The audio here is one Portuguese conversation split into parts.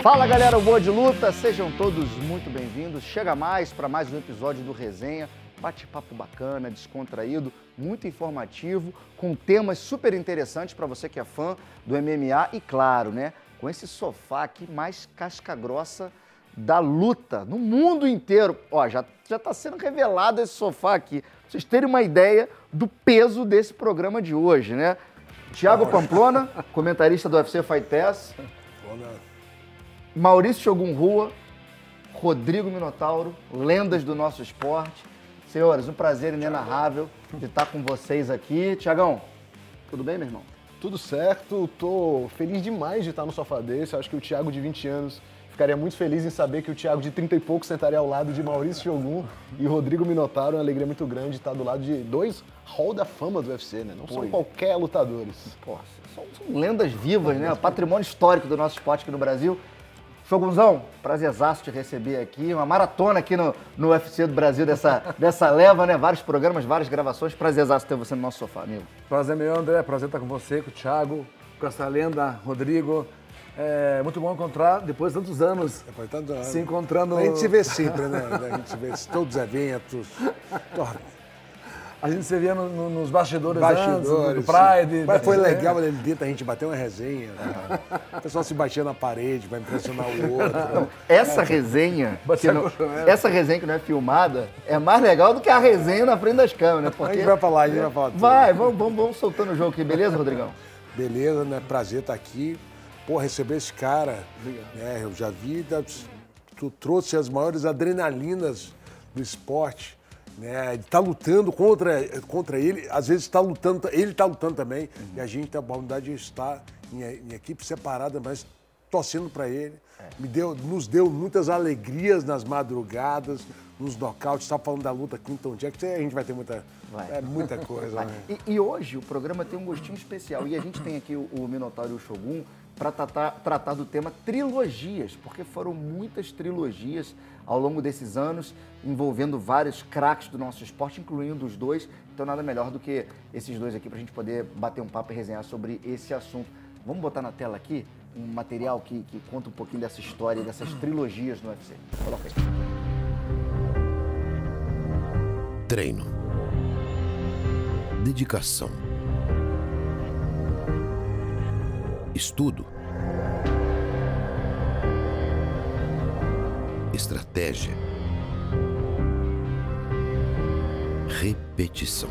Fala galera boa de luta, sejam todos muito bem-vindos. Chega mais para mais um episódio do Resenha, bate-papo bacana, descontraído, muito informativo, com temas super interessantes para você que é fã do MMA e claro, né, com esse sofá aqui mais casca-grossa da luta no mundo inteiro. Ó, já tá sendo revelado esse sofá aqui, pra vocês terem uma ideia do peso desse programa de hoje, né? Thiago Pamplona, comentarista do UFC Fight Pass. Maurício Shogun Rua, Rodrigo Minotauro, lendas do nosso esporte. Senhores, um prazer inenarrável de estar com vocês aqui. Thiagão, tudo bem, meu irmão? Tudo certo, tô feliz demais de estar no sofá desse. Acho que o Thiago de 20 anos ficaria muito feliz em saber que o Thiago de 30 e pouco sentaria ao lado de Maurício Shogun e Rodrigo Minotauro. É uma alegria muito grande estar do lado de dois Hall da Fama do UFC, né? Não são qualquer lutadores. Poxa, são lendas vivas, né? Patrimônio histórico do nosso esporte aqui no Brasil. Shogunzão, prazerzaço te receber aqui, uma maratona aqui no UFC do Brasil dessa leva, né? Vários programas, várias gravações, prazerzaço ter você no nosso sofá, amigo. Prazer meu, André, prazer estar com você, com o Thiago, com essa lenda, Rodrigo. É muito bom encontrar, depois de tantos anos, se encontrando... A gente se vê sempre, né? A gente se vê todos os eventos. A gente se via nos bastidores antes, do Pride. Mas foi legal ali dentro, a gente bateu uma resenha. Né? O pessoal se batia na parede para impressionar o outro. Essa resenha que não é filmada é mais legal do que a resenha na frente das câmeras. Né? Porque... A gente vai falar, a gente vai falar tudo. Vai, vamos soltando o jogo aqui, beleza, Rodrigão? Beleza, né? Prazer estar aqui. Pô, receber esse cara, né? Eu já vi, tu trouxe as maiores adrenalinas do esporte. Né, ele está lutando contra ele, às vezes ele está lutando também, e a gente tem a oportunidade de estar em equipe separada, mas torcendo para ele. Nos deu muitas alegrias nas madrugadas, nos nocautes. Estava falando da luta Clinton Jackson, a gente vai ter muita coisa. Né? E hoje o programa tem um gostinho especial, e a gente tem aqui o Minotauro e o Shogun para tratar do tema trilogias, porque foram muitas trilogias ao longo desses anos, envolvendo vários craques do nosso esporte, incluindo os dois. Então nada melhor do que esses dois aqui para a gente poder bater um papo e resenhar sobre esse assunto. Vamos botar na tela aqui um material que conta um pouquinho dessa história, dessas trilogias no UFC. Coloca aí. Treino. Dedicação. Estudo. Estratégia. Repetição.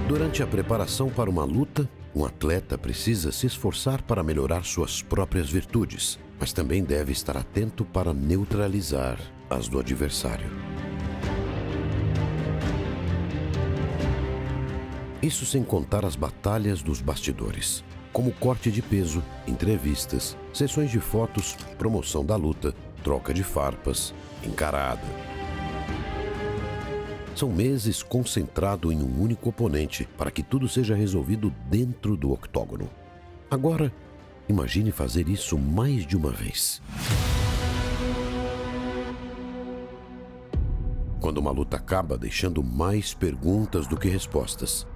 Durante a preparação para uma luta, um atleta precisa se esforçar para melhorar suas próprias virtudes, mas também deve estar atento para neutralizar as do adversário. Isso sem contar as batalhas dos bastidores, como corte de peso, entrevistas, sessões de fotos, promoção da luta, troca de farpas, encarada. São meses concentrado em um único oponente para que tudo seja resolvido dentro do octógono. Agora, imagine fazer isso mais de uma vez. Quando uma luta acaba deixando mais perguntas do que respostas,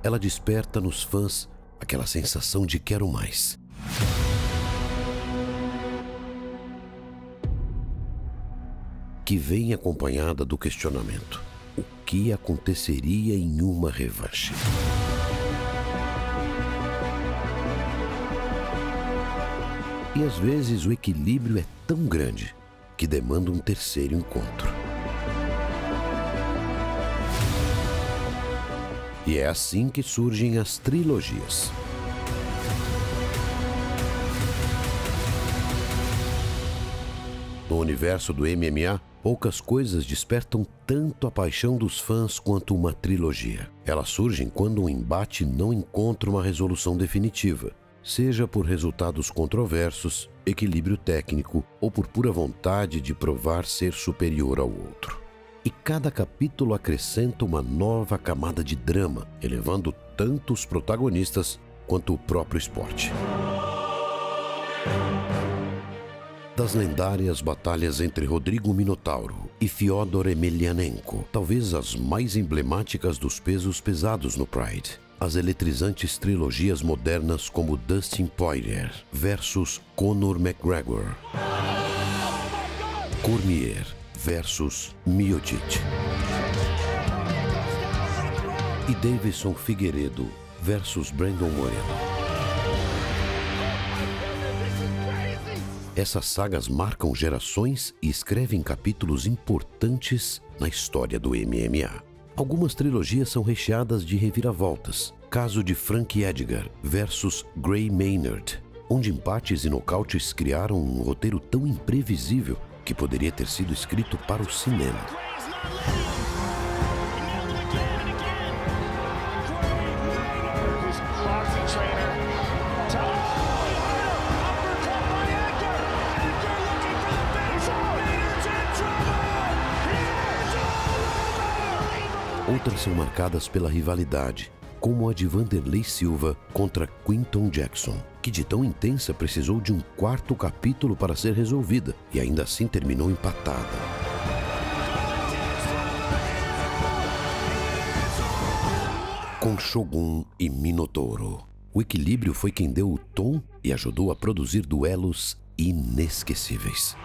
ela desperta nos fãs aquela sensação de quero mais. Que vem acompanhada do questionamento: o que aconteceria em uma revanche? E às vezes o equilíbrio é tão grande que demanda um terceiro encontro. E é assim que surgem as trilogias. No universo do MMA, poucas coisas despertam tanto a paixão dos fãs quanto uma trilogia. Elas surgem quando um embate não encontra uma resolução definitiva, seja por resultados controversos, equilíbrio técnico ou por pura vontade de provar ser superior ao outro. E cada capítulo acrescenta uma nova camada de drama, elevando tanto os protagonistas quanto o próprio esporte. Das lendárias batalhas entre Rodrigo Minotauro e Fyodor Emelianenko, talvez as mais emblemáticas dos pesos pesados no Pride. As eletrizantes trilogias modernas como Dustin Poirier versus Conor McGregor. Cormier versus Miocic. E Davidson Figueiredo versus Brandon Moreno. Essas sagas marcam gerações e escrevem capítulos importantes na história do MMA. Algumas trilogias são recheadas de reviravoltas. Caso de Frank Edgar versus Gray Maynard, onde empates e nocautes criaram um roteiro tão imprevisível que poderia ter sido escrito para o cinema. Outras são marcadas pela rivalidade, como a de Vanderlei Silva contra Quinton Jackson, que de tão intensa precisou de um quarto capítulo para ser resolvida e ainda assim terminou empatada. Com Shogun e Minotauro, o equilíbrio foi quem deu o tom e ajudou a produzir duelos inesquecíveis.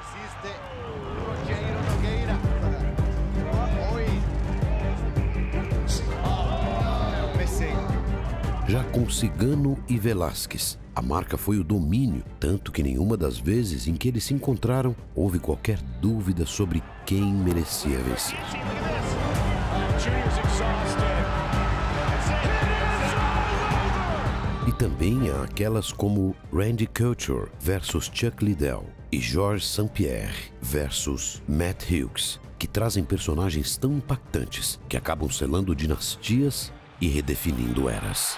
Já com Cigano e Velasquez, a marca foi o domínio, tanto que nenhuma das vezes em que eles se encontraram houve qualquer dúvida sobre quem merecia vencer. E também há aquelas como Randy Couture versus Chuck Liddell e Georges St-Pierre versus Matt Hughes, que trazem personagens tão impactantes que acabam selando dinastias e redefinindo eras.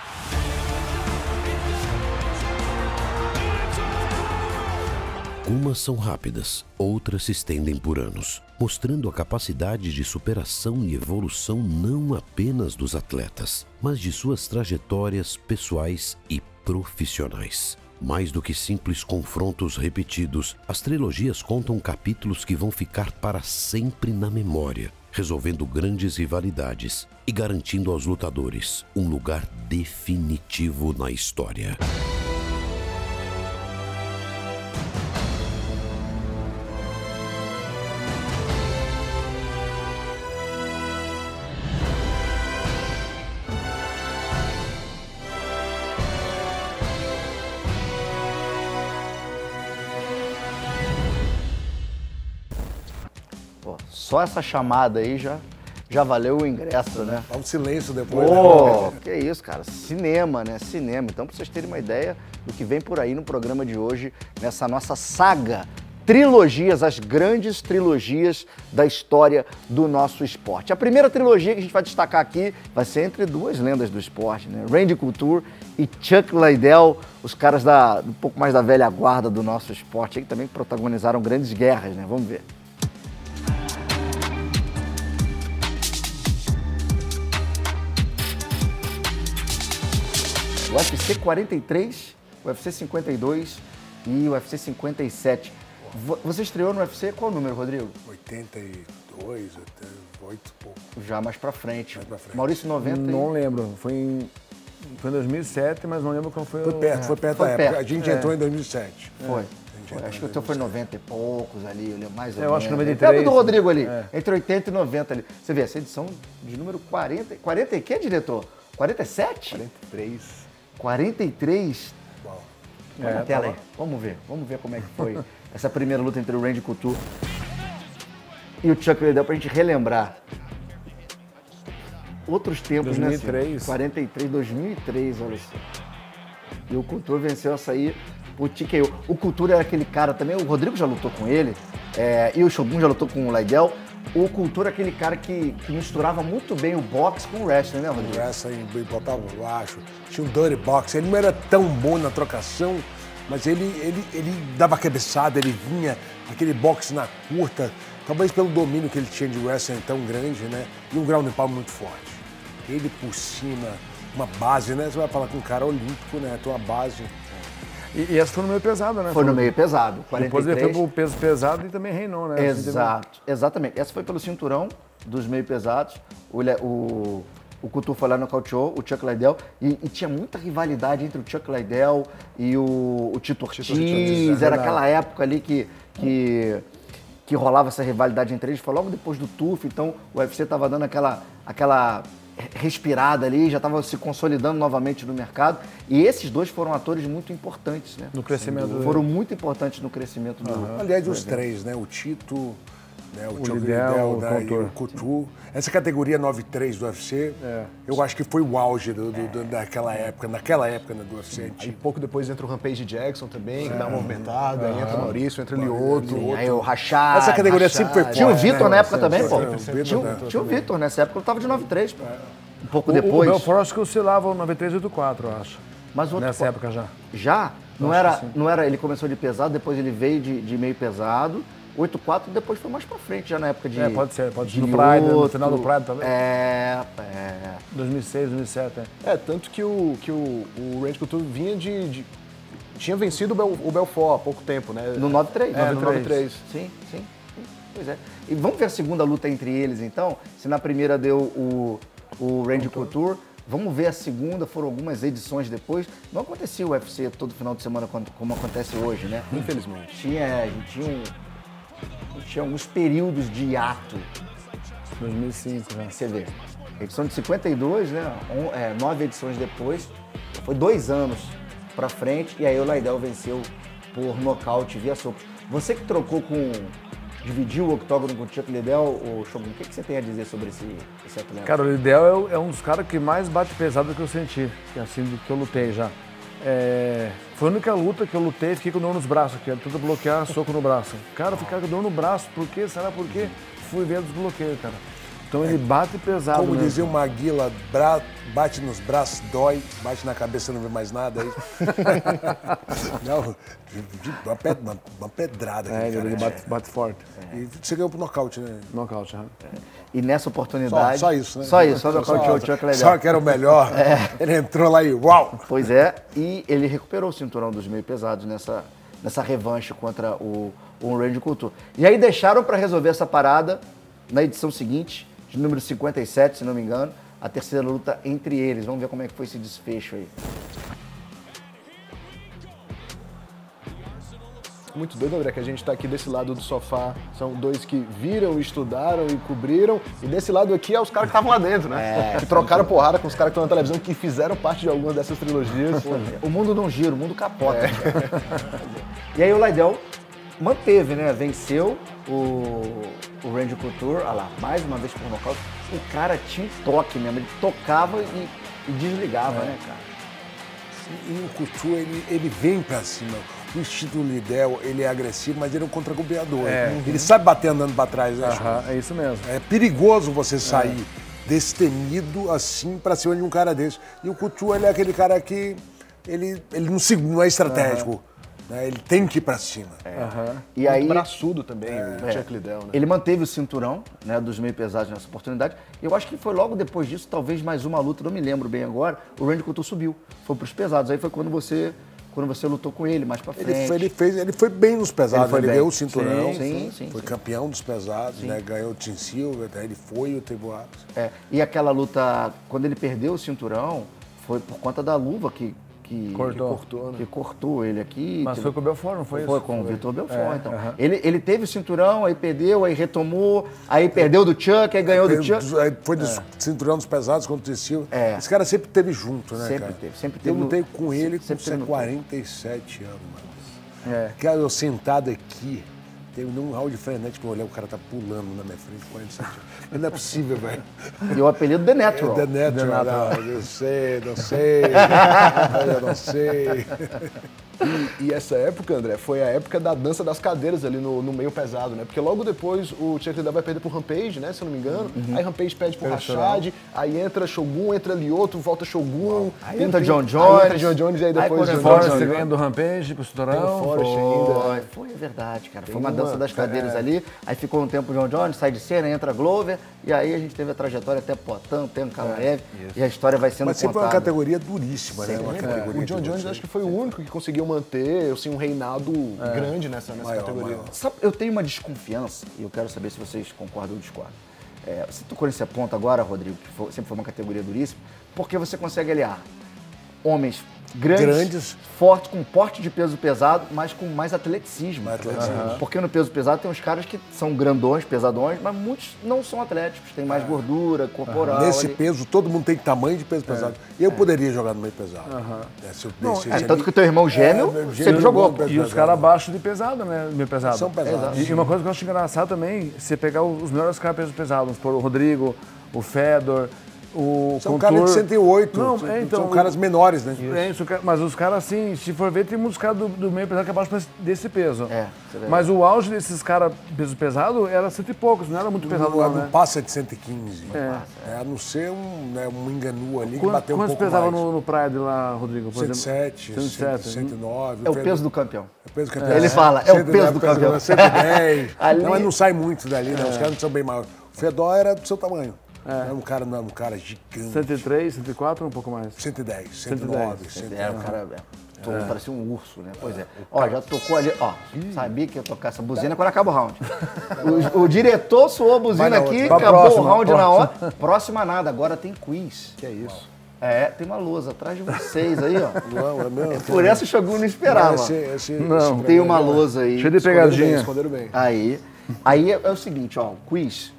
Umas são rápidas, outras se estendem por anos, mostrando a capacidade de superação e evolução não apenas dos atletas, mas de suas trajetórias pessoais e profissionais. Mais do que simples confrontos repetidos, as trilogias contam capítulos que vão ficar para sempre na memória, resolvendo grandes rivalidades e garantindo aos lutadores um lugar definitivo na história. Só essa chamada aí já valeu o ingresso, né? Dá um silêncio depois. Pô, que isso, cara. Cinema, né? Cinema. Então, pra vocês terem uma ideia do que vem por aí no programa de hoje, nessa nossa saga, trilogias, as grandes trilogias da história do nosso esporte. A primeira trilogia que a gente vai destacar aqui vai ser entre duas lendas do esporte, né? Randy Couture e Chuck Liddell, os caras um pouco mais da velha guarda do nosso esporte, que também protagonizaram grandes guerras, né? Vamos ver. O UFC 43, o UFC 52 e o UFC 57. Você estreou no UFC, qual o número, Rodrigo? 82, 88, pouco. Já mais pra frente. Mais pra frente. Maurício, 90? Não lembro, foi em 2007, mas não lembro quando foi. Foi perto da época. A gente entrou em 2007. Foi. Acho que o teu foi 90 e poucos ali, mais ou menos. Eu acho que 93. Perto do Rodrigo ali, entre 80 e 90 ali. Você vê, essa edição de número 40. 40 e que, diretor? 47? 43. 43? Uau. Põe na tela aí. Vamos ver como é que foi essa primeira luta entre o Randy Couture e o Chuck Liddell pra gente relembrar. Outros tempos, 2003. Né? 43, 2003, olha só. E o Couture venceu essa aí por TKO. O Couture era aquele cara também, o Rodrigo já lutou com ele, e o Shogun já lutou com o Liddell. O Couture é aquele cara que misturava muito bem o boxe com o wrestling, né, Rodrigo? O wrestling, botava baixo, tinha um dirty box. Ele não era tão bom na trocação, mas ele dava cabeçada, ele vinha, aquele boxe na curta, talvez pelo domínio que ele tinha de wrestling tão grande, né? E um ground and pound muito forte. Ele por cima, uma base, né? Você vai falar com um cara olímpico, né? Tem uma base. E essa foi no meio pesado, né? Foi no meio pesado, 43. Depois ele foi pro peso pesado e também reinou, né? Exato, exatamente. Essa foi pelo cinturão dos meio pesados. O Couture foi lá, nocauteou o Chuck Liddell e tinha muita rivalidade entre o Chuck Liddell e o Tito Ortiz. Era aquela época ali que rolava essa rivalidade entre eles. Foi logo depois do TUF, então o UFC estava dando aquela respirada ali, já estava se consolidando novamente no mercado. E esses dois foram atores muito importantes, né? No crescimento. Foram muito importantes no crescimento do... Aliás, os três, né? O Tito... Né, o Liddell, e o Couture. Essa categoria 9-3 do UFC, eu acho que foi o auge daquela época, né, do UFC. Aí pouco depois entra o Rampage Jackson também, que dá uma movimentada, aí entra o Maurício, entra o Lioto. Aí o Rachad. Essa categoria sempre foi forte. Tinha o Vitor na época também, pô. Tinha Tinha o Vitor nessa época, eu tava de 9-3, pô. Um pouco O depois. Belfort acho que oscilava o 93-84, eu acho. Mas outro, Nessa época já. Já? Não era, ele começou de pesado, depois ele veio de meio pesado. 8-4 depois foi mais pra frente, já na época de... pode ser. No Pride, no final do Pride também. 2006, 2007, tanto que o Randy Couture vinha tinha vencido o Belfort há pouco tempo, né? No 9-3. No 9-3. Sim. Pois é. E vamos ver a segunda luta entre eles, então? Se na primeira deu o Randy Couture, vamos ver a segunda, foram algumas edições depois. Não acontecia o UFC todo final de semana como acontece hoje, né? Infelizmente. A gente tinha alguns períodos de hiato. 2005, já. Você vê, edição de 52, né? 9 edições depois, foi 2 anos pra frente, e aí o Liddell venceu por nocaute via soco. Você que dividiu o octógono com o Chuck Liddell, o Shogun, o que você tem a dizer sobre esse atleta? Cara, o Liddell é um dos caras que mais bate pesado que eu senti, assim, do que eu lutei já. Foi a única luta que eu lutei e fiquei com dor nos braços aqui, tentando bloquear soco no braço. Cara, eu ficava com dor no braço, por quê? Será por quê? Fui ver desbloqueio, cara. Então ele bate pesado. Como mesmo. dizia o Maguila, bate nos braços, dói, bate na cabeça, não vê mais nada. Não, uma pedrada. Ele bate forte. E você ganhou pro nocaute, né? Nocaute, E nessa oportunidade... Só isso, né? Só nocauteou o Chuck Liddell. Só que era o melhor. Ele entrou lá e uau! Pois é, e ele recuperou o cinturão dos meio pesados nessa revanche contra o Randy Couture. E aí deixaram para resolver essa parada na edição seguinte, de número 57, se não me engano, a terceira luta entre eles. Vamos ver como é que foi esse desfecho aí. Muito doido, André, que a gente tá aqui desse lado do sofá. São dois que viram, estudaram e cobriram. E desse lado aqui é os caras que estavam lá dentro, né? Que trocaram porrada com os caras que estão na televisão, que fizeram parte de alguma dessas trilogias. O mundo não gira, o mundo capota. E aí o Liddell manteve, né? Venceu o Randy Couture, olha lá, mais uma vez por nocaute. O cara tinha um toque mesmo, ele tocava e desligava, né, cara? E o Couture, ele vem pra cima. O estilo do Liddell, ele é agressivo, mas ele é um contra-golpeador. Ele sabe bater andando pra trás, né? É isso mesmo. É perigoso você sair destemido assim pra cima de um cara desse. E o Couture, ele é aquele cara que ele não é estratégico. Né? Ele tem que ir pra cima. E aí, braçudo também, o Chuck Liddell, né? Ele manteve o cinturão, né, dos meio pesados nessa oportunidade. E eu acho que foi logo depois disso, talvez mais uma luta, não me lembro bem agora, o Randy Couture subiu, foi pros pesados. Aí foi quando você lutou com ele, mais pra frente. Ele foi bem nos pesados, ele ganhou o cinturão, sim, foi campeão dos pesados, né? Ganhou o Tim Silver, ele foi o Teboato. E aquela luta, quando ele perdeu o cinturão, foi por conta da luva que cortou ele aqui. Mas foi com o Belfort, não foi isso? Foi com o Vitor Belfort, então. Ele teve o cinturão, aí perdeu, aí retomou, aí perdeu do Chuck, aí ganhou do Chuck. Aí foi do cinturão dos pesados contra o Silva. Esse cara sempre teve junto, né, cara? Sempre teve. Eu lutei com ele com 47 anos, mano. Cara, eu sentado aqui, teve um round frenético, eu olhei, o cara tá pulando na minha frente, 47 anos. Não é possível, velho. E o apelido The Natural. The Natural. Não, eu sei. Eu não sei. E essa época, André, foi a época da dança das cadeiras ali no meio pesado, né? Porque logo depois o Chuck Liddell vai perder pro Rampage, né? Se eu não me engano. Aí Rampage perde pro Rachad, aí entra Shogun, entra Lioto, volta Shogun. Aí entra John Jones. Aí entra John Jones e aí depois... Aí Forrest ganha do Rampage pro cinturão. Foi verdade, cara. Foi uma dança das cadeiras ali. Aí ficou um tempo o John Jones, sai de cena, entra Glover. E aí a gente teve a trajetória até Poatan, até Ankalaev. E a história vai sendo contada. Mas sempre foi uma categoria duríssima, né? O John Jones acho que foi o único que conseguiu manter assim, um reinado grande nessa categoria. Sabe, eu tenho uma desconfiança, e eu quero saber se vocês concordam ou discordam. Você tocou nesse ponto agora, Rodrigo, que sempre foi uma categoria duríssima, porque você consegue aliar homens grandes, fortes, com porte de peso pesado, mas com mais atleticismo. Porque no peso pesado tem uns caras que são grandões, pesadões, mas muitos não são atléticos, tem mais gordura corporal. Nesse peso, todo mundo tem tamanho de peso pesado. Eu poderia jogar no meio pesado. Tanto que o teu irmão gêmeo sempre jogou. E os caras abaixo de pesado, né? Meio pesado. São pesados. E uma coisa que eu acho engraçado também, você pegar os melhores caras peso pesado, vamos supor, o Rodrigo, o Fedor, o São Contour. caras de 108, então, são caras menores, né? Mas os caras, assim, se for ver, tem muitos caras do meio pesado que é abaixo desse peso. Você vê. Mas o auge desses caras peso pesado era 100 e poucos, não era muito pesado não, Não né? passa de 115. A não ser um enganu ali que bateu um pouco mais. Quantos pesava no Pride lá, Rodrigo? Por 107, 109. É o peso do campeão. É o peso do campeão. Ele fala, é o peso do campeão. 110. Ali... Não, mas não sai muito dali, né? Os caras não são bem maiores. O Fedor era do seu tamanho. Não é um cara gigante. 103, 104 ou um pouco mais? 110, 109, 110. O cara parecia um urso, né? Pois é. Ó, já tocou ali, ó. Sabia que ia tocar essa buzina quando acaba o round. O diretor suou a buzina aqui, acabou o round na hora. Próxima nada, agora tem quiz. Que é isso? Tem uma lousa atrás de vocês aí, ó. Não, é mesmo. Por essa o Shogun não esperava. Não, tem uma lousa aí. Cheio de pegadinha. Esconderam bem. Aí é o seguinte, ó, quiz.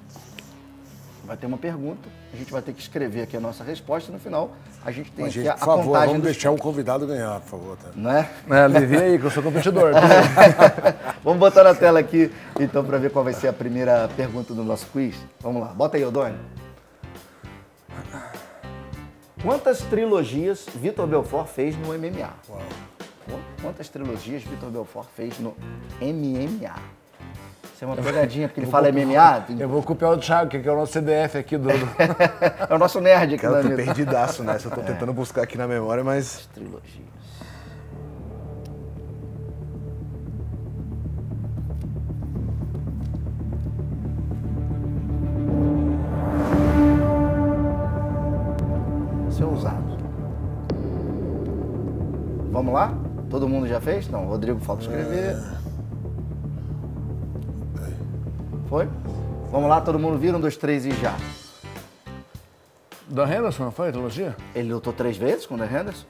Vai ter uma pergunta, a gente vai ter que escrever aqui a nossa resposta e no final a gente tem aqui a por favor, contagem vamos deixar o convidado ganhar, por favor. Tá? Não é? Alivia aí, que eu sou competidor. Vamos botar na tela aqui, então, para ver qual vai ser a primeira pergunta do nosso quiz. Vamos lá, bota aí, Odônio. Quantas trilogias Vitor Belfort fez no MMA? Uau. Quantas trilogias Vitor Belfort fez no MMA? Isso é uma pegadinha, porque ele fala MMA. Eu vou copiar o Thiago, que é o nosso CDF aqui do... É o nosso nerd aqui. Cara, eu tô perdidaço nessa, eu tô tentando buscar aqui na memória, mas... Trilogias. Isso é ousado. Vamos lá? Todo mundo já fez? Não, o Rodrigo falta escrever. Foi? Vamos lá, todo mundo vira? 1, 2, 3 e já. Dan Henderson, não foi a trilogia? Ele lutou 3 vezes com o Dan Henderson?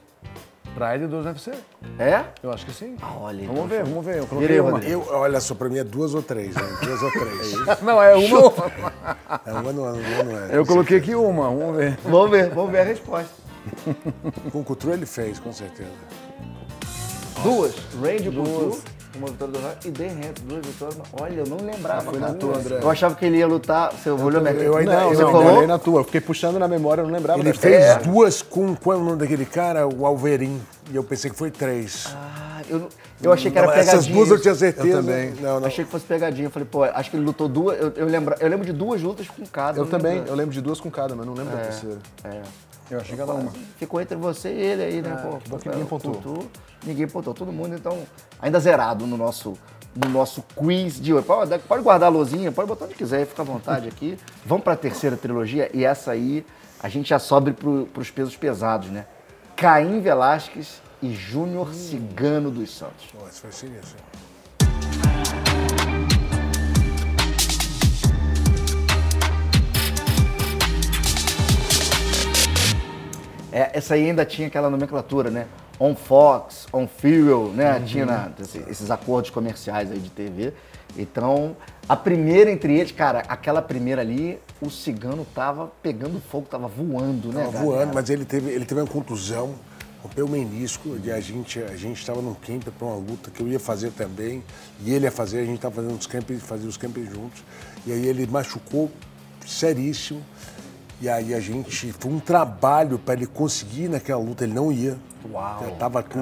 Pride e 2 UFC. É? Eu acho que sim. Olha, Vamos ver. Eu coloquei Virei, uma. Rodrigo. Olha só, pra mim é 2 ou 3, né? 2 ou 3. Não, é uma. Uma não é. Eu coloquei aqui uma, vamos ver. Vamos ver a resposta. Com o Couture ele fez, com certeza. 2. Randy Couture, uma vitória do Ronaldo, e Dan Henderson, 2 vitórias. Olha, eu não lembrava, Foi cara. na tua, André. Eu achava que ele ia lutar. Você olhou minha Eu ainda Não, não, você não, falou? olhei na tua. Eu fiquei puxando na memória, eu não lembrava. Ele fez 2 com qual é o nome daquele cara? O Alverim. E eu pensei que foi 3. Eu achei que era Não, pegadinha. essas 2 eu tinha certeza. Eu também. Não. Achei que fosse pegadinha. Eu falei, pô, acho que ele lutou 2. Eu lembro de 2 lutas com cada. Eu não também, lembro. eu lembro de 2 com cada, mas não lembro da terceira. Eu achei cada uma. Ficou entre você e ele aí, né? Pô, bom que ninguém pontuou. Ninguém pontuou. Todo mundo, então, ainda zerado no nosso quiz de hoje. Pode guardar a luzinha, pode botar onde quiser, fica à vontade aqui. Vamos para a terceira trilogia e essa aí a gente já sobe para os pesos pesados, né? Caim Velasquez e Júnior Cigano dos Santos. Isso foi sinistro. Essa aí ainda tinha aquela nomenclatura, né? On Fox, On Fuel, né? Tinha esses acordos comerciais aí de TV. Então, a primeira entre eles, cara, aquela primeira ali, o Cigano tava pegando fogo, tava voando, né? Tava voando, mas ele teve uma contusão, rompeu o menisco, e a gente estava num camp para uma luta que eu ia fazer também, e ele ia fazer, a gente estava fazendo fazia os campos juntos, e aí ele machucou seríssimo. E aí foi um trabalho para ele conseguir naquela luta, ele não ia. Uau! Ele tava com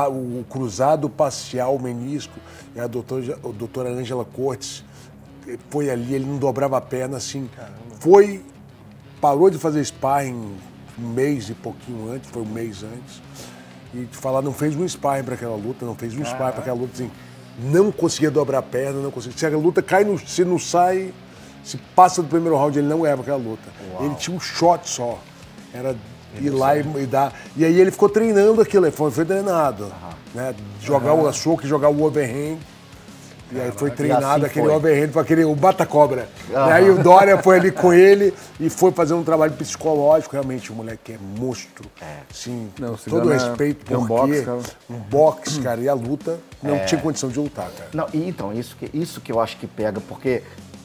o cruzado parcial, o menisco, e a doutora Ângela Cortes foi ali, ele não dobrava a perna assim. Parou de fazer sparring um mês e pouquinho antes, foi um mês antes. E te falar, não fez um sparring para aquela luta, assim, não conseguia dobrar a perna, não conseguia. Se a luta cai, se não sai. Se passa do primeiro round, ele não ganhava aquela luta. Uau. Ele tinha um shot só. Era ir lá e dar. E aí ele ficou treinando aquilo, foi treinado. né? Jogar o soco e jogar o overhand. E aí foi treinado aquele overhand com o bata-cobra. E aí o Dória foi ali com ele e foi fazer um trabalho psicológico. Realmente, o moleque é monstro. Sim, todo respeito, porque um boxe, cara, e a luta não tinha condição de lutar, cara. Não, e então, isso que eu acho que pega, porque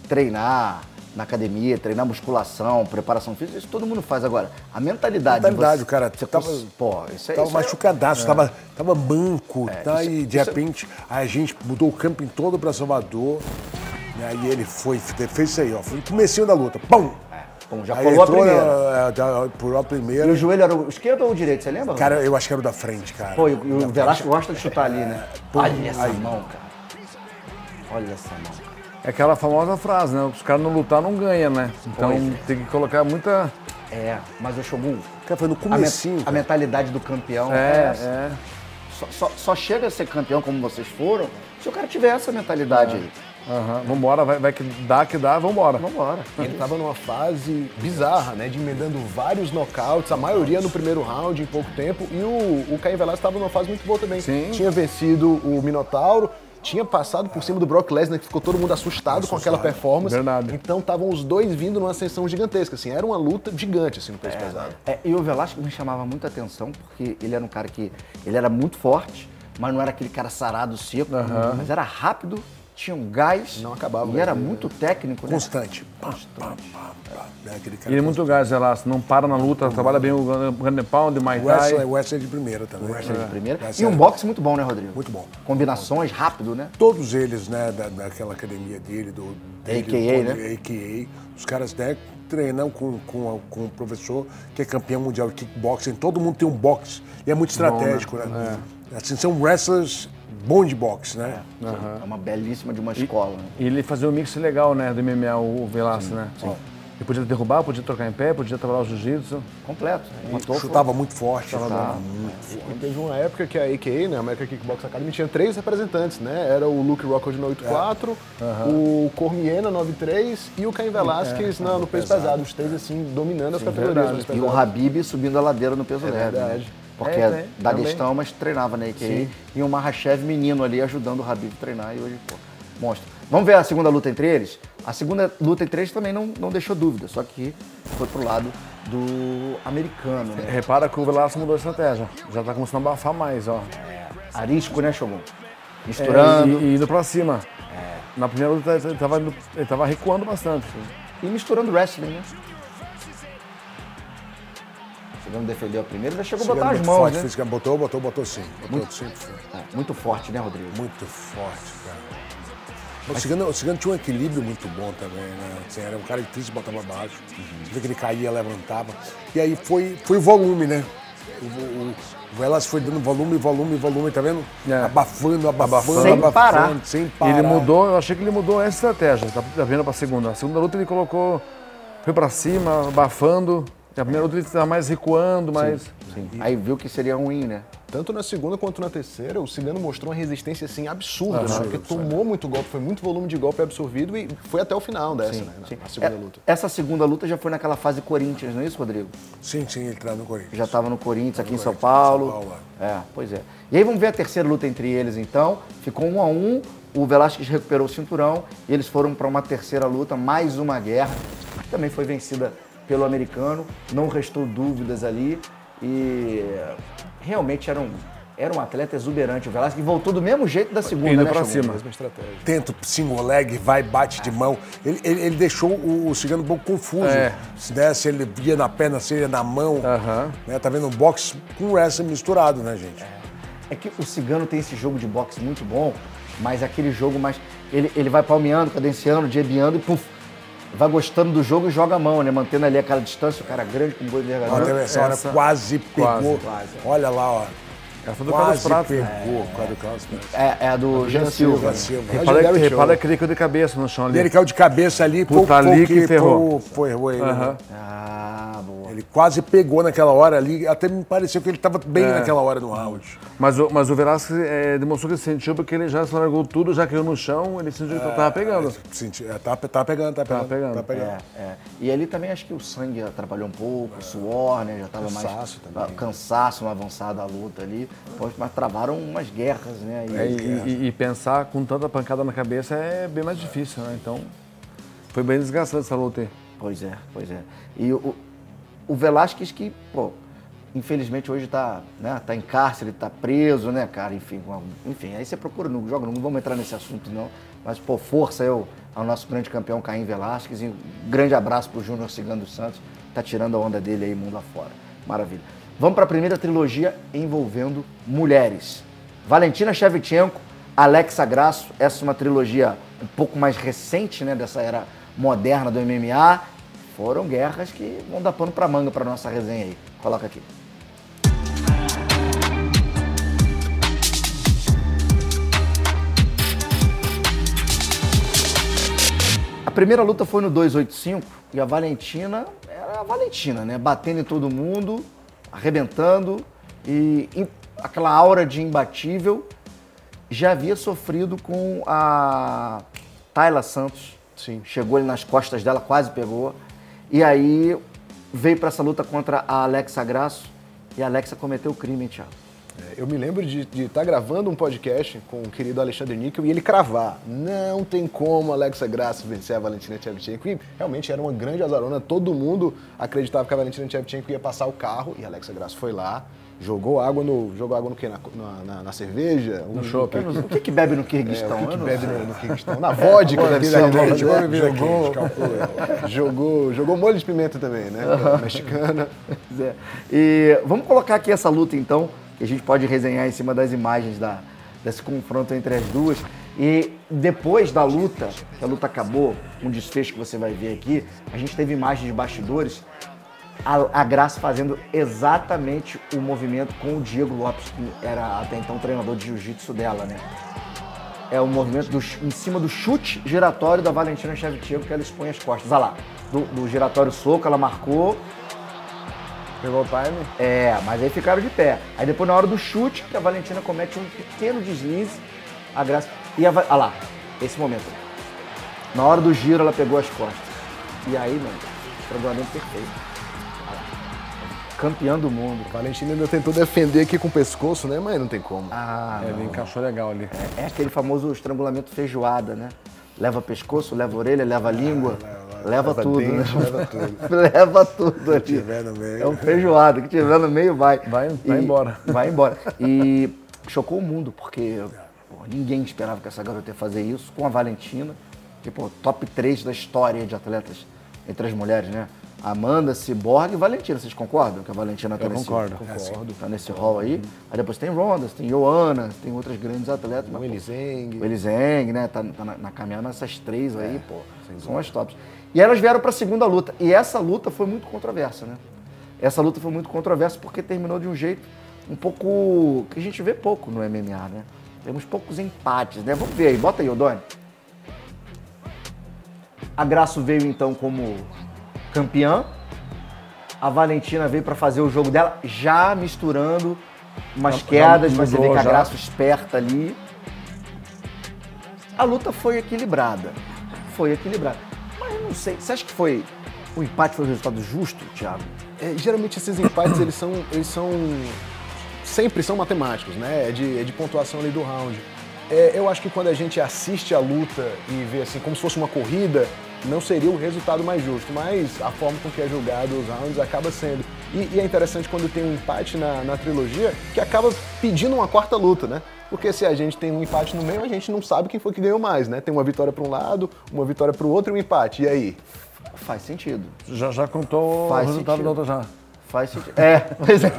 treinar na academia, treinar musculação, preparação física, isso todo mundo faz agora. A mentalidade... O cara tava machucadaço, tava banco, e de repente a gente mudou o camping todo pra Salvador, né, e ele fez isso aí, ó, foi no comecinho da luta, pum! Já colou a primeira. Pulou a primeira. E o joelho era o esquerdo ou o direito, você lembra? Cara, eu acho que era o da frente, cara. Pô, e o Velasco gosta de chutar ali, né? Olha essa mão, cara. Olha essa mão. É aquela famosa frase, né? Os caras não lutar não ganham, né? Então tem que colocar muita... Mas o Shogun... Cara, foi no comecinho. A mentalidade do campeão só chega a ser campeão como vocês foram se o cara tiver essa mentalidade aí. Vambora, vai que dá, vambora. Ele tava numa fase bizarra, né? De emendando vários nocautes, a maioria no primeiro round, em pouco tempo. E o Caim Velasquez estava numa fase muito boa também. Sim. Tinha vencido o Minotauro, tinha passado por cima do Brock Lesnar, que ficou todo mundo assustado com aquela performance. Verdade. Então estavam os dois vindo numa ascensão gigantesca, assim. Era uma luta gigante, assim, no peso pesado. E o Velasquez me chamava muita atenção, porque ele era um cara que... Ele era muito forte, mas não era aquele cara sarado, seco. Mas era rápido, tinha um gás. Não acabava. E era muito técnico, né? Constante. Ele é muito gás, Velasquez, não para na luta, trabalha bem o ground pound, Muay Thai. O Wrestler de primeira também. De primeira. E um boxe muito bom, né, Rodrigo? Muito bom. Combinações, rápido, né? Todos eles, né, daquela academia dele, AKA, né? AKA, os caras, né, treinam com um professor que é campeão mundial de kickboxing. Todo mundo tem um boxe e é muito estratégico, né? Assim, são wrestlers bons de boxe, né? É uma belíssima de uma escola. Né? E ele fazia um mix legal, né, do MMA, o Velasquez, né? Sim. Ele podia derrubar, podia trocar em pé, podia trabalhar o jiu-jitsu. Completo. Chutava muito forte. E teve uma época que a AKA, né, a American Kickbox Academy, tinha 3 representantes, né? Era o Luke Rockhold no 84, o Cormier na 93 e o Caim Velasquez no peso pesado. Os 3, assim, dominando as categorias. E o Habib subindo a ladeira no peso leve. Verdade. Né? Porque é Daguestão, mas treinava na AKA. E o Makhachev menino ali ajudando o Habib a treinar. E hoje, monstro. Vamos ver a segunda luta entre eles? A segunda luta entre eles também não deixou dúvida, só que foi pro lado do americano, né? Repara que o Velasquez mudou a estratégia. Já tá começando a abafar mais, ó. Arisco, né, Shogun? Misturando. E indo pra cima. Na primeira luta ele tava recuando bastante. E misturando wrestling, né? Chegando defendeu a primeira, já chegou a botar as mãos, forte, né? Botou sim. Muito forte, né, Rodrigo? Muito forte, cara. O Cigano tinha um equilíbrio muito bom também, né? Assim, era um cara difícil de botar pra baixo. Vê que ele caía, levantava. E aí foi o volume, né? O Velasquez foi dando volume, tá vendo? Abafando. Sem parar. Ele mudou, eu achei que ele mudou essa estratégia, tá vendo pra segunda. A segunda luta ele foi pra cima, abafando. E a primeira luta ele tava mais recuando, mais... Sim. Aí viu que seria ruim, né? Tanto na segunda quanto na terceira, o Cigano mostrou uma resistência assim absurda, né? Porque tomou muito golpe, foi muito volume de golpe absorvido e foi até o final dessa, né? Na segunda luta. Essa segunda luta já foi naquela fase Corinthians, não é isso, Rodrigo? Sim, ele estava no Corinthians. Já estava no Corinthians, aqui em São Paulo. Pois é. E aí vamos ver a terceira luta entre eles, então. Ficou 1-1, o Velasquez recuperou o cinturão e eles foram para uma terceira luta, mais uma guerra, que também foi vencida pelo americano, não restou dúvidas ali e realmente era um atleta exuberante. O Velasquez voltou do mesmo jeito da segunda, indo né, pra Shogun? cima. Mesma estratégia. Tenta o single leg, bate de mão. Ele deixou o Cigano um pouco confuso. Né? Se ele ia na perna, se ele ia na mão. Né? Tá vendo um boxe com wrestling misturado, né, gente? É que o Cigano tem esse jogo de boxe muito bom, mas aquele jogo mais... Ele vai palmeando, cadenciando, jebeando e puf, vai gostando do jogo e joga a mão, né? Mantendo ali aquela distância, o cara grande com boi de vergalhão. Essa hora quase pegou. Olha lá, ó. Essa do Carlos Prato. Pegou, do Carlos Prato. É a do Jean Silva. Repara que ele caiu de cabeça no chão ali. Ele caiu de cabeça ali, ali que ferrou. Foi ele. Ah, boa. Ele quase pegou naquela hora ali, até me pareceu que ele estava bem naquela hora no round. Mas o Velasquez demonstrou que sentiu porque ele já se largou tudo, já caiu no chão, ele sentiu que estava pegando. Tá pegando. E ali também acho que o sangue atrapalhou um pouco, o suor, né? Já estava mais... Cansaço na avançada da luta ali. Mas travaram umas guerras, né? E pensar com tanta pancada na cabeça é bem mais difícil, né? Então, foi bem desgastante essa luta aí. Pois é. E o Velasquez que, pô, infelizmente hoje tá em cárcere, tá preso, né, cara? Enfim, aí você procura no jogo, não vamos entrar nesse assunto não, mas, pô, força ao nosso grande campeão Caim Velasquez e um grande abraço pro Júnior Cigano dos Santos, tá tirando a onda dele aí mundo afora. Maravilha. Vamos para a primeira trilogia envolvendo mulheres. Valentina Shevchenko, Alexa Grasso, essa é uma trilogia um pouco mais recente, né, dessa era moderna do MMA. Foram guerras que vão dar pano pra manga pra nossa resenha aí. Coloca aqui. A primeira luta foi no 285 e a Valentina era a Valentina, né? Batendo em todo mundo, arrebentando e aquela aura de imbatível. Já havia sofrido com a Taila Santos. Sim. Chegou ali nas costas dela, quase pegou. E aí veio para essa luta contra a Alexa Grasso e a Alexa cometeu o crime, hein, Thiago? Eu me lembro de estar gravando um podcast com o querido Alexandre Níquel e ele cravar: não tem como a Alexa Grasso vencer a Valentina Shevchenko. E realmente era uma grande azarona, todo mundo acreditava que a Valentina Shevchenko ia passar o carro e a Alexa Grasso foi lá, jogou água no quê? Na cerveja? No chopp. O que bebe no Kirguistão? O que bebe no Kirguistão? Na vodka, deve ser. Jogou molho de pimenta também, né? Mexicana. E vamos colocar aqui essa luta então, que a gente pode resenhar em cima das imagens desse confronto entre as duas. E depois da luta, que a luta acabou, um desfecho que você vai ver aqui, a gente teve imagens de bastidores, a Grasso fazendo exatamente o movimento com o Diego Lopes, que era até então o treinador de jiu-jitsu dela, né? É o movimento em cima do chute giratório da Valentina Shevchenko, que ela expõe as costas. Olha lá, do giratório soco, ela marcou. Pegou o time? Mas aí ficaram de pé. Aí depois, na hora do chute, que a Valentina comete um pequeno deslize, a Grasso... Olha lá, esse momento. Na hora do giro, ela pegou as costas. E aí, mano, estrangulamento perfeito. Olha lá. Campeã do mundo. A Valentina ainda tentou defender aqui com o pescoço, né? Mas não tem como. Ele encaixou legal ali. É aquele famoso estrangulamento feijoada, né? Leva pescoço, leva orelha, leva língua, leva tudo, dente, né? leva tudo. Leva tudo ali. Que tiver no meio. É um feijoado, que tiver no meio vai embora. Vai embora. E chocou o mundo, porque ninguém esperava que essa garota ia fazer isso com a Valentina, que, top 3 da história de atletas entre as mulheres, né? Amanda, Cyborg e Valentina. Vocês concordam que a Valentina tá concordo. Tá nesse hall aí? Aí depois tem Ronda, tem Joana, tem outras grandes atletas. O Elizeng. O Elizeng, né? Tá na caminhada essas três aí, são as tops. E elas vieram pra segunda luta. E essa luta foi muito controversa, né? Essa luta foi muito controversa porque terminou de um jeito um pouco... que a gente vê pouco no MMA, né? Temos poucos empates, né? Vamos ver aí. Bota aí, Odoni. A Grasso veio, então, como campeã. A Valentina veio para fazer o jogo dela, já misturando umas quedas, mas você vê que a Grasso esperta ali. A luta foi equilibrada. Mas eu não sei, você acha que o empate foi o resultado justo, Thiago? Geralmente esses empates, eles sempre são matemáticos, né? É de pontuação ali do round. Eu acho que quando a gente assiste a luta e vê assim como se fosse uma corrida, não seria o resultado mais justo, mas a forma com que é julgado os rounds acaba sendo. E é interessante quando tem um empate na trilogia, que acaba pedindo uma quarta luta, né? Porque se a gente tem um empate no meio, a gente não sabe quem foi que ganhou mais, né? Tem uma vitória para um lado, uma vitória para o outro e um empate. E aí? Faz sentido. Já contou o resultado da outra já. Faz sentido. Pois é,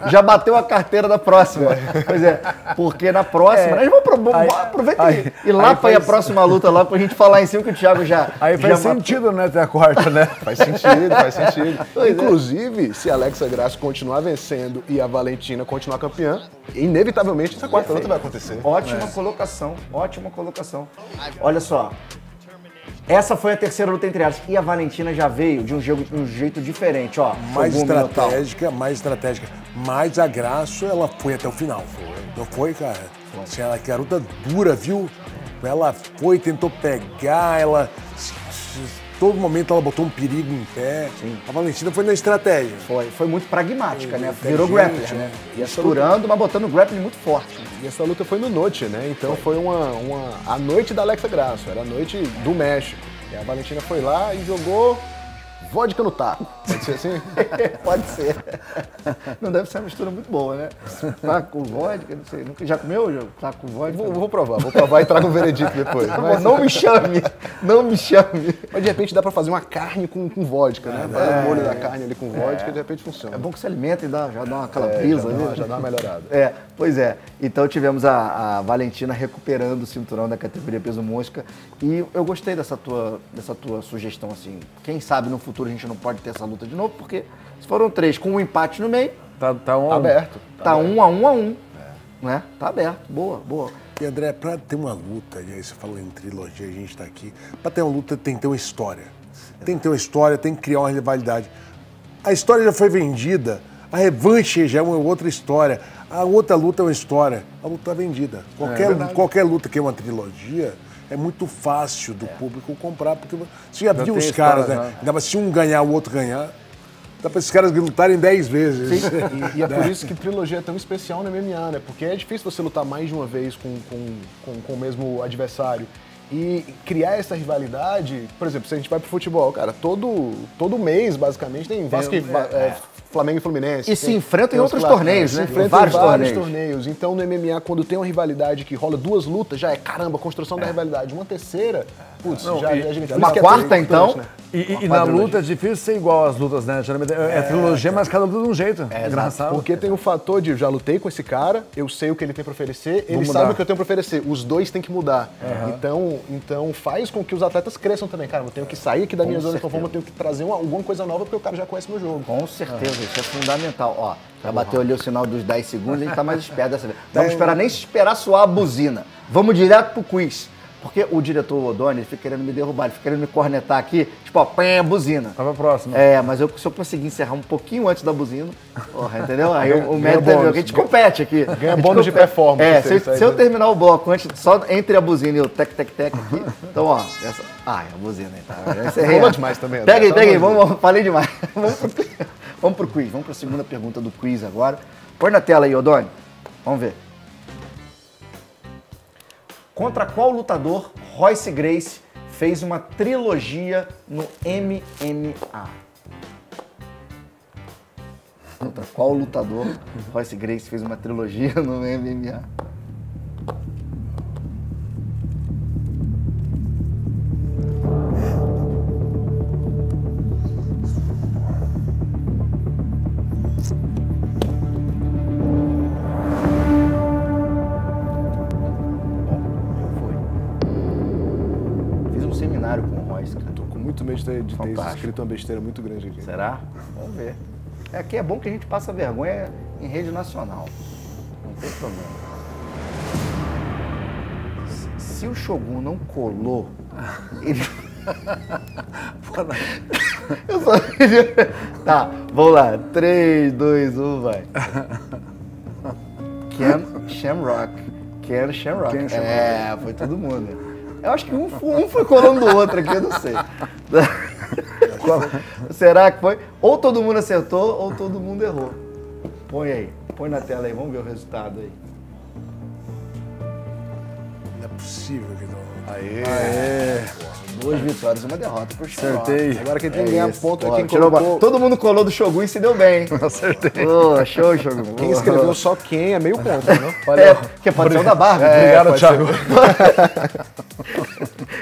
já bateu a carteira da próxima. Pois é, porque na próxima... Nós vamos aproveitar e ir lá para a próxima luta lá pra gente falar em cima que o Thiago já... Aí faz sentido, né, ter a quarta, né? Faz sentido. Inclusive, se a Alexa Grasso continuar vencendo e a Valentina continuar campeã, inevitavelmente essa quarta luta vai acontecer. Ótima colocação. Olha só. Essa foi a terceira luta entre elas. E a Valentina já veio de um jeito diferente, ó. Mais Shogun Minotauro. estratégica. Mas a Grasso, ela foi até o final. Não foi, cara? Assim, ela que garota dura, viu? Ela foi, tentou pegar, ela... Todo momento ela botou um perigo em pé. Sim. A Valentina foi na estratégia. Foi muito pragmática, né? Inteligente, Virou grappler, né? Ia segurando, mas botando o grappling muito forte. E essa luta foi no noite, né? Então foi a noite da Alexa Grasso, era a noite do México. E a Valentina foi lá e jogou vodka no taco. Pode ser assim? Pode ser. Não deve ser uma mistura muito boa, né? Taco com vodka, não sei. Já comeu taco com vodka? Vou provar e trago um veredito depois. Mas não me chame, não me chame. Mas de repente dá pra fazer uma carne com vodka, né? Fazer o molho da carne ali com vodka e de repente funciona. É bom que se alimenta e já dá uma calabresa. Já dá uma melhorada. Pois é. Então tivemos a Valentina recuperando o cinturão da categoria peso mosca e eu gostei dessa tua sugestão, assim. Quem sabe no futuro a gente não pode ter essa luta de novo, porque se foram 3 com um empate no meio, Tá um aberto. tá 1 a 1, né? Tá aberto. Boa. E André, pra ter uma luta, e aí você falou em trilogia, a gente tá aqui, pra ter uma luta tem que ter uma história. Tem que ter uma história, tem que criar uma rivalidade. A história já foi vendida, a revanche já é uma outra história, a outra luta é uma história, a luta tá vendida. Qualquer luta que é uma trilogia, é muito fácil do público comprar, porque você já viu os caras, né? Ainda mais se um ganhar, o outro ganhar. Dá pra esses caras lutarem 10 vezes. Sim. E é por isso que trilogia é tão especial no MMA, né? Porque é difícil você lutar mais de uma vez com o mesmo adversário. E criar essa rivalidade, por exemplo, se a gente vai pro futebol, cara, todo mês, basicamente, tem Vasco Flamengo e Fluminense. E se enfrentam em outros torneios, né? Se enfrentam em vários torneios. Então, no MMA, quando tem uma rivalidade que rola 2 lutas, já é, caramba, construção da rivalidade. Uma terceira, putz, já é gigante. Uma quarta, então... Né? E na luta é difícil ser igual às lutas, né? Geralmente é trilogia, mas cada luta de um jeito. É engraçado. Porque tem o fator de, já lutei com esse cara, eu sei o que ele tem pra oferecer, ele sabe o que eu tenho pra oferecer. Os dois têm que mudar. Então faz com que os atletas cresçam também. Cara, eu tenho que sair aqui da minha zona de conforto, eu tenho que trazer alguma coisa nova porque o cara já conhece meu jogo. Com certeza, isso é fundamental. Ó, já bateu ali o sinal dos 10 segundos, a gente tá mais esperto dessa vez. Vamos esperar, nem esperar soar a buzina. Vamos direto pro quiz. Porque o diretor O'Donnell fica querendo me derrubar, ele fica querendo me cornetar aqui, tipo, ó, pé, buzina. Vai pra próxima. Mas se eu conseguir encerrar um pouquinho antes da buzina, porra, entendeu? Aí o método a gente compete aqui. Ganha bônus de performance. Se eu terminar o bloco antes, só entre a buzina e o tec aqui, então, ó, essa... é a buzina aí, tá? Falou demais também. Pega aí, falei demais. Vamos pro quiz, vamos pra segunda pergunta do quiz agora. Põe na tela aí, O'Donnell. Vamos ver. Contra qual lutador Royce Gracie fez uma trilogia no MMA? Contra qual lutador Royce Gracie fez uma trilogia no MMA? Com o Royce, cara. Tô com muito medo de ter Fantástico. escrito uma besteira muito grande aqui. Será? Vamos ver. Aqui é bom que a gente passa vergonha em rede nacional. Não tem problema. Se o Shogun não colou, ele... Eu só... Tá, vamos lá. 3, 2, 1, vai. Ken Shamrock. Foi todo mundo. Eu acho que um foi colando do outro aqui, eu não sei. Será que foi? Ou todo mundo acertou, ou todo mundo errou. Põe aí, põe na tela aí, vamos ver o resultado aí. Não é possível que não. Aê! 2 vitórias e uma derrota pro Shogun. Acertei. Agora quem tem que ganhar ponto é quem tirou colocou... Todo mundo colou do Shogun e se deu bem. Acertei. Show, Shogun. Quem escreveu só quem é meio ponto, né? Que pode ser o da Barbie. Obrigado, Thiago.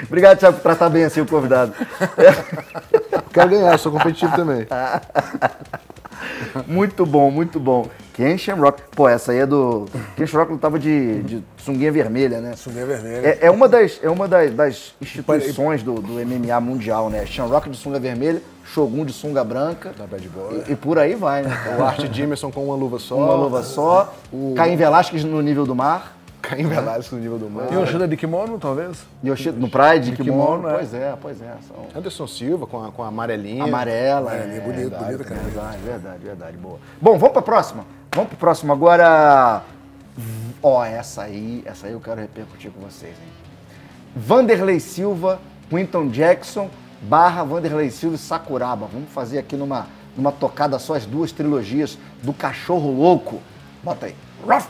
Obrigado, Thiago, por tratar bem assim o convidado. Quero ganhar, sou competitivo também. Muito bom, muito bom. Ken Shamrock. Pô, essa aí é do... Ken Shamrock lutava de sunguinha vermelha, né? Sunguinha vermelha. É uma das instituições do MMA mundial, né? Shamrock de sunga vermelha, Shogun de sunga branca. Da Bad Boy. E por aí vai, né? O Art Jimerson com uma luva só. Uma luva só. Caim Velasquez no nível do mar. Caim Velasquez no nível do Manny. E o Yoshida de kimono, talvez? Yoshida no Pride, De kimono, kimono, pois é. São... Anderson Silva com a amarelinha. Amarela. Bonito, cara. Verdade, boa. Bom, vamos pra próxima. Agora. Ó, essa aí eu quero repercutir com vocês, hein? Vanderlei Silva, Quinton Jackson, Vanderlei Silva e Sakuraba. Vamos fazer aqui numa tocada só as duas trilogias do Cachorro Louco. Bota aí. Ruff!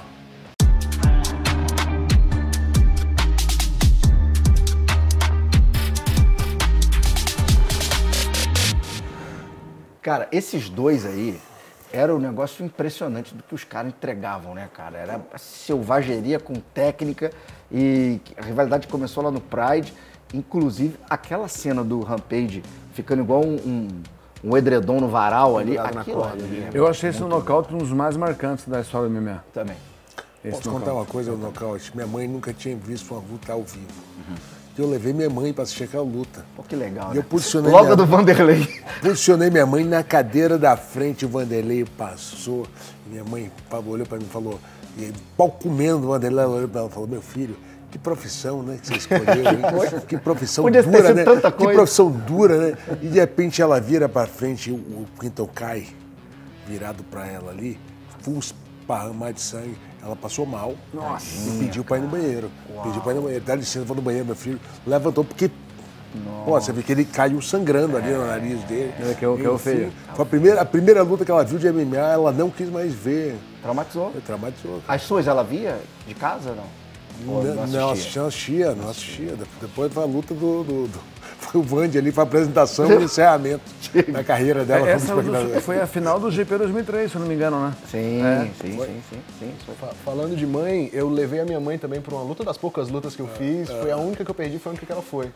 Cara, esses dois aí era um negócio impressionante do que os caras entregavam, né, cara? Era selvageria com técnica e a rivalidade começou lá no Pride. Inclusive, aquela cena do Rampage ficando igual um edredom no varal ali, aquilo ali. Eu achei esse nocaute um dos mais marcantes da história do MMA. Também. Posso contar uma coisa, o nocaute? Minha mãe nunca tinha visto uma luta ao vivo. Eu levei minha mãe para assistir aquela luta. Pô, que legal, E né? eu posicionei Logo do Vanderlei. Posicionei minha mãe na cadeira da frente, o Vanderlei passou. Minha mãe olhou para mim e falou, pau comendo, o Vanderlei olhou para ela e falou, meu filho, que profissão, né, que você escolheu, hein? Que profissão Podia ter dura, sido né? tanta Que coisa. profissão dura, né? E de repente ela vira para frente, o Quinton cai, virado para ela ali, full esparramar de sangue. Ela passou mal. Nossa. E pediu para ir no banheiro. Pediu para ir no banheiro. Dá licença, vou no banheiro, meu filho. Levantou porque... Pô, você vê que ele caiu sangrando ali no nariz dele. Que eu feio. Foi a primeira luta que ela viu de MMA, ela não quis mais ver. Traumatizou. Traumatizou. As suas ela via de casa ou não? Ou Não assistia. Depois foi a luta foi o Vandy ali, foi a apresentação e o encerramento da carreira dela. Essa foi a final do GP 2003, se eu não me engano, né? Sim. Falando de mãe, eu levei a minha mãe também para uma luta das poucas lutas que eu fiz. Foi a única que eu perdi, foi a única que ela foi.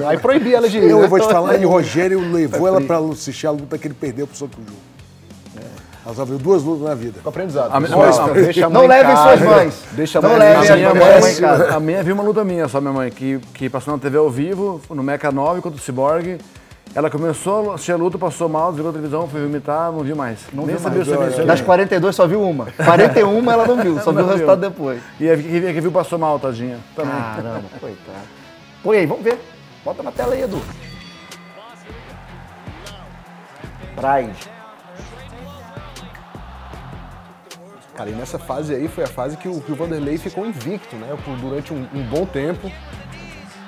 Aí proibi ela de ir. Eu vou te falar, e o Rogério levou ela para assistir a luta que ele perdeu pro Soco Ju. Ela só viu 2 lutas na vida. Com aprendizado. Não levem suas mães. Deixa a Não mãe levem em a casa. mãe em casa. A minha viu uma luta minha, só minha mãe, que passou na TV ao vivo, no Mecha 9 contra o Cyborg. Ela começou a assistir a luta, passou mal, desligou a televisão, foi vomitar, não viu mais. Nem sabia se eu vi. Das 42 só viu uma. 41 ela não viu, só viu o resultado depois. E a que viu passou mal, tadinha. Também. Caramba, coitado. Põe aí, vamos ver. Bota na tela aí, Edu. Pride. Cara, e nessa fase aí foi a fase que o Vanderlei ficou invicto, né? Durante um bom tempo.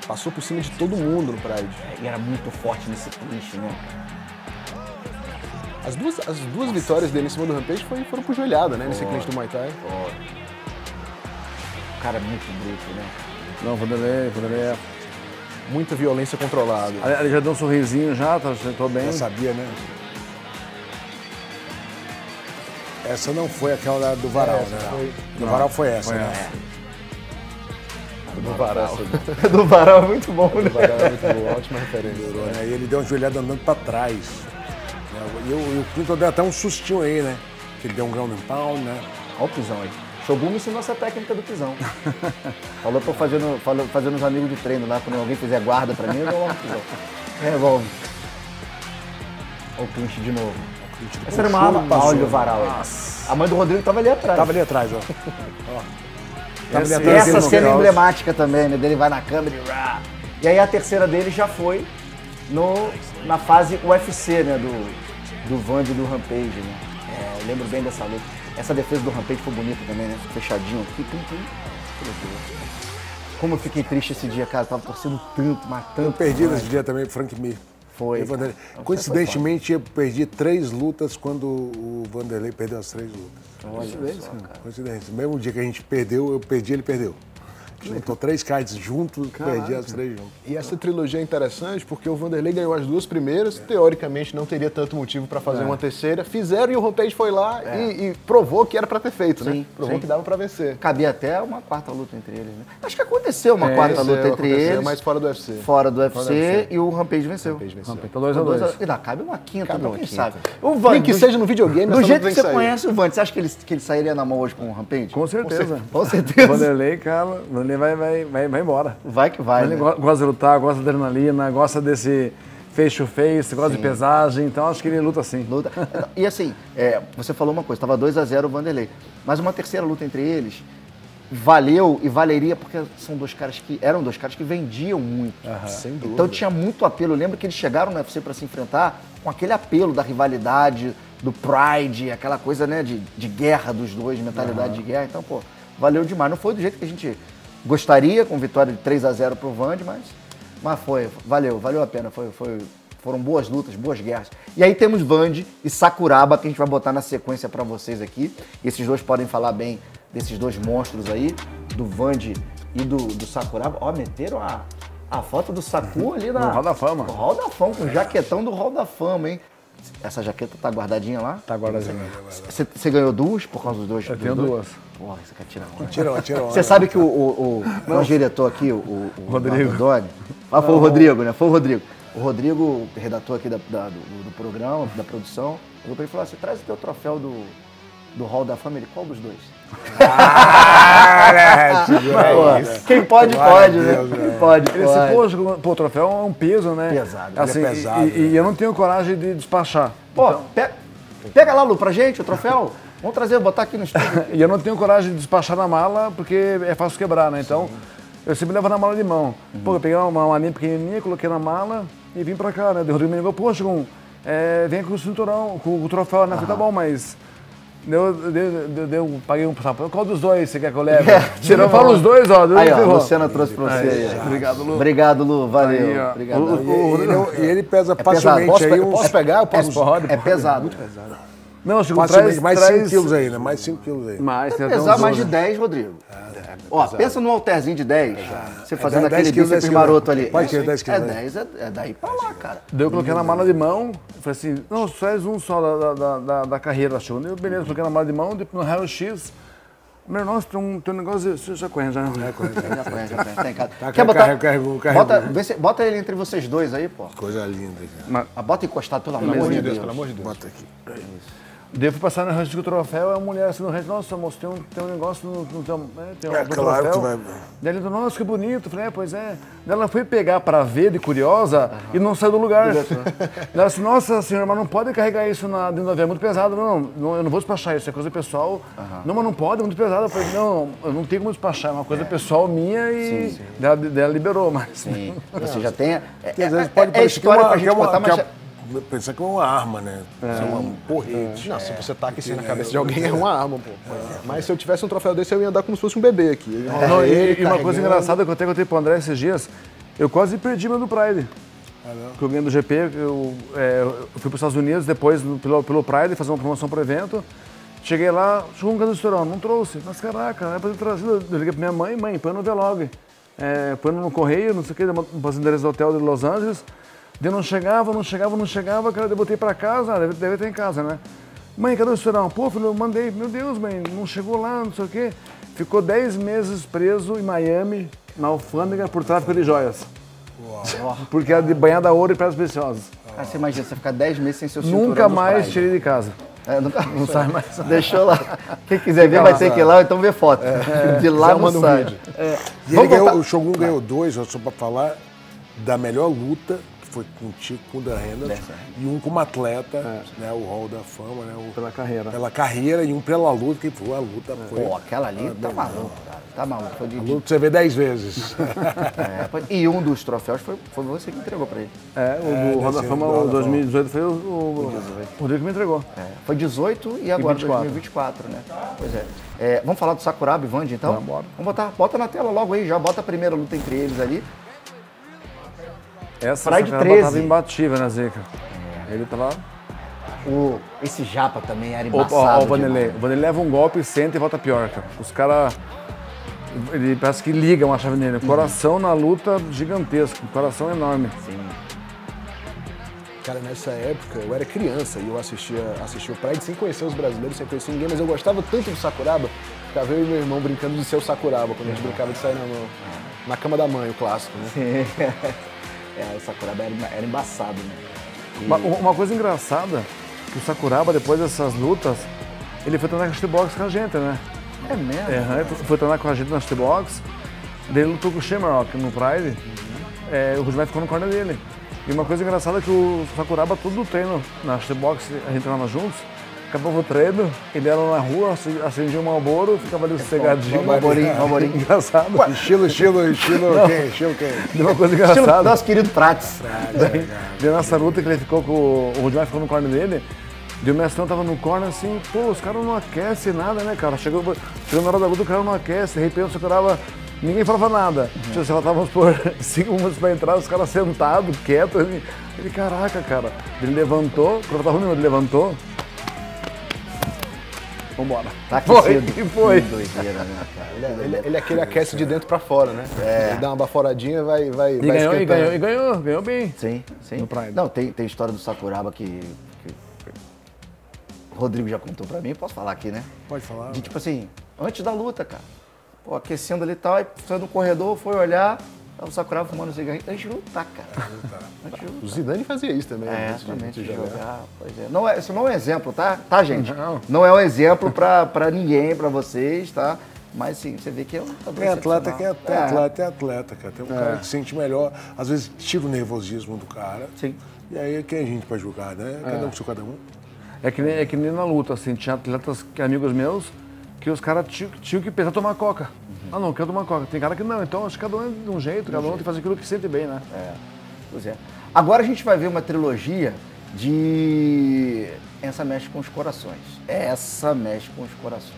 Passou por cima de todo mundo no Pride. E era muito forte nesse clinch, né? As duas vitórias dele em cima do Rampage foram por joelhada, né? Nesse clinch do Muay Thai. O cara é muito bruto, né? Não, Vanderlei é... Muita violência controlada. Ele já deu um sorrisinho já, tô bem. Já sabia, né? Essa não foi aquela do varal, né? Do varal foi essa, né? Do varal. Do varal é muito bom, né? Do varal é muito bom, ótima referência. E ele deu uma joelhada andando pra trás. E o Quinton deu até um sustinho aí, né? Que ele deu um ground and pound, né? Olha o pisão aí. Shogun me ensinou essa técnica do pisão. Falou pra eu fazer nos amigos de treino lá, quando alguém fizer guarda pra mim, eu dou um pisão. Revolve. Olha o clinch de novo. Essa era uma arma. Olha o varal aí. A mãe do Rodrigo tava ali atrás. Tava ali atrás, ó. Essa cena emblemática também, né? Dele vai na câmera e... Rah! E aí a terceira dele já foi na fase UFC, né? Do Vandy e do Rampage, né? Eu lembro bem dessa luta. Essa defesa do Rampage foi bonita também, né? Fechadinho aqui, Como eu fiquei triste esse dia, cara. Eu tava torcendo tanto, mas tanto. Eu perdi nesse dia também, Frank Mir. Foi. Coincidentemente, eu perdi 3 lutas quando o Vanderlei perdeu as 3 lutas. Coincidência, cara. Coincidência. Mesmo dia que a gente perdeu, eu perdi, ele perdeu. Juntou 3 cards juntos, perdi as 3 juntos. E essa trilogia é interessante porque o Vanderlei ganhou as 2 primeiras, teoricamente não teria tanto motivo para fazer uma terceira. Fizeram e o Rampage foi lá e provou que era para ter feito, né? Provou que dava para vencer. Cabia até uma 4ª luta entre eles, né? Acho que aconteceu uma 4ª luta entre eles. Mas fora do UFC. Fora do UFC e o Rampage venceu. Então 2-2. E cabe uma 5ª, Cabe uma quem 5ª. sabe. Nem que seja no videogame, do essa jeito luta que tem você sair. conhece o Vandy, você acha que ele sairia na mão hoje com o Rampage? Com certeza. Com certeza. Vanderlei, cara, Vanderlei vai embora. Vai que vai, Ele né? gosta de lutar, gosta de adrenalina, gosta desse face-to-face, gosta de pesagem, então acho que ele luta assim. Luta. E assim, você falou uma coisa, estava 2-0 o Vanderlei, mas uma terceira luta entre eles, valeu e valeria porque eram dois caras que vendiam muito. Sem dúvida. Então tinha muito apelo. Eu lembro que eles chegaram no UFC para se enfrentar com aquele apelo da rivalidade, do pride, aquela coisa, né, de guerra dos dois, de mentalidade de guerra. Então, pô, valeu demais. Não foi do jeito que a gente gostaria, com vitória de 3-0 pro Vandy, mas valeu a pena. Foram boas lutas, boas guerras. E aí temos Vandy e Sakuraba, que a gente vai botar na sequência para vocês aqui. Esses dois podem falar bem desses dois monstros aí, do Vandy e do Sakuraba. Ó, meteram a foto do Saku ali na... No Hall da Fama. No Hall da Fama, com o jaquetão do Hall da Fama, hein? Essa jaqueta tá guardadinha lá? Tá guardadinha. Você ganhou duas por causa dos dois? Eu tenho duas. Porra, você quer tirar uma. Tira uma. Você sabe que o nosso diretor aqui, o Rodrigo. Doni, foi o Rodrigo, né? Foi o Rodrigo. O Rodrigo, redator aqui do programa, da produção, ele falou assim, traz o teu troféu do Hall da Fama. Ele, qual dos dois? Quem pode, né? Quem pode. Ele disse, poxa, o troféu é um peso, né? Pesado. Assim, é pesado, e eu não tenho coragem de despachar. Pô, Então, pega lá, Lu, pra gente o troféu. Vamos trazer, botar aqui no estúdio. e eu não tenho coragem de despachar na mala, porque é fácil quebrar, né? Então, eu sempre levo na mala de mão. Pô, eu peguei uma malinha pequenininha, coloquei na mala e vim pra cá, né? O Rodrigo me ligou, poxa, vem com o cinturão, com o troféu, né? Eu falei, tá bom, mas... Eu paguei um sapato. Qual dos dois você quer que eu leve? Fala os dois, ó. Aí, ó, a Luciana trouxe pra você aí. Obrigado, Lu. Obrigado, Lu. Valeu. Aí, Obrigado. E ele pesa facilmente aí uns... Posso pegar? Eu posso. É pesado. Muito pesado. Não, Chico, Facilmente, mais 5 quilos aí, né? Mais 5 quilos aí. Mais, tem até Pesar uns mais de 12. 10, Rodrigo. Ó, pensa num halterzinho de 10. Você fazendo 10 aquele quilos, bíceps 10 maroto ali. Pode ser 10 quilos. 10 é daí pra lá, cara. Daí eu coloquei na mala de mão, falei assim, não, só faz um só da carreira, Chico. Eu, beleza, coloquei na mala de mão, depois no raio-x. Meu, nossa, tem um negócio, você já conhece, já. Já conhece. Tá em casa. Tá, Quer botar? carregou. Bota ele entre vocês dois aí, pô. Coisa linda, cara. Bota encostado, pelo amor de Deus. Pelo amor de Deus. Bota aqui. Daí eu fui passar no rancho com o troféu, a mulher assim no rancho, nossa, moço, tem um negócio no teu tem um claro troféu. que vai... Daí ele falou, nossa, que bonito. Eu falei, pois é. Daí ela foi pegar pra ver, de curiosa, e não saiu do lugar. Ela disse, nossa senhora, mas não pode carregar isso dentro do avião, é muito pesado. Não, eu não vou despachar isso, é coisa pessoal. Não, mas não pode, é muito pesado. Eu falei, não, eu não tenho como despachar, é uma coisa pessoal minha e Sim. Ela liberou, mas... Sim. Você já tem... Porque às vezes pode parecer história pra gente contar, mas... Pensar que é uma arma, né? É uma porrete. Não, se você taca isso na cabeça de alguém, é uma arma, pô. Mas se eu tivesse um troféu desse, eu ia andar como se fosse um bebê aqui. Não, e uma coisa engraçada que eu até contei pro André esses dias, eu quase perdi meu do Pride. Que eu ganhei do GP, eu fui para os Estados Unidos depois pelo Pride fazer uma promoção pro evento. Cheguei lá, chegou um cara do restaurante, não trouxe. Mas caraca, é pra ter trazido. Eu liguei pra minha mãe, põe no Vlog. Põe no correio, não sei o que, no endereço do hotel de Los Angeles. Daí não chegava, cara, eu botei pra casa, deve ter em casa, né? Mãe, cadê o restaurante? Pô, filho, eu mandei, meu Deus, mãe, não chegou lá, não sei o quê. Ficou 10 meses preso em Miami, na alfândega, por tráfico de joias. Uau. Porque era de banhada a ouro e pedras preciosas. Ah, você imagina, você ficar 10 meses sem seu cinturão. Nunca mais tirei de casa. Não sai mais. Deixou lá. Quem quiser ver vai ter que ir lá ou então ver foto. De lá não sai. E ele ganhou, o Shogun ganhou 2, só pra falar, da melhor luta, que foi com o Chico, com o Dan Henderson, e um como atleta, né, o Hall da Fama, né? Pela carreira. Pela carreira e um pela luta, que foi a luta. Foi, pô, aquela ali tá maluco, cara. Tá maluco. Foi a luta você vê 10 vezes. E um dos troféus foi você que entregou pra ele. O Hall da Fama, o 2018 foi o Rodrigo que me entregou. Foi 18 e agora 24. 2024, né? Pois é. Vamos falar do Sakuraba e Vandy, então? Vamos bota na tela logo aí, já bota a primeira luta entre eles ali. Essa Pride Sakuraba 13. tava imbatível, né, Zica? Ele tava... Esse japa também era embaçado. O Vanderlei leva um golpe, senta e volta pior, cara. Os caras... Ele parece que ligam a chave nele. Coração na luta gigantesco, coração enorme. Sim. Cara, nessa época eu era criança e eu assistia o Pride sem conhecer os brasileiros, sem conhecer ninguém, mas eu gostava tanto do Sakuraba, ficava eu e meu irmão brincando de ser o Sakuraba, quando a gente brincava de sair na cama da mãe, o clássico, né? Sim. O Sakuraba era embaçado, né? Uma coisa engraçada, que o Sakuraba, depois dessas lutas, ele foi treinar box com a gente, né? É mesmo? Ele foi treinar com a gente na box, daí ele lutou com o Shamrock no Pride, o Rudimento ficou no corner dele. E uma coisa engraçada é que o Sakuraba, todo o treino na box, a gente treinava juntos, acabava o treino, ele era na rua, acendia um Marlboro, ficava ali sossegadinho. Malborinho. Engraçado. Estilo quem? Estilo quem? Deu uma coisa Estilo engraçada. nosso querido Prates. Deu nessa luta que ele ficou com o Rudimar ficou no corner dele. E o mestrão tava no corner assim, pô, os caras não aquecem nada, né, cara? Chegou na hora da luta, o cara não aquece, de repente você curava, ninguém falava nada. Tipo, você faltava por 5 minutos pra entrar, os caras sentados, quietos. Ele, caraca, cara. Ele levantou, quando tava ruim, ele levantou. Vambora. Tá aquecido. Foi. Que doideira, né, cara? Ele é aquele aquece de dentro pra fora, né? Ele dá uma baforadinha e vai Ganhou bem. Sim. No Pride. Não, tem história do Sakuraba que o Rodrigo já contou pra mim, posso falar aqui, né? Pode falar. De tipo assim, antes da luta, cara. Pô, aquecendo ali e tal, aí saiu no corredor, foi olhar, tava o Sakuraba fumando cigarro. Antes de lutar, cara. Antes de lutar. O Zidane fazia isso também. Antes de jogar. Pois é. Não isso não é um exemplo, tá? Tá, gente? Não. Não é um exemplo pra ninguém, pra vocês, tá? Mas sim, você vê que é um Tem atleta que é atleta, cara. Tem um cara que se sente melhor, às vezes tira o nervosismo do cara. Sim. E aí quem é a gente pra julgar, né? Cada um com seu cada um. É que nem na luta, assim, tinha atletas, amigos meus, que os caras tinham que pensar tomar coca. Ah, não, quero tomar coca. Tem cara que não, então acho que cada um é de um jeito, cada um tem que fazer aquilo que sente bem, né? Pois é. Agora a gente vai ver uma trilogia de Essa Mexe com os Corações. Essa Mexe com os Corações.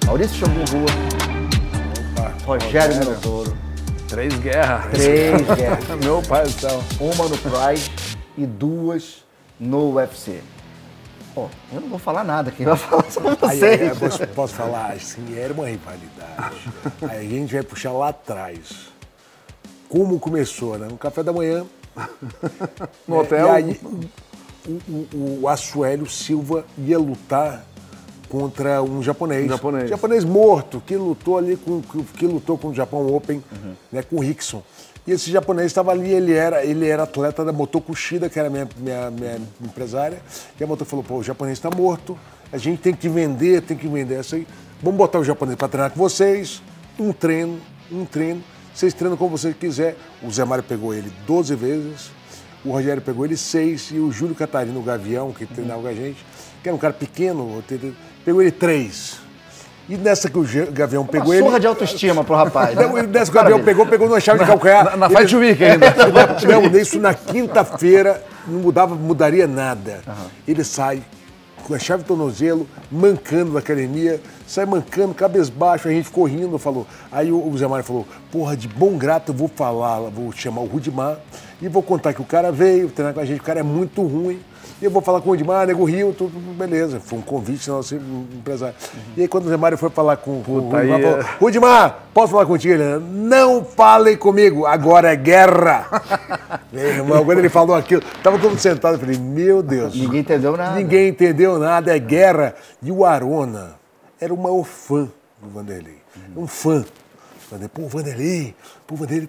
Maurício Shogun Rua, Rogério Minotauro, 3 guerras. 3 guerras. Meu pai do céu. Uma no Pride e 2 no UFC. Pô, eu não vou falar nada, quem vai falar são vocês. Posso falar assim, era uma rivalidade. Aí a gente vai puxar lá atrás. Como começou, né? No café da manhã. No hotel. E aí o Assuélio Silva ia lutar contra um japonês. Japonês morto, que lutou ali com o Japão Open, né, com o Rickson. E esse japonês estava ali, ele era atleta da Motoko Shida, que era minha empresária. E a Motoko falou, pô, o japonês está morto, a gente tem que vender essa aí. Vamos botar o japonês para treinar com vocês, um treino, vocês treinam como vocês quiser. O Zé Mário pegou ele 12 vezes, o Rogério pegou ele 6, e o Júlio Catarino, o Gavião, que treinava com a gente, que era um cara pequeno, pegou ele 3. E nessa que o Gavião pegou ele... Surra de autoestima pro rapaz. Né? Nessa que o Gavião pegou numa chave de calcanhar. Na Fight Week ainda. Não, isso na quinta-feira não mudaria nada. Ele sai com a chave de tornozelo, mancando da academia, sai mancando, cabisbaixo, a gente ficou rindo, falou. Aí o Zé Mário falou, porra, de bom grato eu vou chamar o Rudimar e vou contar que o cara veio treinar com a gente, o cara é muito ruim. E eu vou falar com o Rudimar, Nego Rio, tudo beleza. Foi um convite do nosso empresário. E aí quando o Zé Mário foi falar com o Rudimar, falou, Rudimar, posso falar contigo? Ele, não falem comigo, agora é guerra. Meu irmão, quando ele falou aquilo, tava todo mundo sentado, eu falei, meu Deus. Ninguém entendeu nada. Ninguém entendeu nada, é guerra. E o Arona era o maior fã do Vanderlei. Um fã. Pô, o Vanderlei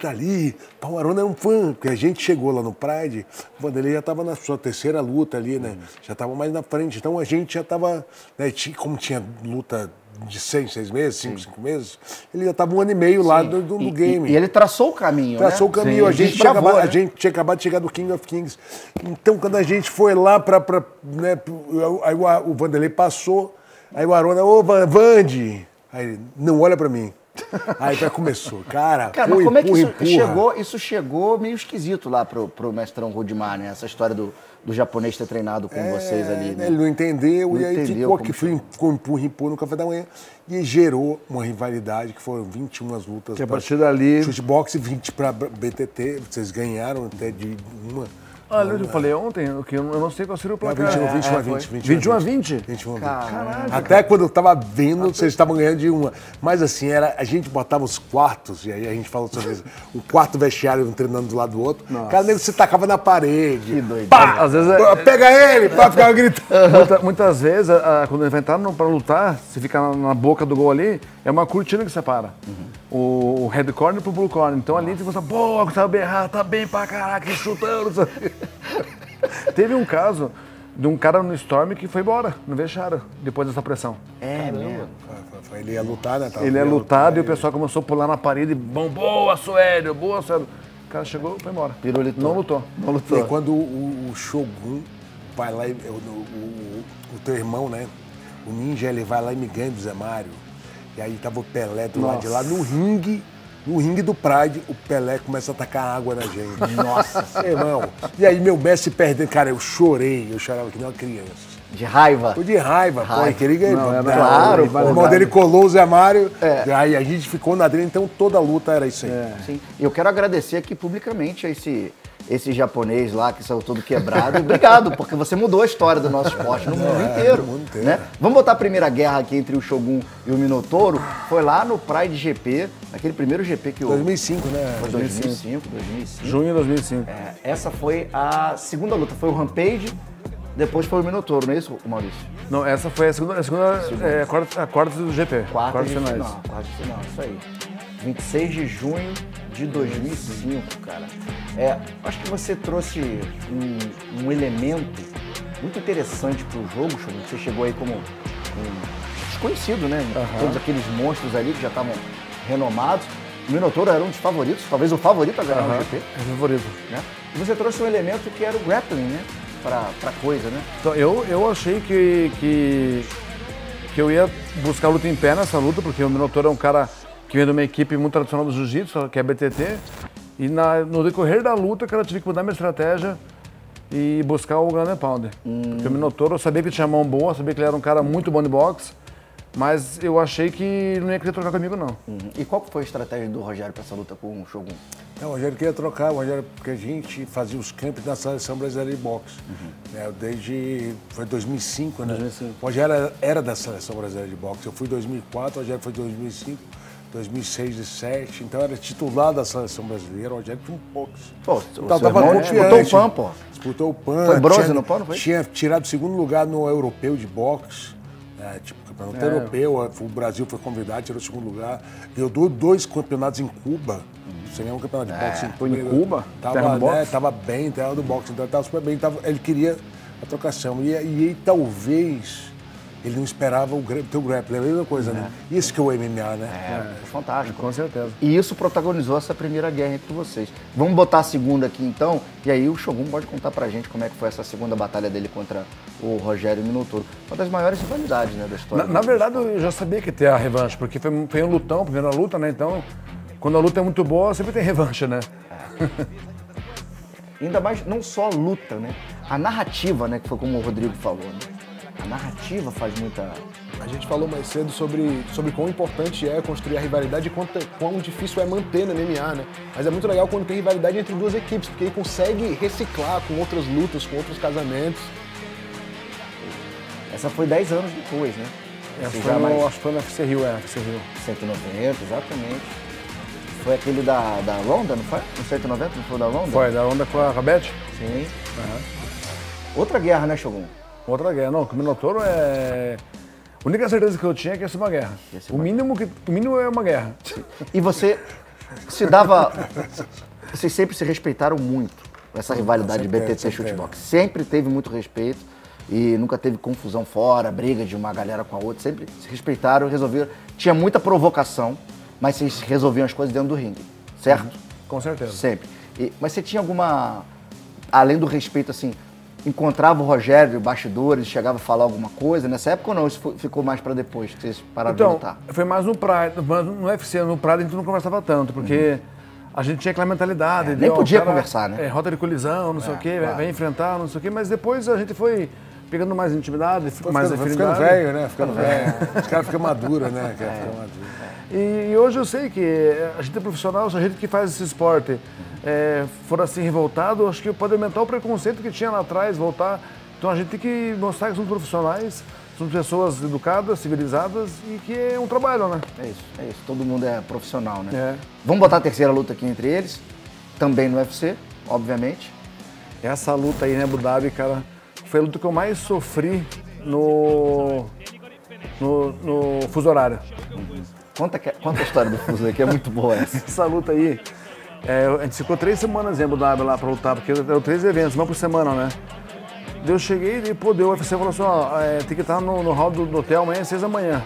tá ali. Pô, o Arona é um fã, porque a gente chegou lá no Pride, o Vanderlei já estava na sua 3ª luta ali, né? Já estava mais na frente. Então a gente já estava, né? Como tinha luta de 6 meses, 5 meses, ele já estava 1 ano e meio lá do game. E ele traçou o caminho, Traçou o caminho. Sim, a gente tinha acabado de chegar do King of Kings. Então quando a gente foi lá né, aí o Vanderlei passou, aí o Arona, ô Vande, aí ele, não olha pra mim. Aí já começou, cara mas como é que isso chegou meio esquisito lá pro mestrão Rudimar, né? Essa história do japonês ter treinado com vocês ali, né? Ele não entendeu, e aí ficou empurra no café da manhã e gerou uma rivalidade que foram 21 as lutas. Que a partir dali... Chutebox e 20 pra BTT, vocês ganharam até de uma... Olha, eu falei ontem, que eu não sei qual seria o placar. 21 a 20? 21 a 20. Caralho. Até quando eu tava vendo, vocês estavam ganhando de uma. Mas assim, a gente botava os quartos, e aí a gente falou sobre isso, o quarto vestiário, um treinando do lado do outro. Nossa. Cara, nego se tacava na parede. Que doido. Pá! Às vezes pega ele, pá, ficava gritando. Muitas vezes, quando ele vai entrar pra lutar, se fica na boca do gol ali, é uma cortina que separa. O red corner pro blue corner. Então ali você pensa, boa, Gustavo Berra, tá bem pra caraca, chutando. Teve um caso de um cara no Storm que foi embora, no vestiário, depois dessa pressão. É mesmo? Ele ia lutar, né? Ele ia lutar e o pessoal começou a pular na parede, boa, Suélio, boa, Suélio. O cara chegou e foi embora. Pirulitou. Não lutou. E quando o Shogun vai lá, o teu irmão, né? O Ninja, ele vai lá e me ganha do Zé Mário. E aí tava o Pelé do lado de lá, no ringue do Pride, o Pelé começa a tacar água na gente. Nossa. Irmão. E aí meu Messi perdendo, cara, eu chorava que nem uma criança. De raiva. Foi de raiva, pô, e queria ganhar. Claro, o irmão dele colou o Zé Mário, aí a gente ficou na dele, então toda a luta era isso aí. Sim. E eu quero agradecer aqui publicamente a esse japonês lá que saiu todo quebrado. Obrigado, porque você mudou a história do nosso esporte no mundo inteiro. No mundo inteiro. Né? Vamos botar a primeira guerra aqui entre o Shogun e o Minotouro. Foi lá no Pride GP, naquele primeiro GP que o... 2005, né? Foi 2005. Junho de 2005. Essa foi a segunda luta. Foi o Rampage, depois foi o Minotouro, não é isso, Maurício? Não, essa foi a quarta do GP. Quarta de finais. final, isso aí. 26 de junho de 2005, cara. Acho que você trouxe um elemento muito interessante pro jogo, Shogun. Você chegou aí como um desconhecido, né? Todos aqueles monstros ali que já estavam renomados. O Minotouro era um dos favoritos, talvez o favorito a ganhar o GP. É o favorito. Né? E você trouxe um elemento que era o grappling, né? Pra coisa, né? Então, eu achei que eu ia buscar luta em pé nessa luta, porque o Minotouro é um cara que vem de uma equipe muito tradicional do jiu-jitsu, que é a BTT, e no decorrer da luta, cara, eu tive que mudar minha estratégia e buscar o ground and pounder. Porque o Minotouro, eu sabia que ele tinha mão boa, sabia que ele era um cara muito bom de boxe, mas eu achei que ele não ia querer trocar comigo, não. E qual foi a estratégia do Rogério para essa luta com o Shogun? Não, o Rogério queria trocar, porque a gente fazia os campos na Seleção Brasileira de Boxe. Foi 2005, né? 2005. O Rogério era da Seleção Brasileira de Boxe. Eu fui em 2004, o Rogério foi em 2005, 2006, 2007. Então era titular da Seleção Brasileira, o Rogério tinha um boxe. Pô, então, tava disputou o PAN, pô. Disputou o PAN. Foi bronze no PAN, não foi? Tinha tirado segundo lugar no Europeu de Boxe. Campeonato europeu, o Brasil foi convidado, tirou o segundo lugar. Ganhou 2 campeonatos em Cuba. Você ganhou um campeonato de boxe em Cuba? Tava bem, terra do boxe, então estava super bem. Ele queria a trocação. E talvez ele não esperava o teu grappling, é a mesma coisa, né? Isso que é o MMA, né? Fantástico. Com certeza. E isso protagonizou essa primeira guerra entre vocês. Vamos botar a segunda aqui então, e aí o Shogun pode contar pra gente como é que foi essa segunda batalha dele contra o Rogério Minotouro. Uma das maiores rivalidades, né, da história. Na verdade, eu já sabia que ia ter a revanche, porque foi um lutão, primeira luta, né? Então, quando a luta é muito boa, sempre tem revanche, né? Ainda mais, não só a luta, né? A narrativa, né? Que foi como o Rodrigo falou, né? A narrativa faz muita... A gente falou mais cedo sobre quão importante é construir a rivalidade e quão difícil é manter no MMA, né? Mas é muito legal quando tem rivalidade entre duas equipes, porque aí consegue reciclar com outras lutas, com outros casamentos. Essa foi 10 anos depois, né? Acho que foi no FC Rio, FC Rio. 190, exatamente. Foi aquele da Ronda, não foi? No 190, não foi da Ronda? Foi, da Ronda com a Beth? Sim. Outra guerra, né, Shogun? Outra guerra. Não, com o Minotouro é... A única certeza que eu tinha é que ia ser uma guerra. O mínimo é uma guerra. E você se dava... Vocês sempre se respeitaram muito, essa rivalidade de BTT e Chutebox. Sempre teve muito respeito e nunca teve confusão fora, briga de uma galera com a outra. Sempre se respeitaram, resolveram. Tinha muita provocação, mas vocês resolviam as coisas dentro do ringue, certo? Com certeza. Sempre. Mas você tinha alguma... Além do respeito, assim... Encontrava o Rogério, bastidores, chegava a falar alguma coisa nessa época ou não? Isso ficou mais pra depois, que vocês pararam de lutar? Foi mais no Pride, no UFC, no Pride a gente não conversava tanto, porque a gente tinha aquela mentalidade. Nem podia conversar, né? Rota de colisão, não sei o quê, claro. Vem enfrentar, não sei o quê, mas depois a gente foi pegando mais intimidade, mais afinidade. Ficando velho, né? Ficando velho. Os caras ficam maduros, né? E hoje eu sei que a gente é profissional, se a gente que faz esse esporte for assim revoltado, acho que pode aumentar o preconceito que tinha lá atrás, voltar. Então a gente tem que mostrar que somos profissionais, somos pessoas educadas, civilizadas e que é um trabalho, né? É isso. Todo mundo é profissional, né? Vamos botar a terceira luta aqui entre eles, também no UFC, obviamente. Essa luta aí, né, Abu Dhabi, cara, foi a luta que eu mais sofri no fuso horário. Conta a história do fuso aí, que é muito boa essa. Essa luta aí, a gente ficou 3 semanas em Abu Dhabi lá pra lutar, porque eram 3 eventos, uma por semana, né? Eu cheguei e, o UFC falou assim, tem que estar no hall do hotel amanhã às 6 da manhã.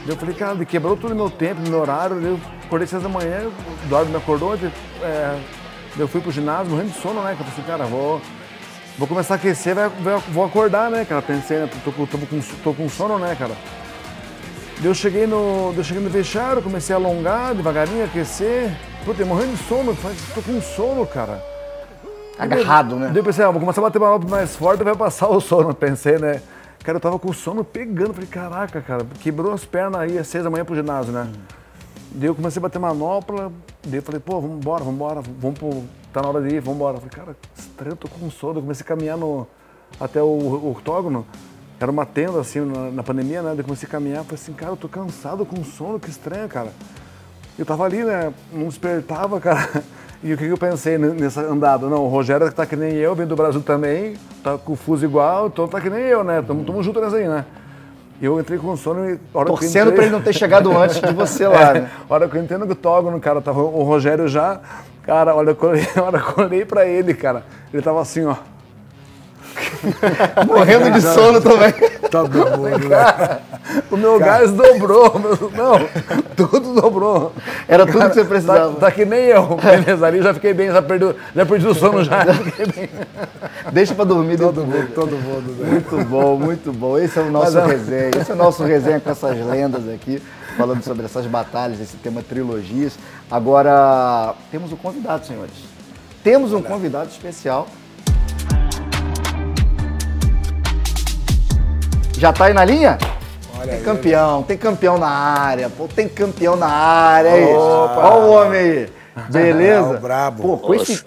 Eu falei, cara, quebrou todo o meu tempo, meu horário, eu acordei às 6 da manhã, o Eduardo me acordou, eu fui pro ginásio morrendo de sono, né? Eu falei assim, cara, vou vou começar a aquecer, vou acordar, né, cara? Pensei, né? Tô com sono, né, cara? Eu cheguei no vestiário, comecei a alongar devagarinho, aquecer. Puta, eu morrendo de sono, tô com sono, cara. Agarrado, né? Daí eu pensei, vou começar a bater manopla mais forte, vai passar o sono, pensei, né? Cara, eu tava com o sono pegando, falei, caraca, cara, quebrou as pernas aí às 6 da manhã pro ginásio, né? Daí eu comecei a bater manopla, daí eu falei, pô, vambora, tá na hora de ir, vambora. Eu falei, cara, estranho, eu tô com sono, eu comecei a caminhar até o octógono. Era uma tenda, assim, na pandemia, né? Daí eu comecei a caminhar, falei assim, cara, eu tô cansado, com sono, que estranho, cara. Eu tava ali, né? Não despertava, cara. E o que eu pensei nessa andada? Não, o Rogério tá que nem eu, vem do Brasil também, tá com o fuso igual, então tá que nem eu, né? Tamo junto nessa aí, né? Eu entrei com sono e... Torcendo pra ele não ter chegado antes de você lá, né? A hora que eu entrei no octógono, cara, tava o Rogério já... Cara, a hora que eu olhei pra ele, cara, ele tava assim, ó. Morrendo de sono também. Tá bom, né? O meu gás dobrou, não, tudo dobrou. Era tudo que você precisava. Tá que nem eu, beleza, ali já fiquei bem, já perdi o sono já, fiquei bem. Deixa pra dormir Todo mundo, né? Muito bom, muito bom. Esse é o nosso resenha. Esse é o nosso resenha com essas lendas aqui, falando sobre essas batalhas, esse tema trilogias. Agora, temos um convidado, senhores. Temos um convidado especial. Já tá aí na linha? Olha tem aí, campeão, tem campeão na área, pô, tem campeão na área aí. Olha o homem aí. Beleza? o brabo. Pô, com esse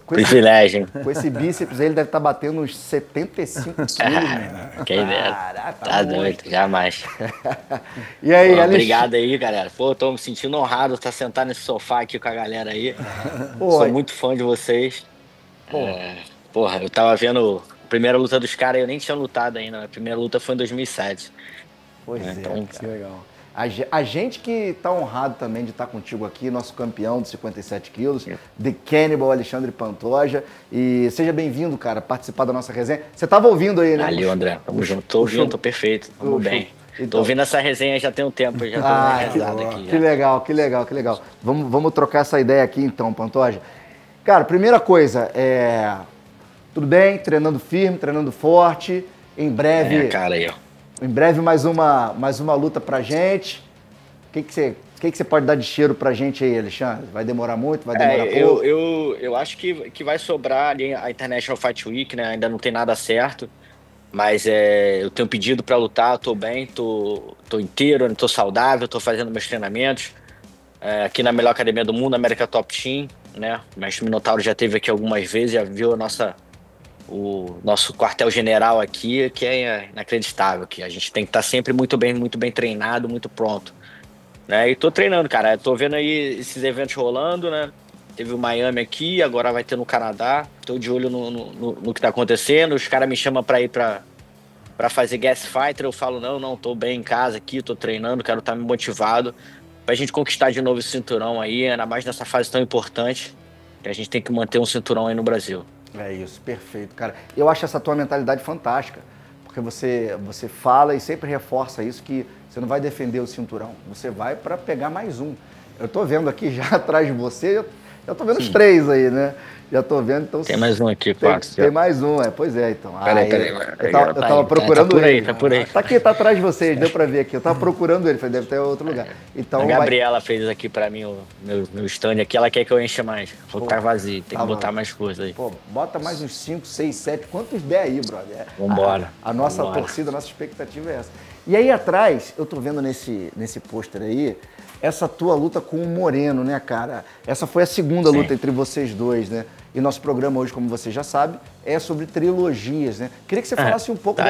privilégio, hein? com esse bíceps aí, ele deve estar batendo uns 75 quilos, né? Quem dera. Caraca, Tá doido, jamais. E aí, Pô, Alex? obrigado aí, galera. Pô, tô me sentindo honrado de estar sentado nesse sofá aqui com a galera aí. Pô, Sou muito fã de vocês. Porra, eu tava vendo a primeira luta dos caras, eu nem tinha lutado ainda. A primeira luta foi em 2007. Pois é, então, cara. Que legal. A gente que tá honrado também de estar contigo aqui, nosso campeão de 57 quilos, The Cannibal Alexandre Pantoja. E seja bem-vindo, cara, participar da nossa resenha. Você tava ouvindo aí, né? Valeu, André. Tamo junto. Tô ouvindo, tô perfeito. Tamo bem. Então. Tô ouvindo essa resenha já tem um tempo, já tô organizado aqui. Que legal, que legal, que legal. Vamos trocar essa ideia aqui então, Pantoja. Cara, primeira coisa, tudo bem, treinando firme, treinando forte. Em breve, Cara aí, ó. em breve mais uma luta pra gente. O que você pode dar de cheiro pra gente aí, Alexandre? Vai demorar muito? Vai demorar pouco? Eu acho que vai sobrar ali a International Fight Week, né? Ainda não tem nada certo. Mas eu tenho pedido pra lutar, tô bem, tô inteiro, tô saudável, tô fazendo meus treinamentos. Aqui na melhor academia do mundo, América Top Team, né? O mestre Minotauro já esteve aqui algumas vezes, já viu o nosso quartel-general aqui, que é inacreditável, que a gente tem que estar sempre muito bem treinado, muito pronto, né? E tô treinando, cara, tô vendo aí esses eventos rolando, né? Teve o Miami aqui, agora vai ter no Canadá, tô de olho no que tá acontecendo, os caras me chamam pra ir pra fazer guest fighter, eu falo, não, tô bem em casa aqui, tô treinando, quero estar me motivado pra gente conquistar de novo esse cinturão aí, ainda mais nessa fase tão importante, que a gente tem que manter um cinturão aí no Brasil. É isso, perfeito, cara. Eu acho essa tua mentalidade fantástica, porque você fala e sempre reforça isso, que você não vai defender o cinturão, você vai para pegar mais um. Eu tô vendo aqui já atrás de você, eu tô vendo os 3 aí, né? Já tô vendo, então... Tem mais um aqui, Tem mais um, pois é, então. Peraí. Eu tava procurando ele. Tá por aí. Tá aqui, tá atrás de vocês, deu pra ver aqui. Eu tava procurando ele, falei, deve ter outro lugar. Então, A Gabriela fez aqui pra mim o meu stand aqui, ela quer que eu encha mais. Vou estar vazio, tem que botar mais coisa aí. Pô, bota mais uns 5, 6, 7, quantos der aí, brother. Vambora. A nossa torcida, a nossa expectativa é essa. E aí atrás, eu tô vendo nesse pôster aí, essa tua luta com o Moreno, né, cara? Essa foi a segunda luta entre vocês dois, né? E nosso programa hoje, como você já sabe, é sobre trilogias, né? Queria que você falasse um pouco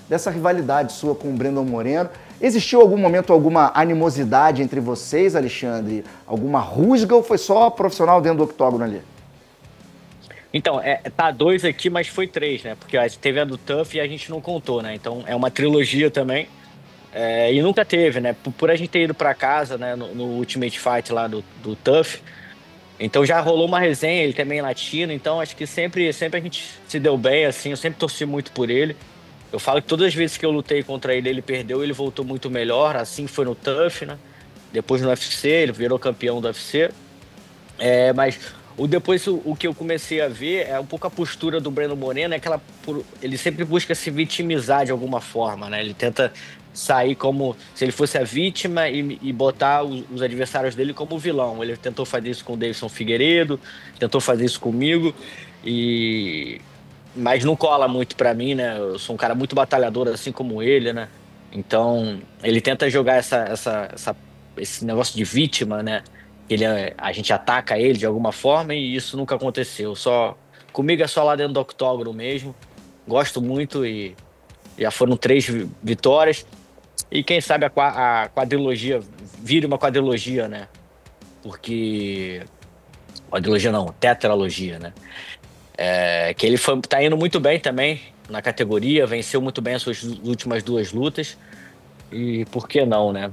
dessa rivalidade sua com o Brandon Moreno. Existiu algum momento, alguma animosidade entre vocês, Alexandre? Alguma rusga ou foi só profissional dentro do octógono ali? Então, tá 2 aqui, mas foi 3, né? Porque teve a do Tough e a gente não contou, né? Então, é uma trilogia também. E nunca teve, né? Por a gente ter ido pra casa, né? No Ultimate Fight lá do Tough. Então, já rolou uma resenha, ele também é latino. Então, acho que sempre a gente se deu bem, assim. Eu sempre torci muito por ele. Eu falo que todas as vezes que eu lutei contra ele, ele perdeu, ele voltou muito melhor. Assim foi no Tough, né? Depois no UFC, ele virou campeão do UFC. Mas Depois o que eu comecei a ver é um pouco a postura do Breno Moreno, ele sempre busca se vitimizar de alguma forma, né? Ele tenta sair como se ele fosse a vítima e botar os adversários dele como vilão. Ele tentou fazer isso com o Davidson Figueiredo, tentou fazer isso comigo, mas não cola muito pra mim, né? Eu sou um cara muito batalhador, assim como ele, né? Então, ele tenta jogar esse negócio de vítima, né? A gente ataca ele de alguma forma e isso nunca aconteceu. Comigo é só lá dentro do octógono mesmo. Gosto muito e já foram 3 vitórias. E quem sabe a quadrilogia vire uma quadrilogia, né? Porque... Quadrilogia não, tetralogia, né? Que ele tá indo muito bem também na categoria, venceu muito bem as suas últimas 2 lutas. E por que não, né?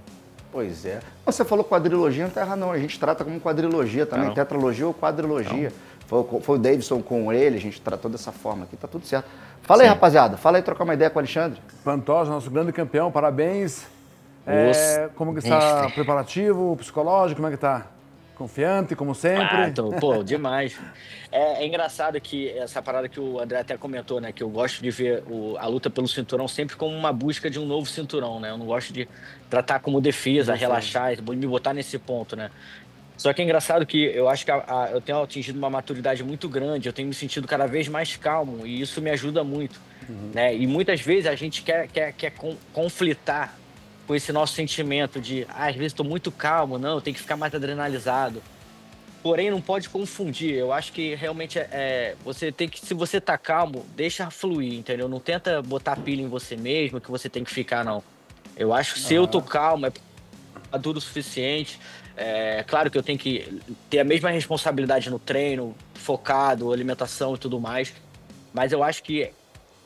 Pois é. Você falou quadrilogia, não tá errado não. A gente trata como quadrilogia também, tetralogia ou quadrilogia. Foi o Davidson com ele, a gente tratou dessa forma aqui, tá tudo certo. Fala aí, rapaziada. Fala aí, trocar uma ideia com o Alexandre. Pantoja, nosso grande campeão, parabéns. Como que está preparativo, psicológico, como é que tá? Confiante, como sempre? Demais. É engraçado que essa parada que o André até comentou, né? Que eu gosto de ver a luta pelo cinturão sempre como uma busca de um novo cinturão, né? Eu não gosto de tratar como defesa, relaxar, me botar nesse ponto, né? Só que é engraçado que eu acho que eu tenho atingido uma maturidade muito grande, eu tenho me sentido cada vez mais calmo e isso me ajuda muito, né? E muitas vezes a gente quer conflitar com esse nosso sentimento de, às vezes estou muito calmo, não, eu tenho que ficar mais adrenalizado. Porém, não pode confundir. Eu acho que realmente você tem que, se você tá calmo, deixa fluir, entendeu? Não tenta botar pilha em você mesmo, que você tem que ficar, não. Eu acho que se eu tô calmo, é maduro o suficiente. Claro que eu tenho que ter a mesma responsabilidade no treino, focado, alimentação e tudo mais. Mas eu acho que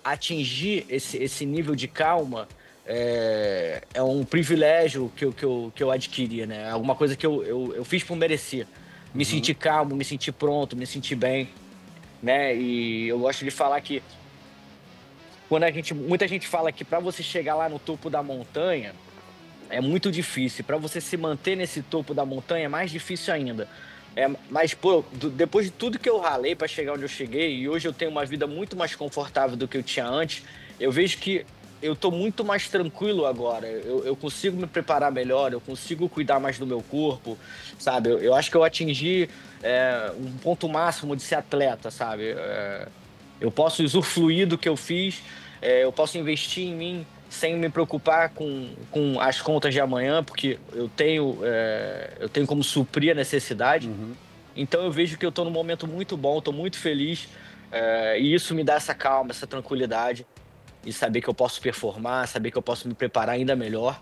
atingir esse nível de calma é um privilégio que eu adquiri, né? Alguma coisa que eu fiz por merecer. Me sentir calmo, me sentir pronto, me sentir bem, né? E eu gosto de falar que muita gente fala que para você chegar lá no topo da montanha é muito difícil. Para você se manter nesse topo da montanha é mais difícil ainda. Mas, depois de tudo que eu ralei para chegar onde eu cheguei, e hoje eu tenho uma vida muito mais confortável do que eu tinha antes, eu vejo que eu tô muito mais tranquilo agora. Eu consigo me preparar melhor, eu consigo cuidar mais do meu corpo, sabe? Eu acho que eu atingi um ponto máximo de ser atleta, sabe? Eu posso usufruir do que eu fiz, eu posso investir em mim sem me preocupar com as contas de amanhã, porque eu tenho como suprir a necessidade. Então eu vejo que eu tô num momento muito bom, tô muito feliz, e isso me dá essa calma, essa tranquilidade. E saber que eu posso performar, saber que eu posso me preparar ainda melhor.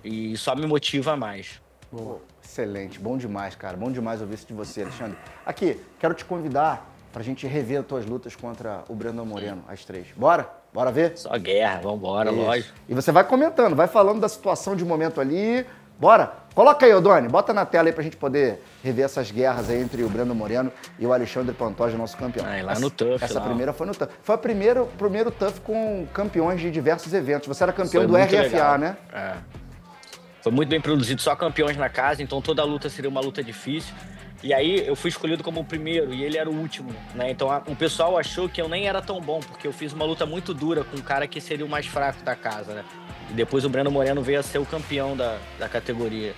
E só me motiva mais. Pô, excelente, bom demais, cara. Bom demais ouvir isso de você, Alexandre. Aqui, quero te convidar pra gente rever as tuas lutas contra o Breno Moreno, as 3. Bora? Bora ver? Só guerra, vambora, lógico. E você vai comentando, vai falando da situação de momento ali. Bora? Coloca aí, Odone, bota na tela aí pra gente poder rever essas guerras aí entre o Breno Moreno e o Alexandre Pantoja, nosso campeão. Lá no TUF. Essa primeira foi no TUF. Foi o primeiro TUF com campeões de diversos eventos. Você era campeão do RFA, legal, né? Foi muito bem produzido, só campeões na casa, então toda a luta seria uma luta difícil. E aí eu fui escolhido como o primeiro e ele era o último, né? Então o pessoal achou que eu nem era tão bom, porque eu fiz uma luta muito dura com um cara que seria o mais fraco da casa, né? E depois o Breno Moreno veio a ser o campeão da categoria.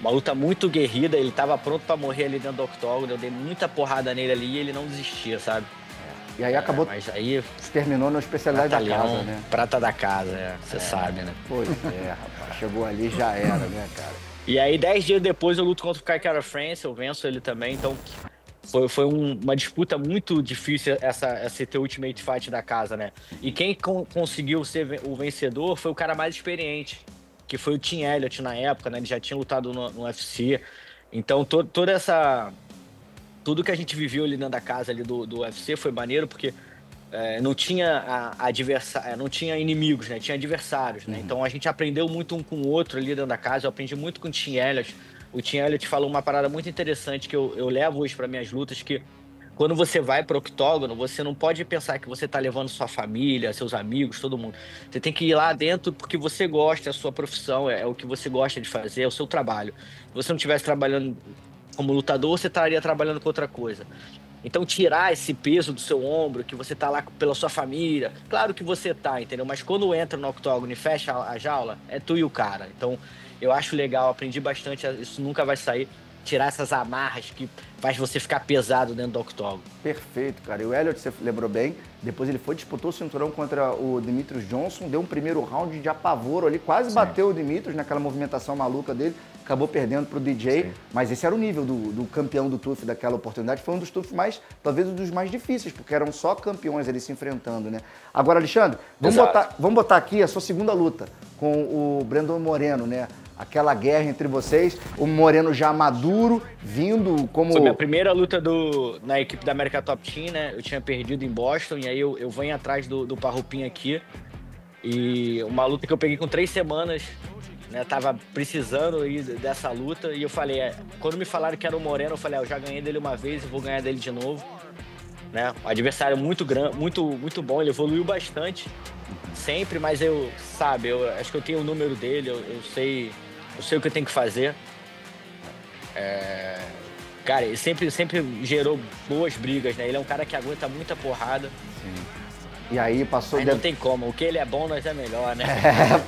Uma luta muito guerrida, ele tava pronto pra morrer ali dentro do octógono, eu dei muita porrada nele ali e ele não desistia, sabe? E aí acabou, mas aí terminou na especialidade da casa, né? Prata da casa, você sabe, né? Pois rapaz, chegou ali e já era, né, cara? E aí 10 dias depois eu luto contra o Kai Kara France, eu venço ele também, então foi uma disputa muito difícil esse teu Ultimate Fight da casa, né? E quem conseguiu ser o vencedor foi o cara mais experiente, que foi o Tim Elliott na época, né? Ele já tinha lutado no UFC. Então tudo que a gente viveu ali dentro da casa ali do UFC foi maneiro, porque não tinha não tinha inimigos, né? Tinha adversários, né? Então a gente aprendeu muito um com o outro ali dentro da casa. Eu aprendi muito com o Tim Elliott. O Tim Elliott falou uma parada muito interessante que eu levo hoje para minhas lutas, que quando você vai pro octógono, você não pode pensar que você tá levando sua família, seus amigos, todo mundo. Você tem que ir lá dentro porque você gosta, é a sua profissão, é o que você gosta de fazer, é o seu trabalho. Se você não estivesse trabalhando como lutador, você estaria trabalhando com outra coisa. Então, tirar esse peso do seu ombro, que você tá lá pela sua família, claro que você tá, entendeu? Mas quando entra no octógono e fecha a jaula, é tu e o cara. Então, eu acho legal, aprendi bastante, isso nunca vai sair. Tirar essas amarras que faz você ficar pesado dentro do octógono. Perfeito, cara. E o Elliot, você lembrou bem, depois ele disputou o cinturão contra o Demetrius Johnson, deu um primeiro round de apavoro ali, quase bateu o Demetrius naquela movimentação maluca dele, acabou perdendo pro DJ, mas esse era o nível do campeão do TUF daquela oportunidade, foi um dos TUF talvez um dos mais difíceis, porque eram só campeões ali se enfrentando, né? Agora, Alexandre, vamos botar aqui a sua segunda luta com o Brandon Moreno, né? Aquela guerra entre vocês, o Moreno já maduro, vindo como... Foi minha primeira luta na equipe da América Top Team, né? Eu tinha perdido em Boston, e aí eu venho atrás do Parrupinha aqui. E uma luta que eu peguei com 3 semanas, né? Tava precisando aí dessa luta, e eu falei, quando me falaram que era o Moreno, eu falei, eu já ganhei dele uma vez e vou ganhar dele de novo. Né? O adversário muito grande, muito bom, ele evoluiu bastante, sempre, mas eu acho que eu tenho o número dele, eu sei o que eu tenho que fazer. Cara, ele sempre gerou boas brigas, né? Ele é um cara que aguenta muita porrada. Sim. E aí passou... Mas não tem como, o que ele é bom, nós é melhor, né?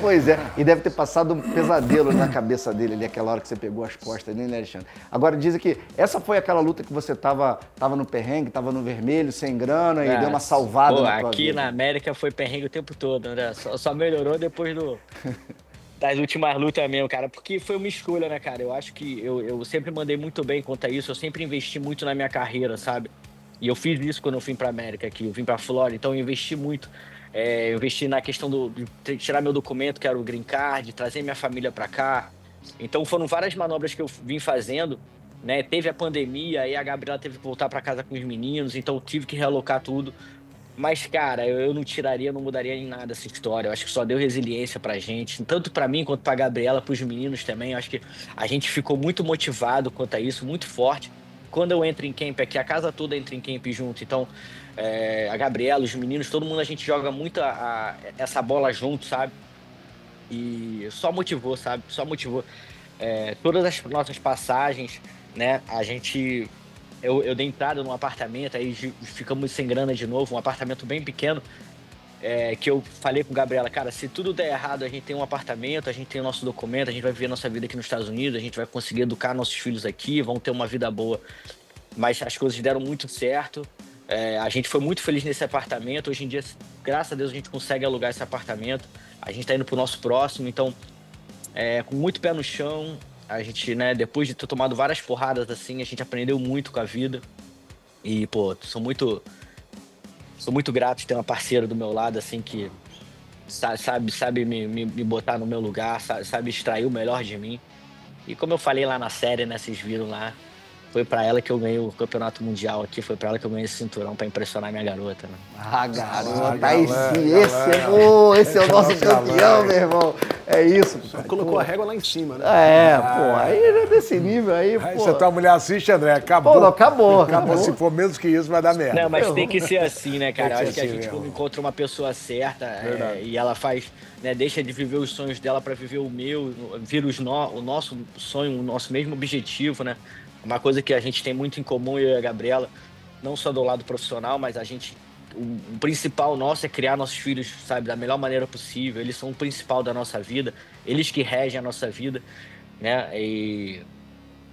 Pois é. E deve ter passado um pesadelo na cabeça dele ali, aquela hora que você pegou as costas dele, né, Alexandre? Agora, dizem que essa foi aquela luta que você tava no perrengue, tava no vermelho, sem grana, e deu uma salvada na tua aqui vida. Na América foi perrengue o tempo todo, né? Só melhorou depois das últimas lutas mesmo, cara, porque foi uma escolha, né, cara? Eu acho que eu sempre mandei muito bem quanto a isso, eu sempre investi muito na minha carreira, sabe? E eu fiz isso quando eu vim pra América aqui, eu vim pra Flórida, então eu investi muito. Eu investi na questão de tirar meu documento, que era o Green Card, trazer minha família pra cá. Então foram várias manobras que eu vim fazendo, né? Teve a pandemia, aí a Gabriela teve que voltar pra casa com os meninos, então eu tive que realocar tudo. Mas, cara, eu não mudaria em nada essa história. Eu acho que só deu resiliência pra gente, tanto pra mim quanto pra Gabriela, pros meninos também. Eu acho que a gente ficou muito motivado quanto a isso, muito forte. Quando eu entro em camp aqui, a casa toda entra em camp junto. Então, a Gabriela, os meninos, todo mundo, a gente joga muito essa bola junto, sabe? E só motivou, sabe? Só motivou. Todas as nossas passagens, né? Eu dei entrada num apartamento, aí ficamos sem grana de novo, um apartamento bem pequeno, que eu falei com a Gabriela, cara, se tudo der errado, a gente tem um apartamento, a gente tem o nosso documento, a gente vai viver nossa vida aqui nos Estados Unidos, a gente vai conseguir educar nossos filhos aqui, vão ter uma vida boa. Mas as coisas deram muito certo, a gente foi muito feliz nesse apartamento, hoje em dia, graças a Deus, a gente consegue alugar esse apartamento, a gente tá indo pro nosso próximo, então, com muito pé no chão, a gente, né, depois de ter tomado várias porradas assim, a gente aprendeu muito com a vida. E, pô, sou muito grato de ter uma parceira do meu lado, assim, que sabe me botar no meu lugar, sabe extrair o melhor de mim. E como eu falei lá na série, né, vocês viram lá, foi pra ela que eu ganhei o campeonato mundial aqui, foi pra ela que eu ganhei esse cinturão pra impressionar minha garota, né? Ah, garota, aí sim, esse é o nosso campeão, meu irmão. É isso, cara. Colocou a régua lá em cima, né? Pô, aí desse nível aí, pô. Se a tua mulher assiste, André, acabou. Pô, não, acabou. Se for menos que isso, vai dar merda. Não, mas tem que ser assim, né, cara? Tem Eu que acho que ser a gente assim mesmo. encontra uma pessoa certa e ela faz, né, deixa de viver os sonhos dela pra viver o meu, vira o nosso sonho, o nosso mesmo objetivo, né? Uma coisa que a gente tem muito em comum, eu e a Gabriela, não só do lado profissional, mas o principal nosso é criar nossos filhos, sabe, da melhor maneira possível. Eles são o principal da nossa vida, eles que regem a nossa vida, né? E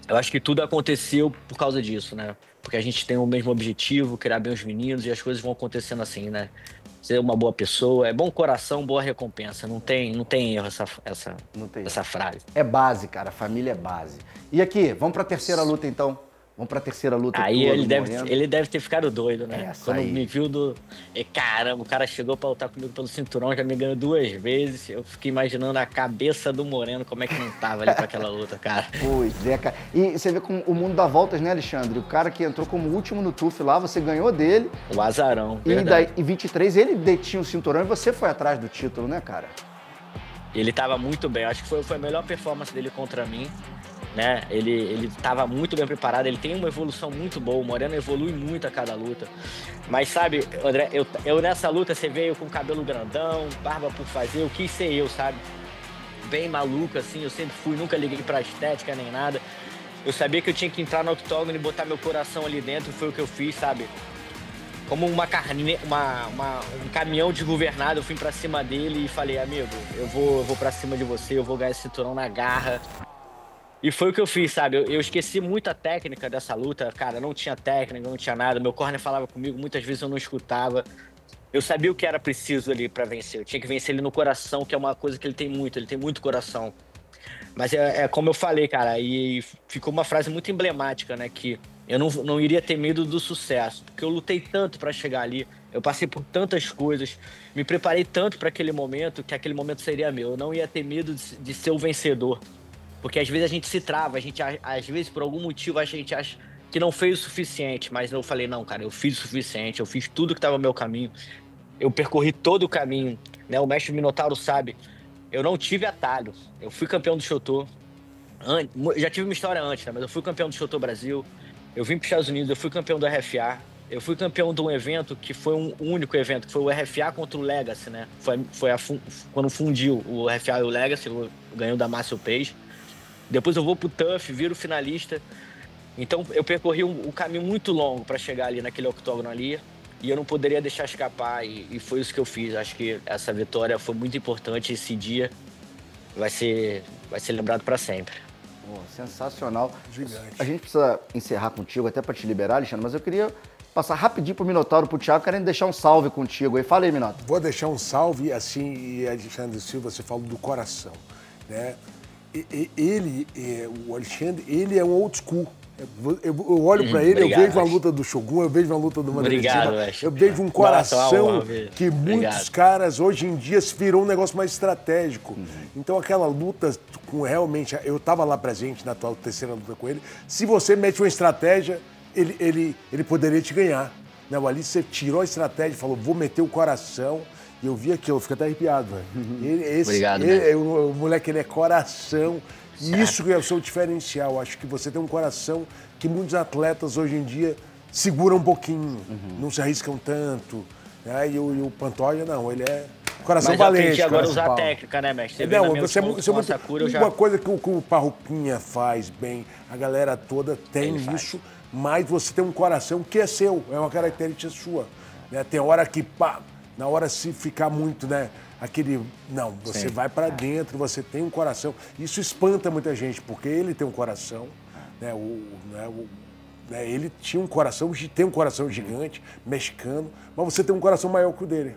eu acho que tudo aconteceu por causa disso, né? Porque a gente tem o mesmo objetivo, criar bem os meninos, e as coisas vão acontecendo assim, né? Ser uma boa pessoa, é bom coração, boa recompensa. Não tem erro essa frase. É base, cara. Família é base. E aqui, vamos pra terceira luta, então. Vamos pra terceira luta. Aí ele deve ter ficado doido, né? Quando aí. me viu caramba, o cara chegou pra lutar comigo pelo cinturão, já me ganhou 2 vezes. Eu fiquei imaginando a cabeça do Moreno, como é que não tava ali pra aquela luta, cara. Pois é, cara. E você vê como o mundo dá voltas, né, Alexandre? O cara que entrou como último no TUF lá, você ganhou dele. O azarão, E daí, em 23, ele detinha o cinturão e você foi atrás do título, né, cara? Ele tava muito bem. Acho que foi a melhor performance dele contra mim. Né? Ele estava muito bem preparado, ele tem uma evolução muito boa, o Moreno evolui muito a cada luta. Mas sabe, André, eu nessa luta, você veio com cabelo grandão, barba por fazer, eu quis ser eu, sabe? Bem maluco, assim, eu sempre fui, nunca liguei pra estética nem nada. eu sabia que eu tinha que entrar no octógono e botar meu coração ali dentro, foi o que eu fiz, sabe? Como um caminhão desgovernado, eu fui pra cima dele e falei, amigo, eu vou pra cima de você, eu vou ganhar esse cinturão na garra. E foi o que eu fiz, sabe? Eu esqueci muito a técnica dessa luta, cara, não tinha técnica, não tinha nada, meu corner falava comigo, muitas vezes eu não escutava. Eu sabia o que era preciso ali pra vencer, eu tinha que vencer ele no coração, que é uma coisa que ele tem muito coração. Mas é como eu falei, cara, e ficou uma frase muito emblemática, né, que eu não iria ter medo do sucesso, porque eu lutei tanto pra chegar ali, eu passei por tantas coisas, me preparei tanto pra aquele momento, que aquele momento seria meu. Eu não ia ter medo de ser o vencedor, porque às vezes a gente se trava, às vezes por algum motivo a gente acha que não fez o suficiente, mas eu falei, não, cara, eu fiz o suficiente, eu fiz tudo que estava no meu caminho, eu percorri todo o caminho, né, o mestre Minotauro sabe, eu não tive atalho, eu fui campeão do Shotô, já tive uma história antes, né, mas eu fui campeão do Shotô Brasil, eu vim para os Estados Unidos, eu fui campeão do RFA, eu fui campeão de um evento que foi um único evento, que foi o RFA contra o Legacy, né? Quando fundiu o RFA e o Legacy, eu ganhei o da Márcio Page. Depois eu vou pro TUF, viro finalista. Então eu percorri um caminho muito longo para chegar ali naquele octógono ali, e eu não poderia deixar escapar, e foi isso que eu fiz. Acho que essa vitória foi muito importante, esse dia vai ser lembrado para sempre. Sensacional. Gigante. A gente precisa encerrar contigo, até para te liberar, Alexandre, mas eu queria passar rapidinho pro Minotauro, pro Thiago, querendo deixar um salve contigo aí. Fala aí, Minotauro. Vou deixar um salve, assim, e Alexandre Silva, você falou do coração, né? O Alexandre, ele é um old school. Eu olho pra ele, obrigado, eu vejo a luta do Shogun, eu vejo a luta do Obrigado, Mandaretti, eu vejo um coração que muitos caras hoje em dia se virou um negócio mais estratégico. Então aquela luta com realmente, eu tava lá presente na tua terceira luta com ele, se você mete uma estratégia, ele poderia te ganhar. Não, ali você tirou a estratégia e falou, vou meter o coração. E eu vi aquilo, eu fico até arrepiado, velho. Obrigado, o moleque, ele é coração. E isso que é o seu diferencial. Acho que você tem um coração que muitos atletas hoje em dia seguram um pouquinho, não se arriscam tanto. Né? E o Pantoja, não, ele é coração Mas valente. eu aprendi agora a usar a Paulo. técnica, né, mestre? Não, você é muito... Uma coisa que o Parrupinha faz bem, a galera toda tem isso, mas você tem um coração que é seu, é uma característica sua. Né? Tem hora que, pá, na hora se ficar muito, né? Aquele... Não, você vai pra dentro, você tem um coração. Isso espanta muita gente, porque ele tem um coração, né? Ele tinha um coração, tem um coração gigante, mexicano, mas você tem um coração maior que o dele.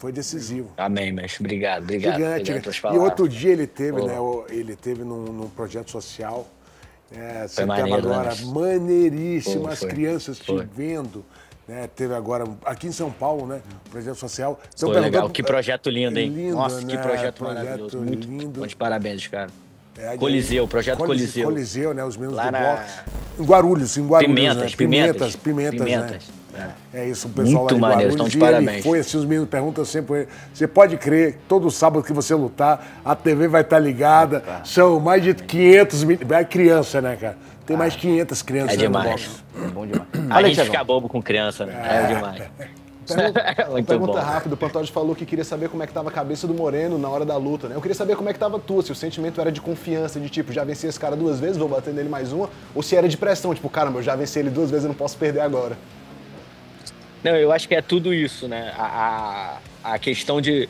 Foi decisivo. Amém, mestre. Obrigado. Gigante. E outro dia ele teve, né? Ele teve num projeto social. Você Foi maneiro, agora, né, maneiríssimo, as Foi. crianças te vendo. Né, teve agora, aqui em São Paulo, né, projeto social. Então, Foi legal, que projeto lindo, hein? Lindo, Nossa, né? que projeto maravilhoso. Muito lindo. de parabéns, cara. Coliseu, projeto Coliseu. Coliseu, né, os meninos Lá do na... boxe. Em Guarulhos, Pimentas, né? É isso, o pessoal muito lá de maneiro, Guarulhos. estão de E parabéns. ele foi, assim, os meninos perguntam sempre, você pode crer, todo sábado que você lutar, a TV vai estar ligada, são mais de 500 é criança, né, cara? Tem mais 500 crianças. É demais. É bom demais. A gente fica bobo com criança, né? É demais. Muito Pergunta bom. rápida, o Pantoja falou que queria saber como é que tava a cabeça do Moreno na hora da luta, né? Eu queria saber como é que tava a tua, se o sentimento era de confiança, de tipo, já venci esse cara 2 vezes, vou bater nele mais uma, ou se era de pressão, tipo, caramba, eu já venci ele 2 vezes, eu não posso perder agora. Não, eu acho que é tudo isso, né? A questão de...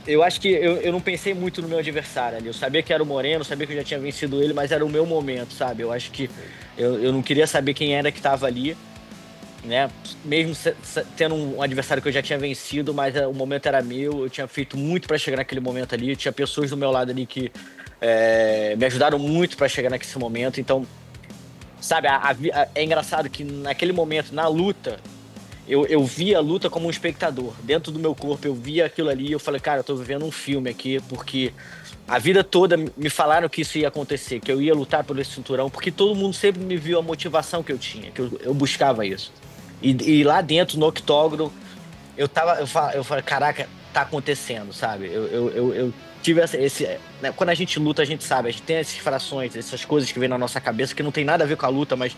eu acho que eu não pensei muito no meu adversário ali. Eu sabia que era o Moreno, sabia que eu já tinha vencido ele, mas era o meu momento, sabe? Eu acho que eu não queria saber quem era que estava ali, né? Mesmo tendo um adversário que eu já tinha vencido, mas o momento era meu, eu tinha feito muito para chegar naquele momento ali, tinha pessoas do meu lado ali que me ajudaram muito para chegar naquele momento, então, sabe, é engraçado que naquele momento, na luta, eu via a luta como um espectador. Dentro do meu corpo, eu via aquilo ali e eu falei, cara, eu tô vivendo um filme aqui, porque a vida toda me falaram que isso ia acontecer, que eu ia lutar por esse cinturão, porque todo mundo sempre me viu a motivação que eu tinha, que eu buscava isso. E lá dentro, no octógono, eu falei, caraca, tá acontecendo, sabe? Eu tive né, quando a gente luta, a gente sabe, a gente tem essas frações, essas coisas que vêm na nossa cabeça, que não tem nada a ver com a luta, mas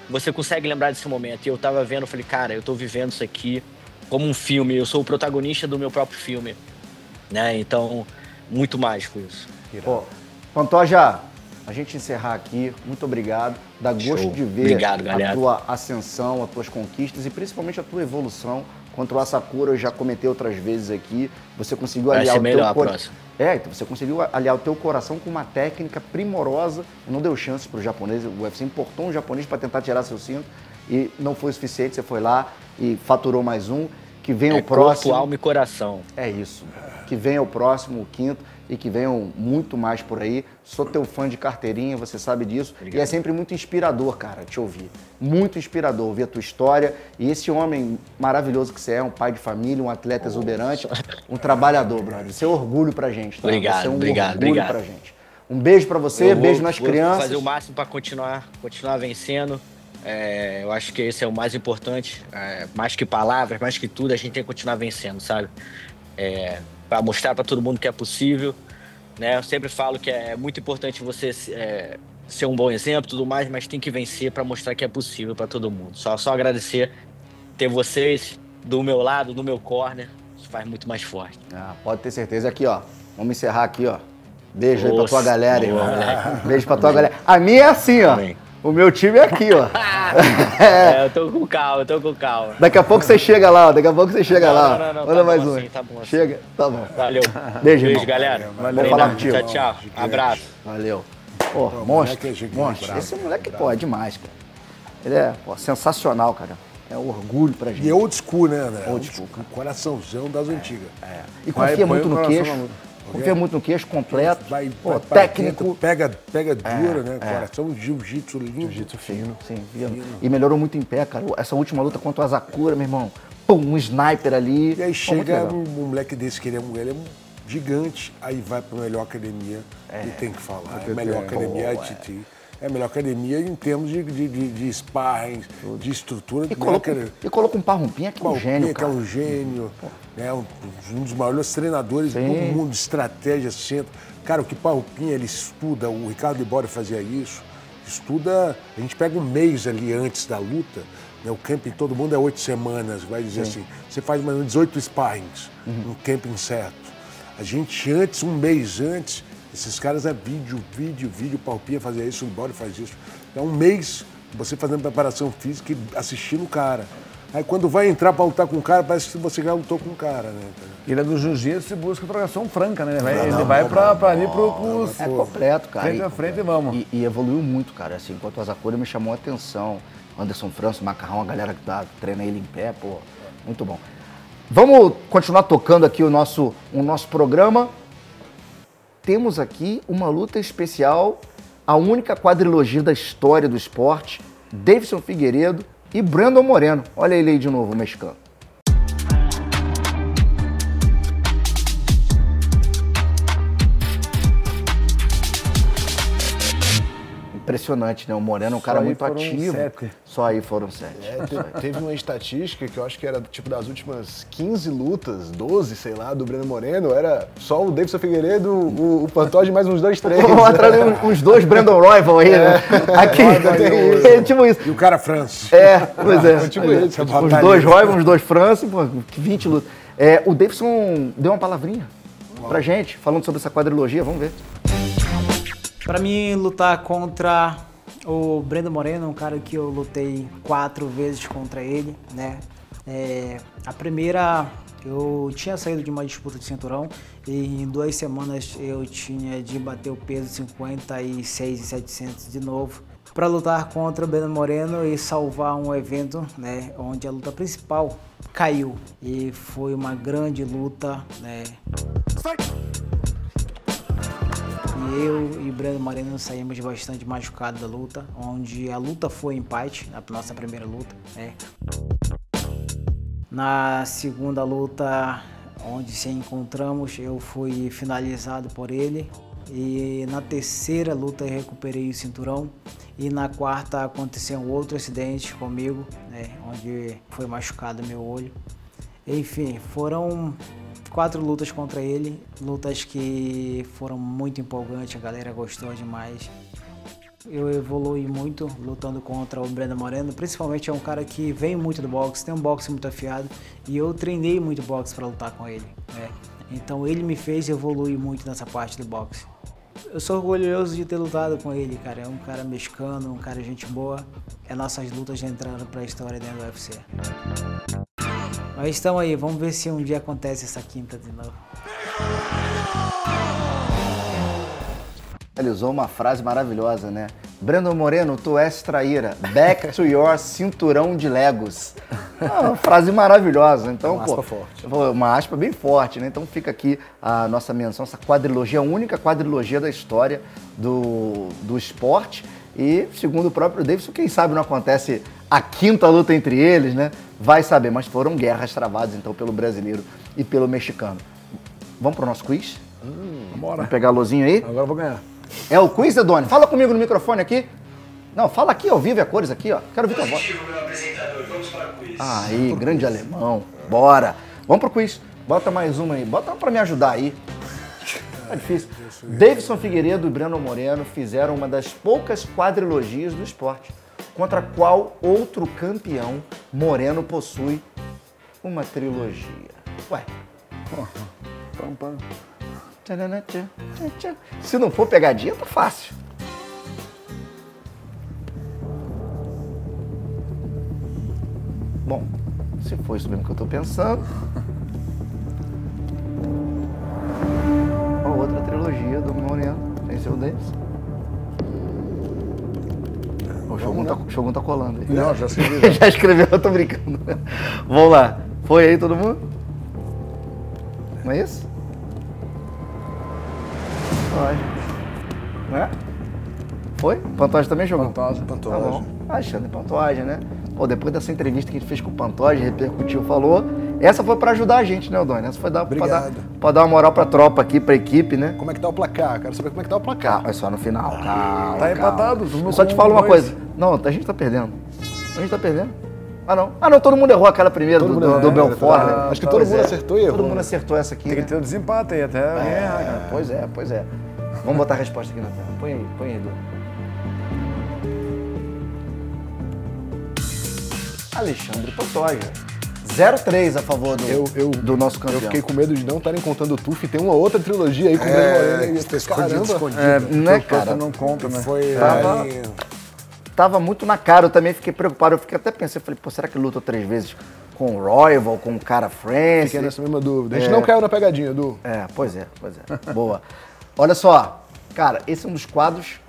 você consegue lembrar desse momento. E eu tava vendo, eu falei, cara, eu tô vivendo isso aqui como um filme, eu sou o protagonista do meu próprio filme, né? Então, muito mágico isso. Pô, Pantoja, a gente encerrar aqui. Muito obrigado. Dá gosto Show. de ver Obrigado, galera. a tua ascensão, as tuas conquistas e principalmente a tua evolução. Contra o Asakura, eu já comentei outras vezes aqui. Você conseguiu Vai aliar ser o melhor teu a próxima. então você conseguiu aliar o teu coração com uma técnica primorosa e não deu chance para o japonês. O UFC importou um japonês para tentar tirar seu cinto e não foi o suficiente. Você foi lá e faturou mais um. Que venha o próximo. Corpo, alma e coração. É isso. Que venha o próximo, o quinto, e que venham muito mais por aí. Sou teu fã de carteirinha, você sabe disso. Obrigado. E é sempre muito inspirador, cara, te ouvir. Muito inspirador ouvir a tua história. E esse homem maravilhoso que você é, um pai de família, um atleta exuberante, um trabalhor, brother. Isso é orgulho pra gente, tá? Obrigado, você é um obrigado. pra gente. Um beijo pra você, beijo nas crianças. Vou fazer o máximo para continuar vencendo. Eu acho que esse é o mais importante. Mais que palavras, mais que tudo, a gente tem que continuar vencendo, sabe? Para mostrar para todo mundo que é possível. Né? Eu sempre falo que é muito importante você ser um bom exemplo e tudo mais, mas tem que vencer para mostrar que é possível para todo mundo. Só agradecer ter vocês do meu lado, do meu corner. Isso faz muito mais forte. Pode ter certeza. Aqui, ó. Vamos encerrar aqui, ó. Beijo aí pra tua galera, irmão. Beijo pra tua galera. A minha é assim, ó. Amém. O meu time é aqui, ó. Eu tô com calma. Daqui a pouco você chega lá, ó. Não, manda tá mais bom um. assim, tá bom assim. Chega, tá bom. Valeu. Beijo, irmão. Galera. Vamos falar contigo. Tchau. Abraço. Valeu. Pô, monstro. Esse moleque, pô, é demais, cara. Ele é, sensacional, cara. É um orgulho pra gente. E é old school, né, André? Old school, cara. Coraçãozão das antigas. E confia muito no queixo. Confia muito no queixo, completo. Técnico. Pega dura, né? Coração, jiu-jitsu lindo. Jiu-jitsu fino. Sim, fino. E melhorou muito em pé, cara. Essa última luta contra o Asakura, meu irmão. Pum, um sniper ali. E aí chega um moleque desse que ele é um gigante, aí vai pra melhor academia. E tem que falar. É a melhor academia, a TT. É a melhor academia em termos de sparring, de estrutura. E colocou um Parrumpinha que é um gênio, cara. Que é um gênio, né? Um dos maiores treinadores do mundo, de estratégia, centro. Cara, o que Parrumpinha, ele estuda, o Ricardo Libório fazia isso, estuda, a gente pega um mês ali antes da luta, né? O camping, todo mundo é 8 semanas, vai dizer assim, você faz mais ou menos 18 sparrings, um camping certo. A gente antes, um mês antes, esses caras vídeo, Parrumpinha fazia isso, o Libório faz isso. É um mês você fazendo preparação física e assistindo o cara. Aí quando vai entrar pra lutar com o cara, parece que você já lutou com o cara, né? Ele é do jiu-jitsu e busca trocação franca, né? Ele vai pra ali pros... É completo, cara. Frente a frente e vamos. E evoluiu muito, cara. Assim, enquanto o Asakura me chamou a atenção. Anderson França, Macarrão, a galera que treina ele em pé, pô, muito bom. Vamos continuar tocando aqui o nosso programa. Temos aqui uma luta especial, a única quadrilogia da história do esporte, Deiveson Figueiredo e Brandon Moreno. Olha ele aí de novo, o mexicano. Impressionante, né? O Moreno é um cara muito ativo. 7. Só aí foram 7. Teve uma estatística que eu acho que era tipo das últimas 15 lutas, 12, sei lá, do Breno Moreno, era só o Deiveson Figueiredo, o Pantoja mais uns 2, 3. Vamos atrás uns 2 Brandon Rival aí, né? Aqui, é tipo isso. E o cara France. Pois é. Tipo isso. Uns 2 Rival, uns 2 France, pô, 20 lutas. O Deiveson deu uma palavrinha pra gente, falando sobre essa quadrilogia, vamos ver. Pra mim, lutar contra o Brandon Moreno, um cara que eu lutei 4 vezes contra ele, né? A primeira, eu tinha saído de uma disputa de cinturão e em 2 semanas eu tinha de bater o peso 56.700 de novo para lutar contra o Brandon Moreno e salvar um evento, né? Onde a luta principal caiu e foi uma grande luta, né? E eu e Brandon Moreno saímos bastante machucados da luta, onde a luta foi empate, a nossa primeira luta, né? Na segunda luta, onde se encontramos, eu fui finalizado por ele. E na terceira luta eu recuperei o cinturão. E na quarta aconteceu um outro acidente comigo, né? Onde foi machucado meu olho. Enfim, foram 4 lutas contra ele, lutas que foram muito empolgantes, a galera gostou demais. Eu evolui muito lutando contra o Brandon Moreno, principalmente é um cara que vem muito do boxe, tem um boxe muito afiado e eu treinei muito boxe para lutar com ele, né? Então ele me fez evoluir muito nessa parte do boxe. Eu sou orgulhoso de ter lutado com ele, cara. É um cara mexicano, um cara gente boa. Nossas lutas já entraram pra história dentro do UFC. Mas estamos aí, vamos ver se um dia acontece essa quinta de novo. Ele usou uma frase maravilhosa, né? Brandon Moreno, tu és traíra. Back to your cinturão de Legos. Uma frase maravilhosa. Então, uma aspa forte. Uma aspa bem forte, né? Então fica aqui a nossa menção, essa quadrilogia, a única quadrilogia da história do esporte. E, segundo o próprio Davidson, quem sabe não acontece a quinta luta entre eles, né? Vai saber, mas foram guerras travadas, então, pelo brasileiro e pelo mexicano. Vamos pro nosso quiz? Bora. Vamos pegar a luzinha aí? Agora eu vou ganhar. É o quiz, Edone? Fala comigo no microfone aqui. Não, fala aqui ao vivo, é cores aqui, ó. Quero ouvir tua voz. Meu apresentador, vamos para o quiz. Aí, grande alemão. Bora. Vamos pro quiz. Bota mais uma aí. Bota uma pra me ajudar aí. Tá difícil. Davidson Figueiredo e Brandon Moreno fizeram uma das poucas quadrilogias do esporte. Contra qual outro campeão Moreno possui uma trilogia? Ué. Se não for pegadinha, tá fácil. Bom, se for isso mesmo que eu tô pensando. Qual outra trilogia do Moreno? Tem seu deles? O Shogun tá colando aí. Não, já escrevi. Já escreveu, eu tô brincando. Vamos lá. Foi aí todo mundo? Não é isso? Pantoja. Não é? Foi? Pantoja também jogou? Pantoja. Tá bom. Alexandre Pantoja, né? Pô, depois dessa entrevista que a gente fez com o Pantoja, repercutiu, falou. Essa foi pra ajudar a gente, né, Odônio? Essa foi pra dar uma moral pra tropa aqui, pra equipe, né? Como é que tá o placar? Quero saber como é que tá o placar. É só no final. Calma, Tá empatado. Eu só te falo uma coisa. Não, a gente tá perdendo. A gente tá perdendo. Ah, não, todo mundo errou aquela primeira do Belfort, né? Acho que todo mundo acertou e errou. Todo mundo acertou essa aqui, Tem né? que ter um desempate aí até alguém errar, cara. Pois é. Vamos botar a resposta aqui na tela. Põe aí, Edu. Alexandre Pantoja. 0-3 a favor do nosso campeão. Eu fiquei com medo de não estarem contando o TUF. Tem uma outra trilogia aí com o Brandon Moreno. Escondido. Né, cara? Não conta, né? Tava muito na cara, eu também fiquei preocupado. Eu fiquei até pensando, falei, pô, será que luta 3 vezes com o Royval, com o cara France? Fiquei nessa mesma dúvida. A gente não caiu na pegadinha, Edu. Pois é. Boa. Olha só, cara, esse é um dos quadros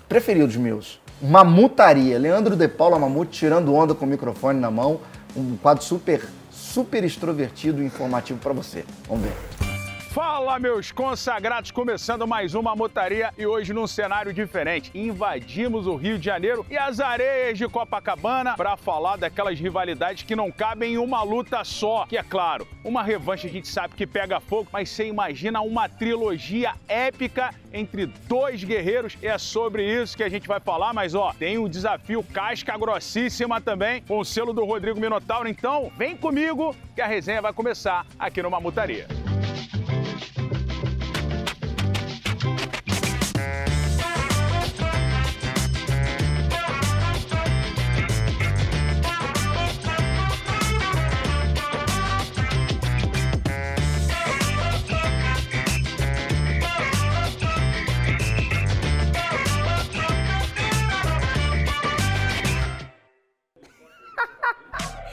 preferidos meus. Mamutaria. Leandro de Paula Mamute tirando onda com o microfone na mão. Um quadro super extrovertido e informativo pra você. Vamos ver. Fala, meus consagrados, começando mais uma Mamutaria e hoje num cenário diferente. Invadimos o Rio de Janeiro e as areias de Copacabana para falar daquelas rivalidades que não cabem em uma luta só. Que é claro, uma revanche a gente sabe que pega fogo, mas você imagina uma trilogia épica entre 2 guerreiros. É sobre isso que a gente vai falar, mas ó, tem um desafio casca grossíssima também com o selo do Rodrigo Minotauro. Então, vem comigo que a resenha vai começar aqui no Mamutaria.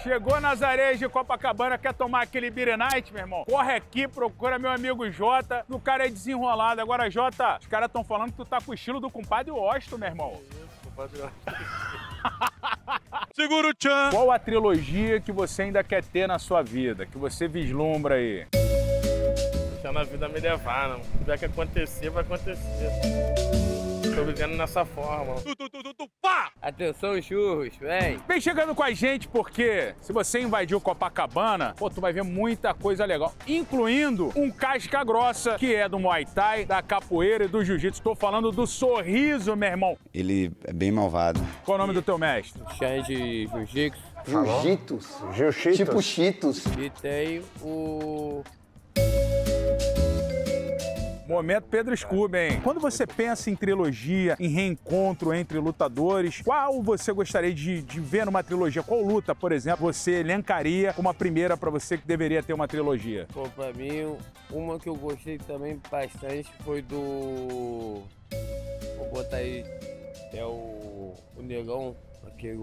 Chegou nas areias de Copacabana, quer tomar aquele beer night, meu irmão? Corre aqui, procura meu amigo Jota. O cara é desenrolado. Agora, Jota, os caras estão falando que tu tá com o estilo do compadre Washington, meu irmão. Segura o tchan! Qual a trilogia que você ainda quer ter na sua vida? Que você vislumbra aí? Deixar na vida me levar, não. Se tiver que acontecer, vai acontecer. Tô vivendo nessa forma. Pá! Atenção, churros, vem! Vem chegando com a gente porque se você invadiu Copacabana, pô, tu vai ver muita coisa legal, incluindo um casca grossa, que é do Muay Thai, da capoeira e do Jiu-Jitsu. Tô falando do Sorriso, meu irmão. Ele é bem malvado. Qual o nome do teu mestre? Cheio de jiu-jitsu. Jiu-Jitsu? Tipo Cheetos. E tem o... Momento Pedro Scooby, hein? Quando você pensa em trilogia, em reencontro entre lutadores, qual você gostaria de ver numa trilogia? Qual luta, por exemplo, você elencaria como a primeira pra você que deveria ter uma trilogia? Pô, pra mim, uma que eu gostei também bastante foi do... Vou botar aí, é o Negão, aquele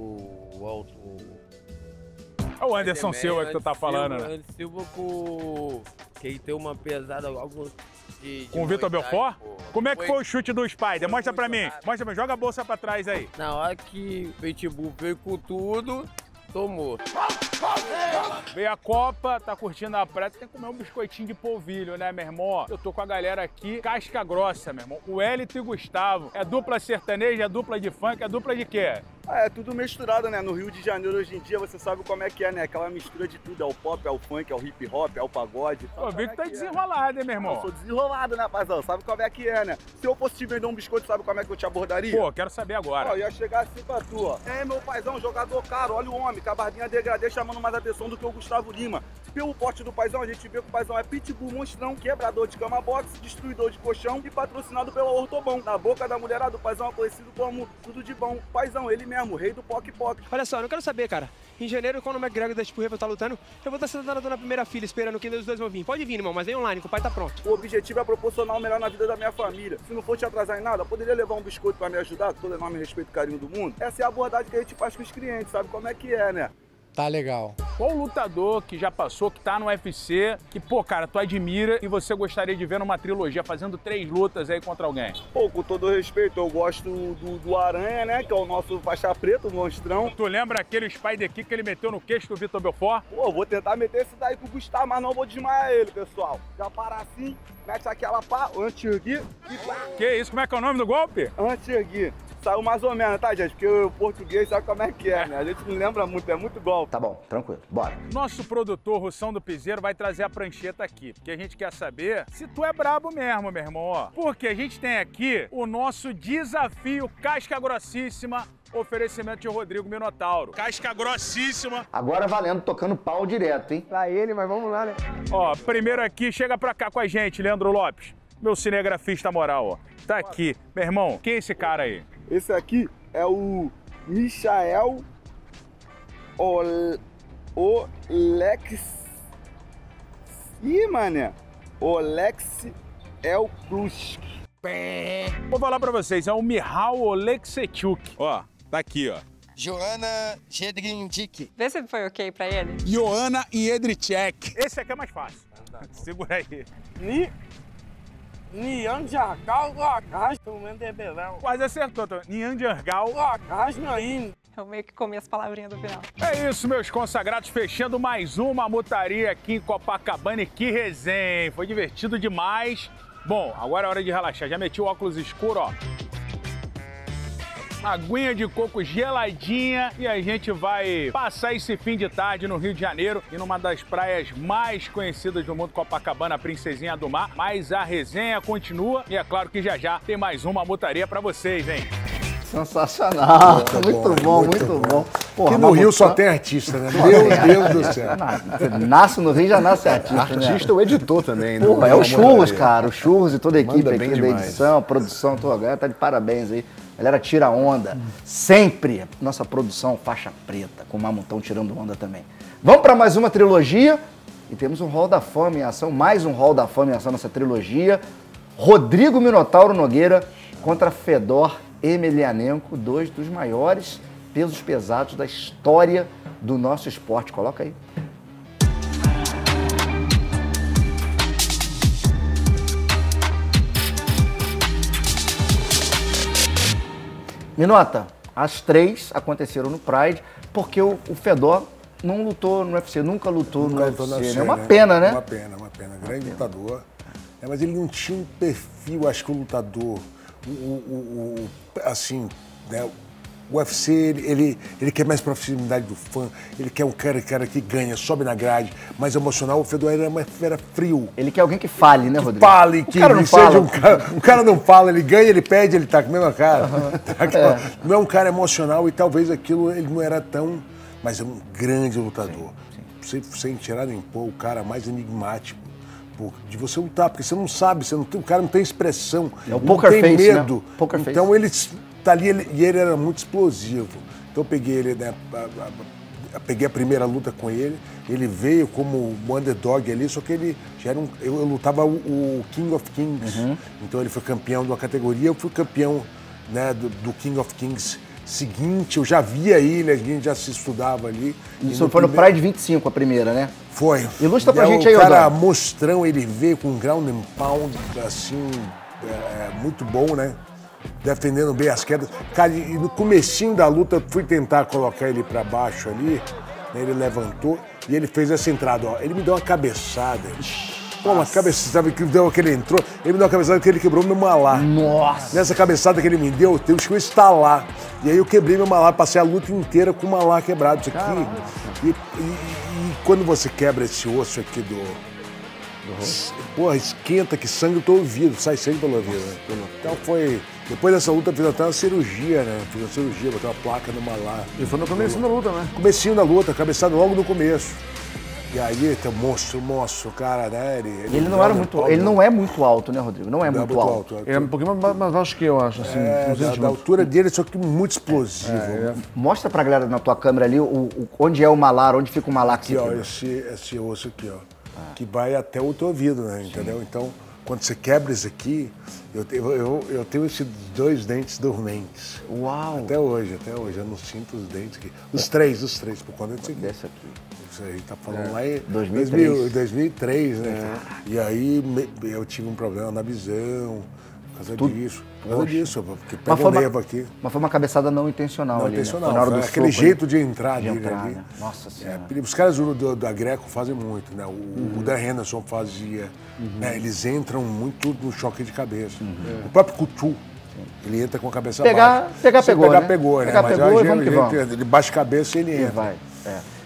alto... É o Anderson Silva que tu tá falando, né? Anderson Silva que ele tem uma pesada algo de com o Vitor Belfort? Pô. Como é que foi o chute do Spider? Mostra pra mim. Mostra pra mim. Joga a bolsa pra trás aí. Na hora que o Pitbull veio com tudo, tomou. Veio a Copa, tá curtindo a praia, tem que comer um biscoitinho de polvilho, né, meu irmão? Eu tô com a galera aqui, casca grossa, meu irmão. O Hélito e o Gustavo. É dupla sertaneja, é dupla de funk, é dupla de quê? É tudo misturado, né? No Rio de Janeiro, hoje em dia, você sabe como é que é, né? Aquela mistura de tudo. É o pop, é o funk, é o hip hop, é o pagode. Pô, vi que tá desenrolado, hein, meu irmão? Eu sou desenrolado, né, paizão? Sabe como é que é, né? Se eu fosse te vender um biscoito, sabe como é que eu te abordaria? Pô, quero saber agora. Ó, eu ia chegar assim pra tu, ó. É, meu paizão, jogador caro, olha o homem, com a barbinha degradê chamando mais atenção do que o Gustavo Lima. Pelo porte do paizão, a gente vê que o paizão é pitbull, monstrão, quebrador de cama boxe, destruidor de colchão e patrocinado pela Ortobon. Na boca da mulherada, o paizão é conhecido como tudo de bom. Paizão, ele mesmo, rei do poc. Olha só, eu não quero saber, cara. Em janeiro, quando o McGregor da Tipo vai estar lutando, eu vou estar sentado na primeira fila esperando que os dois vão vir. Pode vir, irmão, mas vem online, que o pai tá pronto. O objetivo é proporcionar o melhor na vida da minha família. Se não for te atrasar em nada, poderia levar um biscoito pra me ajudar, com todo enorme respeito e carinho do mundo. Essa é a abordagem que a gente faz com os clientes, sabe como é que é, né? Tá legal. Qual lutador que já passou, que tá no UFC, que, pô, cara, tu admira e você gostaria de ver numa trilogia, fazendo 3 lutas aí contra alguém? Pô, com todo respeito, eu gosto do Aranha, né, que é o nosso faixa preta, o monstrão. Tu lembra aquele Spider Kick que ele meteu no queixo do Vitor Belfort? Pô, vou tentar meter esse daí pro Gustavo, mas não vou desmaiar ele, pessoal. Já parar assim, mete aquela pá, anti-ergui e pá. Que isso, como é que é o nome do golpe? Anti-ergui. Saiu mais ou menos, tá, gente? Porque o português sabe como é que é, né? A gente não lembra muito, é muito golpe. Tá bom, tranquilo, bora. Nosso produtor, Russão do Piseiro, vai trazer a prancheta aqui, porque a gente quer saber se tu é brabo mesmo, meu irmão, ó. Porque a gente tem aqui o nosso desafio casca grossíssima, oferecimento de Rodrigo Minotauro. Casca grossíssima. Agora valendo, tocando pau direto, hein? Pra ele, mas vamos lá, né? Ó, primeiro aqui, chega pra cá com a gente, Leandro Lopes. Meu cinegrafista moral, ó. Tá aqui. Meu irmão, quem é esse cara aí? Esse aqui é o Michael Olex. Ih, mané. Olex Elplusk. Vou falar pra vocês, é o Michal Oleksichuk. Ó, tá aqui, ó. Joana Jedrinchik. Vê se foi ok pra ele. Joana Jedrinchik. Esse aqui é mais fácil. Segura aí. Quase acertou, Nianjargal. Eu meio que comi as palavrinhas do final. É isso, meus consagrados, fechando mais uma mutaria aqui em Copacabana. E que resenha, hein? Foi divertido demais. Bom, agora é hora de relaxar. Já meti o óculos escuro, ó. Aguinha de coco geladinha e a gente vai passar esse fim de tarde no Rio de Janeiro e numa das praias mais conhecidas do mundo, Copacabana, Princesinha do Mar. Mas a resenha continua e é claro que já tem mais uma mutaria pra vocês, hein? Sensacional, muito bom. Porra, que no Rio só tem artista, né? Meu Deus do céu. Nasce no Rio, já nasce artista, artista ou editor também, né? Porra, é o Churros, cara, o Churros e toda a equipe aqui da demais. edição, produção, a galera tá de parabéns aí. A galera tira onda, sempre. Nossa produção faixa preta, com o Mamutão tirando onda também. Vamos para mais uma trilogia e temos um Hall da Fama em ação, mais um Hall da Fama em ação nessa trilogia. Rodrigo Minotauro Nogueira contra Fedor Emelianenko, 2 dos maiores pesos pesados da história do nosso esporte. Coloca aí. Minota, as 3 aconteceram no Pride, porque o Fedor não lutou no UFC, nunca lutou no UFC, né? Uma pena, né? Uma pena. Grande lutador. Mas ele não tinha um perfil, acho que um lutador, assim, né? O UFC, ele quer mais proximidade do fã, ele quer um cara que ganha, sobe na grade, mais emocional. O Fedor era frio. Ele quer alguém que fale, né, Rodrigo? Fale, que ele seja um cara não fala, ele ganha, ele perde, ele tá com a mesma cara. Não é um cara emocional e talvez aquilo ele não era tão... Mas é um grande lutador. Sem tirar nem pôr, o cara mais enigmático pô, de você lutar, porque você não sabe, o cara não tem expressão, É o não poker tem face, medo. né? Poker face. Então ele tá ali, e ele era muito explosivo. Então eu peguei ele, né? Peguei a primeira luta com ele, ele veio como um underdog ali, só que ele já era eu lutava o King of Kings, então ele foi campeão de uma categoria, eu fui campeão, né, do King of Kings seguinte, eu já via ele, a gente já se estudava ali. Isso foi no Pride 25 a primeira, né? Foi. Ilustra pra gente aí, o cara Odão. mostrão, ele veio com um ground and pound, assim, muito bom, né? Defendendo bem as quedas. Cara, e no comecinho da luta, eu fui tentar colocar ele pra baixo ali, né? Ele levantou e ele fez essa entrada, ó. Ele me deu uma cabeçada. Pô, uma cabeçada, sabe que deu que ele entrou? Ele me deu uma cabeçada que ele quebrou meu malar. Nossa! Nessa cabeçada que ele me deu, eu chegou a estalar. E aí eu quebrei meu malar, passei a luta inteira com o malar quebrado. Isso aqui. E quando você quebra esse osso aqui porra, esquenta que sangue do teu ouvido, sai sangue pelo ouvido. Né? Então foi. Depois dessa luta eu fiz até uma cirurgia, né? Fiz uma cirurgia, botei uma placa no malar. E foi no comecinho da luta, né? Comecinho da luta, cabeçada logo no começo. E aí, tem o moço, cara, né? Ele não era muito, ele não é muito alto, né, Rodrigo? Não é muito alto. Ele é um pouquinho mais baixo que eu, acho, assim. Da altura dele, só que muito explosivo. Mostra pra galera na tua câmera ali onde é o malar, onde fica o malar que aqui, ó, esse osso aqui, ó. Que vai até o teu ouvido, né? Entendeu? Então, quando você quebra isso aqui, eu tenho esses 2 dentes dormentes. Uau! Até hoje, eu não sinto os dentes aqui. Os três, por conta disso aqui. Desse aqui. Isso aí, tá falando lá em 2003, né? E aí eu tive um problema na visão, por causa disso. Por causa disso, porque pega o nervo aqui. Mas foi uma cabeçada não intencional ali, intencional, né? Foi na hora do aquele soco, jeito de entrar de dele ali. né? Nossa Senhora. Os caras da Greco fazem muito, né? O Dan Henderson fazia. Né? Eles entram muito no choque de cabeça. O próprio Couture, ele entra com a cabeça baixa. Pegou, né? Pegou, né? Pegar, Mas pegou, e vamos que vamos. Ele baixa a cabeça e ele entra. Vai,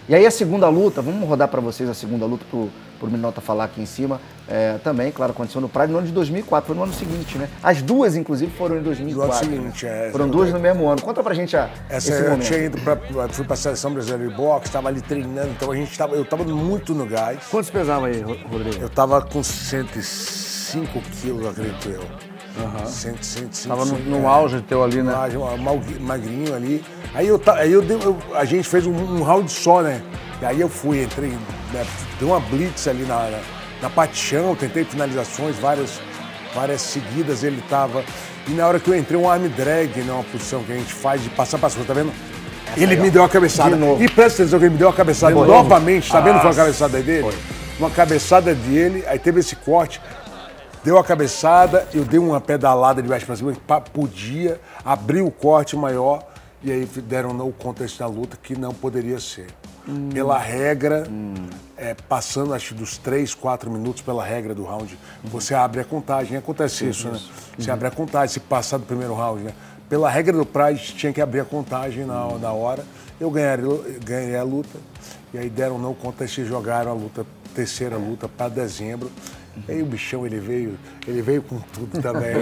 E aí a segunda luta, vamos rodar pra vocês a segunda luta pro Minota falar aqui em cima. Também, claro, aconteceu no Pride no ano de 2004, foi no ano seguinte, né? As duas, inclusive, foram em 2004. No ano seguinte, Foram duas no mesmo ano. Conta pra gente esse momento. Fui pra seleção brasileira de boxe, tava ali treinando, então eu tava muito no gás. Quantos pesava aí, Rodrigo? Eu tava com 105 quilos, acredito eu. 105. Tava no auge teu ali, né? Magrinho ali. Aí a gente fez um round só, né? E aí eu entrei, né? Dei uma blitz ali na parte de chão, tentei finalizações, várias seguidas ele tava. E na hora que eu entrei, um arm drag, né? Uma posição que a gente faz de passar pra cima, tá vendo? Ele me deu uma cabeçada. E presta atenção que ele me deu uma cabeçada novamente, tá vendo? Foi uma cabeçada dele? Uma cabeçada dele, aí teve esse corte. Deu a cabeçada, eu dei uma pedalada de baixo pra cima, podia abrir o corte maior, e aí deram no contexto da luta que não poderia ser. Pela regra, passando acho dos 3, 4 minutos pela regra do round, você abre a contagem, acontece isso, né? Você abre a contagem, se passar do primeiro round, né? Pela regra do Pride, tinha que abrir a contagem na hora, eu ganhei a luta, e aí deram no contexto e jogaram a luta, terceira luta para dezembro. Aí o bichão, ele veio com tudo também.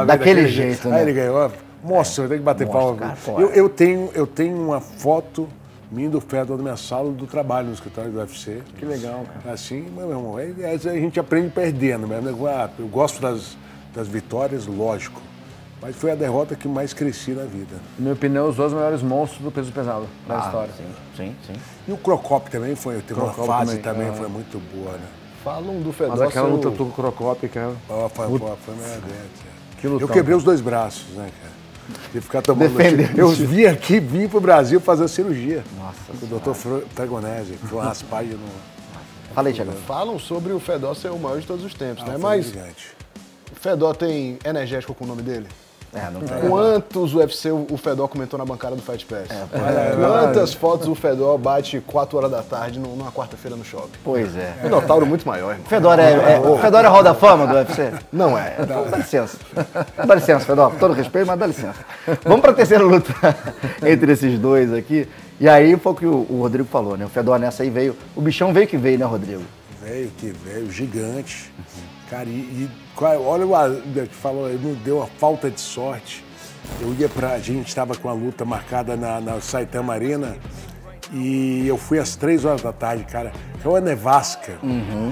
daquele jeito, né? Aí ele ganhou. Mostra, tem que bater palma. Eu tenho uma foto minha do Fedor na minha sala do trabalho no escritório do UFC. Que legal, cara. Assim, meu irmão, a gente aprende perdendo mesmo. Eu gosto das vitórias, lógico. Mas foi a derrota que mais cresci na vida. Na minha opinião, os 2 maiores monstros do peso pesado da história. Sim. E o Crocop também teve uma fase também foi muito boa, né? Falam do Fedor. Mas aquela luta com o Crocop, cara. Foi meio dentro. Eu quebrei os 2 braços, né, cara? De ficar tomando. Eu vim pro Brasil fazer a cirurgia. Nossa. O doutor Fregonese, foi uma raspagem no. Fala aí, Thiago. Falam sobre o Fedor ser o maior de todos os tempos, né? Foi Mas gigante. o Fedor tem energético com o nome dele? Não tem. Quantos UFC o Fedor comentou na bancada do Fight Pass? Quantas fotos o Fedor bate 4 horas da tarde numa quarta-feira no shopping? Pois é. Minotauro muito maior, irmão. Fedor é Hall da Fama do UFC? Não é. Dá licença. Dá licença, Fedor. Com todo respeito, mas dá licença. Vamos para a terceira luta entre esses dois aqui. E aí foi o que o Rodrigo falou, né? O Fedor nessa aí veio. O bichão veio que veio, né, Rodrigo? Veio, gigante. Cara, olha o que falou, ele não deu uma falta de sorte. A gente estava com a luta marcada na Saitama Arena e eu fui às 3 horas da tarde, cara. que é uma nevasca.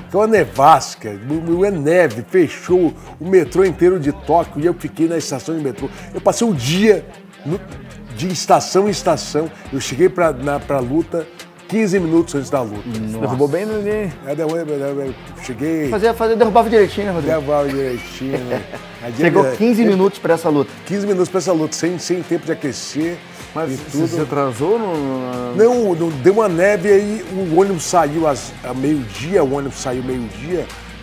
Que é uma nevasca. É neve, fechou o metrô inteiro de Tóquio e eu fiquei na estação de metrô. Eu passei o dia de estação em estação. Eu cheguei pra luta 15 minutos antes da luta. Derrubou bem no ninguém. Cheguei... Derrubava direitinho, né, Rodrigo? Derrubava direitinho. Chegou 15 minutos pra essa luta. 15 minutos pra essa luta, sem tempo de aquecer. Mas e tudo. Você atrasou? Não, deu uma neve aí, o ônibus saiu a meio-dia,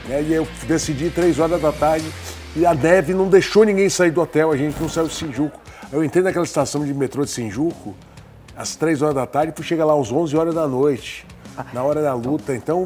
né, e eu decidi 3 horas da tarde, e a neve não deixou ninguém sair do hotel, a gente não saiu de Shinjuku. Eu entrei naquela estação de metrô de Shinjuku, às 3 horas da tarde, e fui chegar lá às 11 horas da noite, na hora da luta. Então,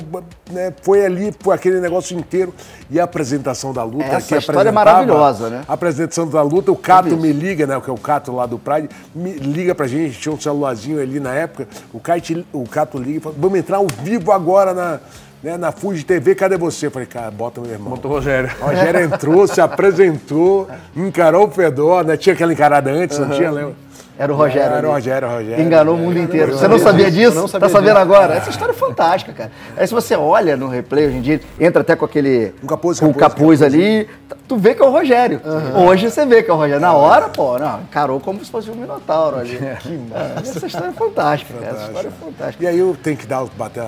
né, foi aquele negócio inteiro. E a apresentação da luta... Essa história é maravilhosa, né? A apresentação da luta, o Cato me liga, né, que é o Cato lá do Pride, me liga pra gente, tinha um celularzinho ali na época, o Cato liga e fala, vamos entrar ao vivo agora na Fuji TV, cadê você? Eu falei, cara, bota meu irmão. Bota o Rogério. O Rogério entrou, se apresentou, encarou o Fedor, né? Tinha aquela encarada antes, não tinha, lembra? Era o Rogério. Era o Rogério. Enganou o mundo inteiro. Você não sabia disso? Não sabia. Tá sabendo agora? Essa história é fantástica, cara. Aí se você olha no replay hoje em dia, entra até com aquele... Com capuz ali, tu vê que é o Rogério. Hoje você vê que é o Rogério. Na hora, pô, não, encarou como se fosse um Minotauro ali. Que massa. Essa história é fantástica, cara. Essa história é fantástica. E aí eu tenho que bater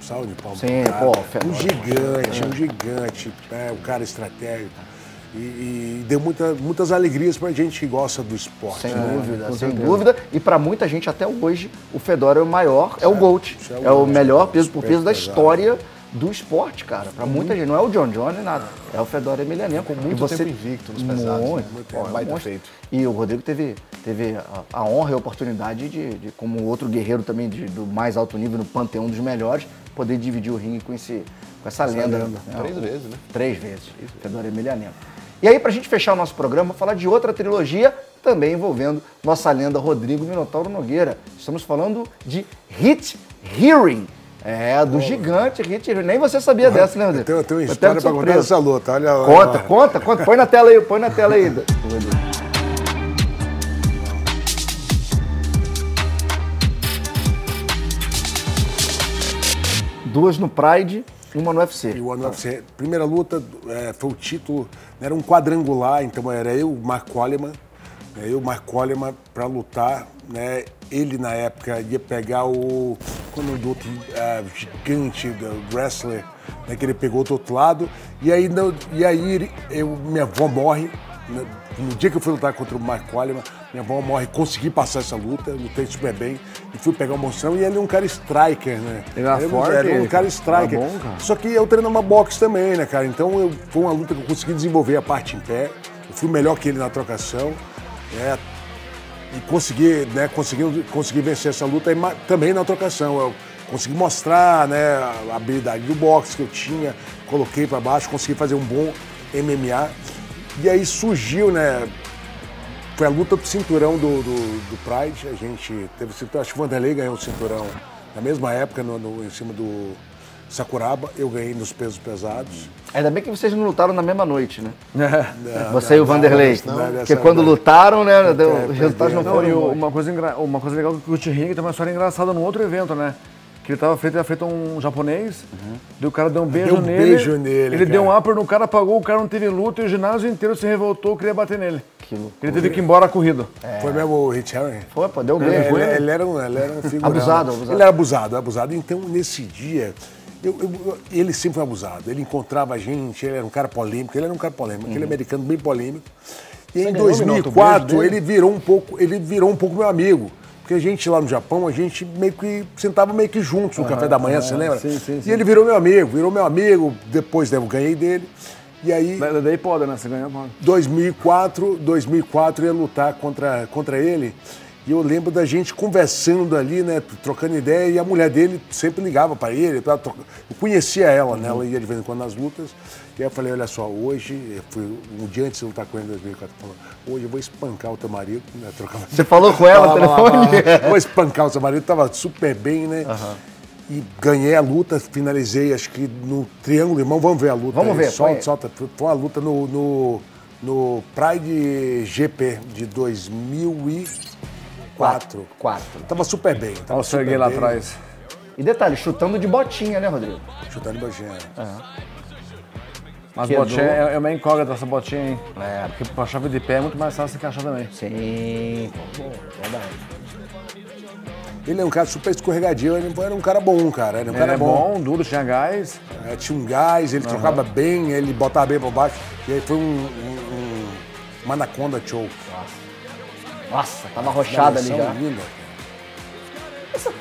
salve de palma. Sim, pô, um gigante, um cara estratégico. E deu muitas alegrias pra gente que gosta do esporte. Sem dúvida. E pra muita gente até hoje, o Fedor é o maior, é o GOAT. É o melhor peso por peso da história do esporte, cara. Pra muita gente. Não é o John nem nada. É o Fedor Emelianenko. Com muito tempo invicto nos pesados. Muito feito. E o Rodrigo teve a honra e a oportunidade de como outro guerreiro também do mais alto nível, no panteão dos melhores, poder dividir o ringue com essa lenda. 3 vezes, né? 3 vezes. Fedor Emelianenko. E aí, pra gente fechar o nosso programa, falar de outra trilogia também envolvendo nossa lenda Rodrigo Minotauro Nogueira. Estamos falando de Hit Hearing. Do gigante Hit Hearing. Nem você sabia dessa, né, Rodrigo? Eu tenho uma história pra contar dessa luta. Olha lá. Conta. Põe na tela aí. Duas no Pride, uma no UFC. E uma no UFC. Primeira luta foi o título, era um quadrangular, então era eu, o Mark Coleman, para lutar, né? Ele na época ia pegar o outro gigante do wrestler, né, que ele pegou do outro lado, e aí minha avó morre. No dia que eu fui lutar contra o Mark Coleman, minha avó morre, consegui passar essa luta, lutei super bem, e fui pegar o monstrão, e ele é um cara striker, né? Ele era forte? Era um cara striker. Bom, cara. Só que eu treinava boxe também, né, cara? Então foi uma luta que eu consegui desenvolver a parte em pé, eu fui melhor que ele na trocação, né? E consegui vencer essa luta também na trocação. Eu consegui mostrar, né, a habilidade do boxe que eu tinha, coloquei para baixo, consegui fazer um bom MMA. E aí surgiu, né? Foi a luta do cinturão do Pride. A gente teve o cinturão, acho que o Vanderlei ganhou o cinturão na mesma época, em cima do Sakuraba. Eu ganhei nos pesos pesados. Ainda bem que vocês não lutaram na mesma noite, né? Você e o Vanderlei. Porque quando lutaram, né? Os resultados não foram. Uma coisa legal que o Hit Hearing tem uma história engraçada num outro evento, né? Que ele tinha feito um japonês, o cara deu um beijo nele. Ele deu um upper no cara, apagou, o cara não teve luta e o ginásio inteiro se revoltou, queria bater nele. Ele teve que ir embora a corrida. Foi mesmo o Hit Hearing? Foi, pô, deu beijo. Ele era um figurão. Abusado. Ele era abusado. Então, nesse dia, ele sempre foi abusado. Ele encontrava a gente, ele era um cara polêmico, aquele americano bem polêmico. E em 2004, ele virou um pouco meu amigo. Porque a gente lá no Japão, a gente meio que sentava meio que juntos no café da manhã, você lembra? Sim. E ele virou meu amigo, depois eu ganhei dele. E aí... Daí pode, né? Você ganhou, pode. 2004 eu ia lutar contra ele. E eu lembro da gente conversando ali, né? Trocando ideia, e a mulher dele sempre ligava para ele. Eu conhecia ela, né? Ela ia de vez em quando nas lutas. E aí eu falei, olha só, hoje, um dia antes de lutar com ele em 2004, eu falei, hoje eu vou espancar o teu marido. Né? Você falou com ela no telefone? Vou espancar o seu marido, tava super bem, né? E ganhei a luta, finalizei, acho que no Triângulo Irmão, vamos ver a luta. Vamos ver. Solta. Foi uma luta no Pride GP de 2004. Tava super bem. Olha o Serguei lá atrás. E detalhe, chutando de botinha, né, Rodrigo? Chutando de botinha. Mas botinha é uma incógnita essa botinha, hein? Porque pra chave de pé é muito mais fácil se encaixar também. Sim, verdade. Ele é um cara super escorregadio, ele era um cara bom, cara. Ele é bom, duro, tinha gás. Tinha um gás, ele trocava bem, ele botava bem pra baixo. E aí foi uma anaconda choke. Nossa, tava arrochada ali já. Linda. Essa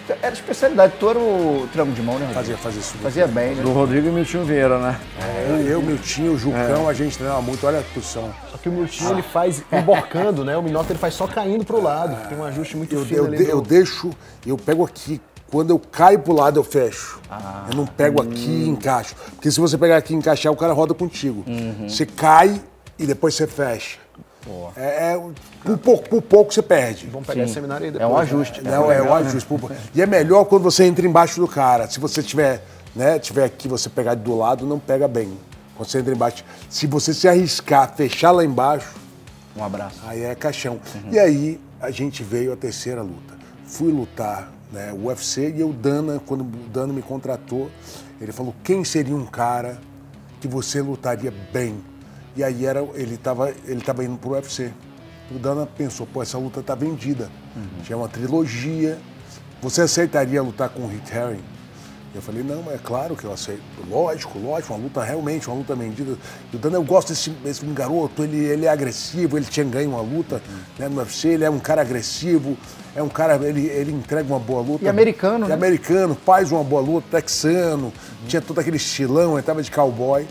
era a especialidade tua, era o triângulo de mão, né, Rodrigo? Fazia isso. Fazia bem, né? Do Rodrigo e Miltinho Vieira, né? Eu, Miltinho, o Jucão, a gente treinava muito, olha a posição. Só que o Miltinho ele faz emborcando, né? O Minota ele faz só caindo pro lado. Tem um ajuste muito fino ali. Eu pego aqui. Quando eu caio pro lado, eu fecho. Eu não pego aqui e encaixo. Porque se você pegar aqui e encaixar, o cara roda contigo. Você cai e depois você fecha. Por pouco você perde. Vamos pegar esse seminário aí depois. É um ajuste. É um ajuste. E é melhor quando você entra embaixo do cara. Se você tiver aqui, você pegar do lado, não pega bem. Quando você entra embaixo. Se você se arriscar, fechar lá embaixo... Um abraço. Aí é caixão. E aí, a gente veio a terceira luta. Fui lutar, né, o UFC e o Dana, quando o Dana me contratou, ele falou, quem seria um cara que você lutaria bem? E aí ele tava indo pro UFC. O Dana pensou, pô, essa luta tá vendida. Já é uma trilogia. Você aceitaria lutar com o Heath Herring? Eu falei, não, é claro que eu aceito. Lógico, uma luta realmente, uma luta vendida. E o Dana, eu gosto desse garoto, ele é agressivo, ele tinha ganho uma luta né, no UFC, ele é um cara agressivo, é um cara, ele entrega uma boa luta. E americano, né? Americano, faz uma boa luta, texano, tinha todo aquele estilão, entrava de cowboy.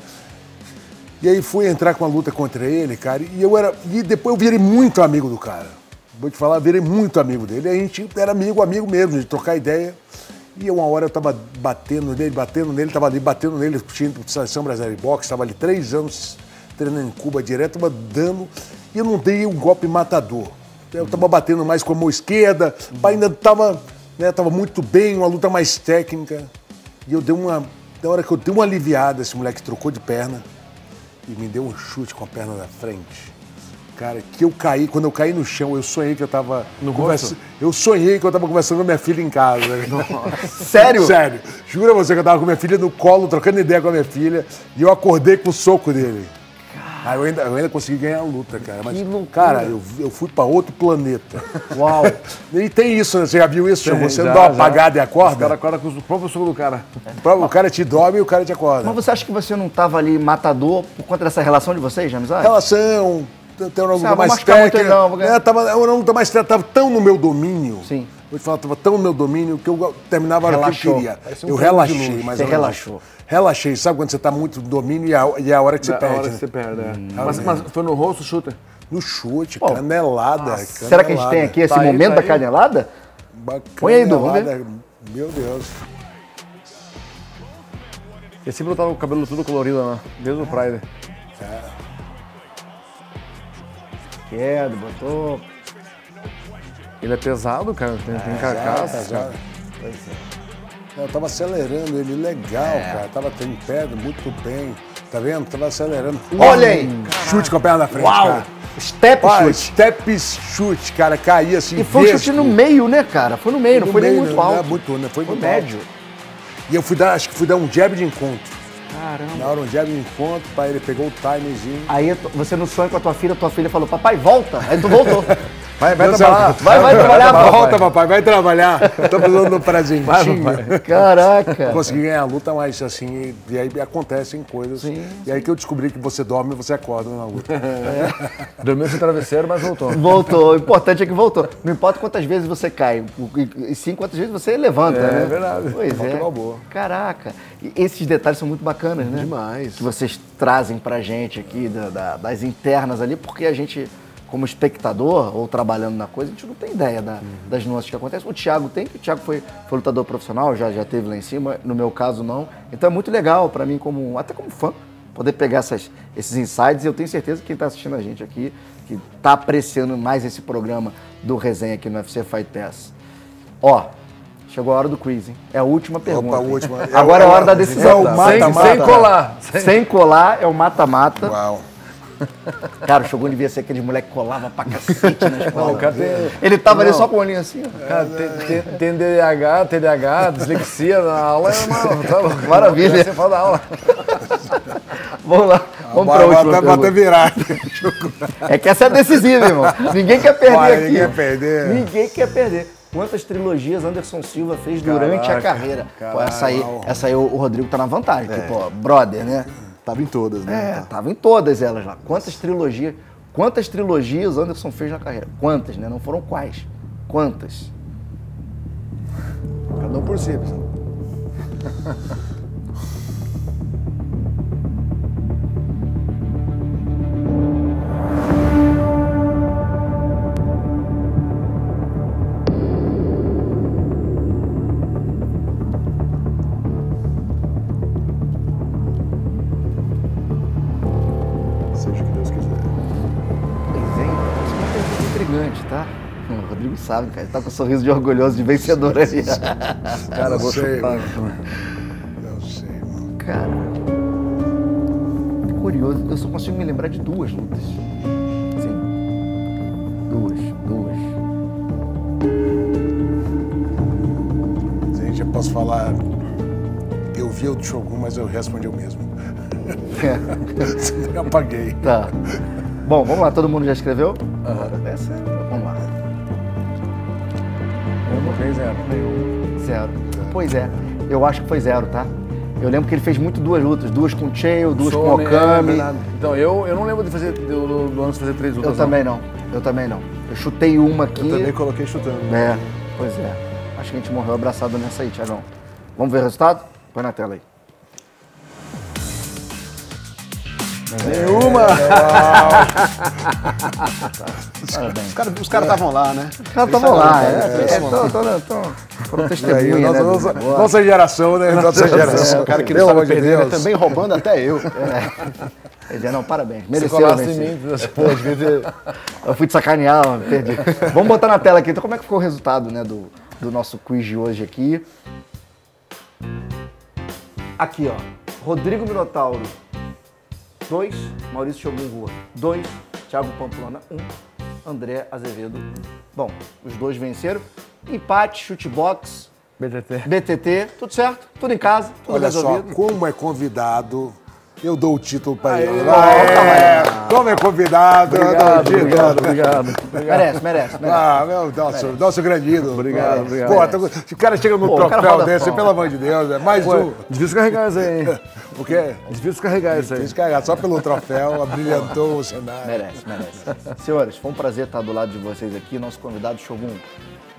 E aí fui entrar com a luta contra ele, cara, e depois eu virei muito amigo do cara. Vou te falar, virei muito amigo dele. E a gente era amigo mesmo, de trocar ideia. E uma hora eu tava batendo nele, tava ali batendo nele, tinha seleção brasileira de boxe, tava ali 3 anos treinando em Cuba direto, tava dando, e eu não dei um golpe matador. Eu tava batendo mais com a mão esquerda, ainda tava muito bem, uma luta mais técnica. E eu na hora que eu dei uma aliviada, esse moleque trocou de perna e me deu um chute com a perna da frente. Cara, que eu caí, quando eu caí no chão, eu sonhei que eu tava... Eu sonhei que eu tava conversando com a minha filha em casa. Sério? Sério. Juro a você que eu tava com a minha filha no colo, trocando ideia com a minha filha, e eu acordei com o soco dele. Aí eu ainda consegui ganhar a luta, cara. Mas, cara, eu fui pra outro planeta. Uau! E tem isso, né? Você já viu isso? Você dá uma apagada e acorda? O cara acorda com o próprio soco do cara. O cara te dorme e o cara te acorda. Mas você acha que você não tava ali matador por conta dessa relação de vocês, de amizade? Relação... Tem uma luta mais técnica. Eu não luta mais técnica, tava tão no meu domínio. Sim. Vou te falar, tava tão no meu domínio que eu terminava a hora que eu queria. Eu relaxei, mas você relaxou. Relaxei, sabe quando você tá muito no domínio e é a hora que você perde. A hora que você perde, Mas foi no rosto, chute? No chute, canelada. Será que a gente tem aqui esse momento da canelada? Põe aí, Du, vamos ver. Meu Deus. Ele sempre botava o cabelo tudo colorido, né? Desde o Pride. Quedo, botou. Ele é pesado, cara, tem carcaça. Cara. Pois é. Eu tava acelerando ele legal, cara. Tava em pé, muito bem. Tá vendo? Tava acelerando. Olha aí! Chute com a perna na frente, uau, cara. Step chute, cara. Caía assim. E foi um chute no meio, né, cara? Foi no meio, não foi nem muito alto. Foi médio. E eu acho que fui dar um jab de encontro. Caramba. Na hora um jab de encontro, pai, ele pegou o timezinho. Aí você no sonho com a tua filha falou, papai, volta. Aí tu voltou. Vai trabalhar. Vai trabalhar, volta, papai, vai trabalhar. Tô precisando do presentinho. Caraca. Consegui ganhar a luta, mas assim, e aí acontecem coisas. Sim. E aí que eu descobri que você dorme e você acorda na luta. Dormiu sem travesseiro, mas voltou. Voltou. O importante é que voltou. Não importa quantas vezes você cai, e sim quantas vezes você levanta, né? É verdade. Pois é. Boa. Caraca. E esses detalhes são muito bacanas, né? Demais. Que vocês trazem pra gente aqui, das internas ali, porque a gente, como espectador ou trabalhando na coisa, a gente não tem ideia das nuances que acontecem. O Thiago tem, que o Thiago foi lutador profissional, já teve lá em cima, no meu caso não. Então é muito legal pra mim, até como fã, poder pegar esses insights, e eu tenho certeza que quem está assistindo a gente aqui, que está apreciando mais esse programa do Resenha aqui no UFC Fight Pass. Ó, chegou a hora do quiz, hein? É a última pergunta. Opa, a última. Agora é a hora da decisão. Sem colar. Sem colar, é o mata-mata. Uau. Cara, o Shogun devia ser aquele moleque que colava pra cacete na escola. Não, o cara Ele tava ali só com o olhinho assim. Ó. Cara, tem TDAH, dislexia na aula, Maravilha. Você fala da aula. Vamos lá, vamos pra última Bota virado. É que essa é decisiva, irmão. Ninguém quer perder aqui. Ninguém quer perder. Ninguém quer perder. Quantas trilogias Anderson Silva fez durante a carreira? Pô, essa aí o Rodrigo tá na vantagem. Tipo, ó, brother, né? Tava em todas, né? Tava em todas elas lá. Quantas trilogias Anderson fez na carreira? Quantas, né? Não foram quais? Quantas? Cada um por si, pessoal. Tá? O Rodrigo sabe, cara. Ele tá com um sorriso de orgulhoso, de vencedor ali. Cara, eu vou chutar. Não sei, mano. Cara, curioso. Eu só consigo me lembrar de duas lutas. Sim. Duas. Gente, eu posso falar... Eu vi o do Shogun, mas eu respondi eu mesmo. Eu apaguei. Tá. Bom, vamos lá. Todo mundo já escreveu? Essa, vamos lá. Eu botei 0. Zero. Pois é, eu acho que foi 0, tá? Eu lembro que ele fez muito duas lutas, duas com o Chael, duas com o Okami. Então, eu não lembro de fazer do Anderson fazer 3 lutas. Eu também não. Eu chutei uma aqui. Eu também coloquei chutando. Pois é. Acho que a gente morreu abraçado nessa aí, Thiagão. Vamos ver o resultado? Põe na tela aí. Nenhuma! Parabéns. Os caras estavam lá, né? Os caras estavam lá, foram testemunhas, né? Nossa geração, né? Nossa geração. O cara que não sabe perder, né? Também roubando até eu. Não, parabéns. Mereceu vencer. Pô, devia ter... Eu fui te sacanear, perdi. Vamos botar na tela aqui. Então, como é que ficou o resultado, né, do nosso quiz de hoje aqui? Aqui, ó. Rodrigo Minotauro, 2. Maurício Shogun Rua, 2. Thiago Pamplona, 1. André Azevedo. Bom, os dois venceram. Empate, chutebox, BTT, tudo certo, tudo em casa, tudo Olha resolvido. só, como é convidado, eu dou o título para ele. Como é convidado, eu dou o título. Obrigado. Merece. Ah, nosso grande ídolo. Obrigado. Pô, o cara chega no troféu desse, pelo amor de Deus, é mais um. Difícil carregar isso aí, hein? O quê? Difícil carregar isso aí. Difícil carregar, só pelo troféu, abrilhantou o cenário. Merece. Senhores, foi um prazer estar do lado de vocês aqui. Nosso convidado, Shogun,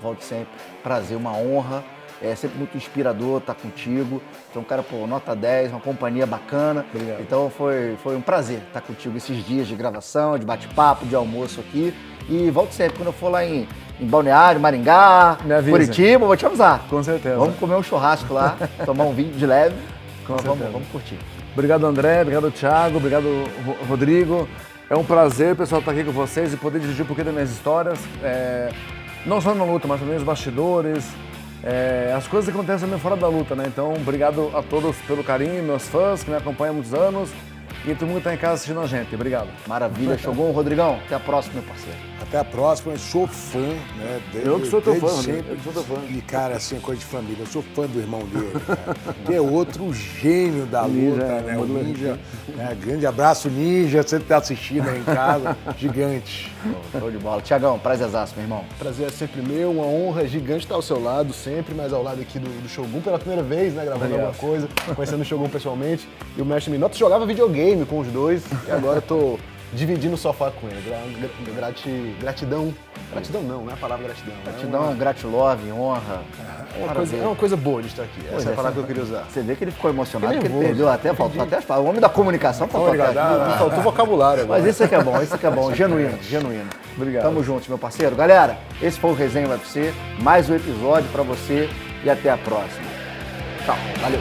volte sempre. Prazer, uma honra. É sempre muito inspirador estar contigo. Então, cara, pô, nota 10, uma companhia bacana. Obrigado. Então, foi um prazer estar contigo esses dias de gravação, de bate-papo, de almoço aqui. E volte sempre. Quando eu for lá em Balneário, Maringá, Curitiba, vou te avisar. Com certeza. Vamos comer um churrasco lá, tomar um vinho de leve. Vamos curtir. Obrigado, André. Obrigado, Thiago. Obrigado, Rodrigo. É um prazer, pessoal, estar aqui com vocês e poder dividir um pouquinho das minhas histórias. Não só na luta, mas também os bastidores. As coisas que acontecem também fora da luta, né? Então, obrigado a todos pelo carinho, meus fãs que me acompanham há muitos anos e todo mundo que está em casa assistindo a gente. Obrigado. Maravilha, Shogun. Rodrigão, até a próxima, meu parceiro. Até a próxima, eu sou fã, né? Eu que sou teu fã, sempre. Eu sou teu fã. E, cara, assim, é coisa de família. Eu sou fã do irmão dele, cara. Que é outro gênio da luta, né? O Ninja. Grande abraço, Ninja. Você está assistindo aí em casa. Gigante. Show de bola. Thiagão, prazerzaço, meu irmão. Prazer é sempre meu, uma honra gigante estar ao seu lado, sempre, mas ao lado aqui do Shogun pela primeira vez, né? Gravando alguma coisa, conhecendo o Shogun pessoalmente. E o mestre Minotauro jogava videogame com os dois e agora eu tô dividindo o sofá com ele. Gratidão. Gratidão não é a palavra gratidão. Gratidão, gratilove, honra. É uma coisa boa de estar aqui. Essa é a palavra que eu queria usar. Você vê que ele ficou emocionado, porque ele perdeu até, faltou até as palavras. O homem da comunicação faltou até. Faltou vocabulário agora. Mas isso aqui é bom, genuíno. Obrigado. Tamo juntos, meu parceiro. Galera, esse foi o Resenha UFC, mais um episódio pra você e até a próxima. Tchau, valeu.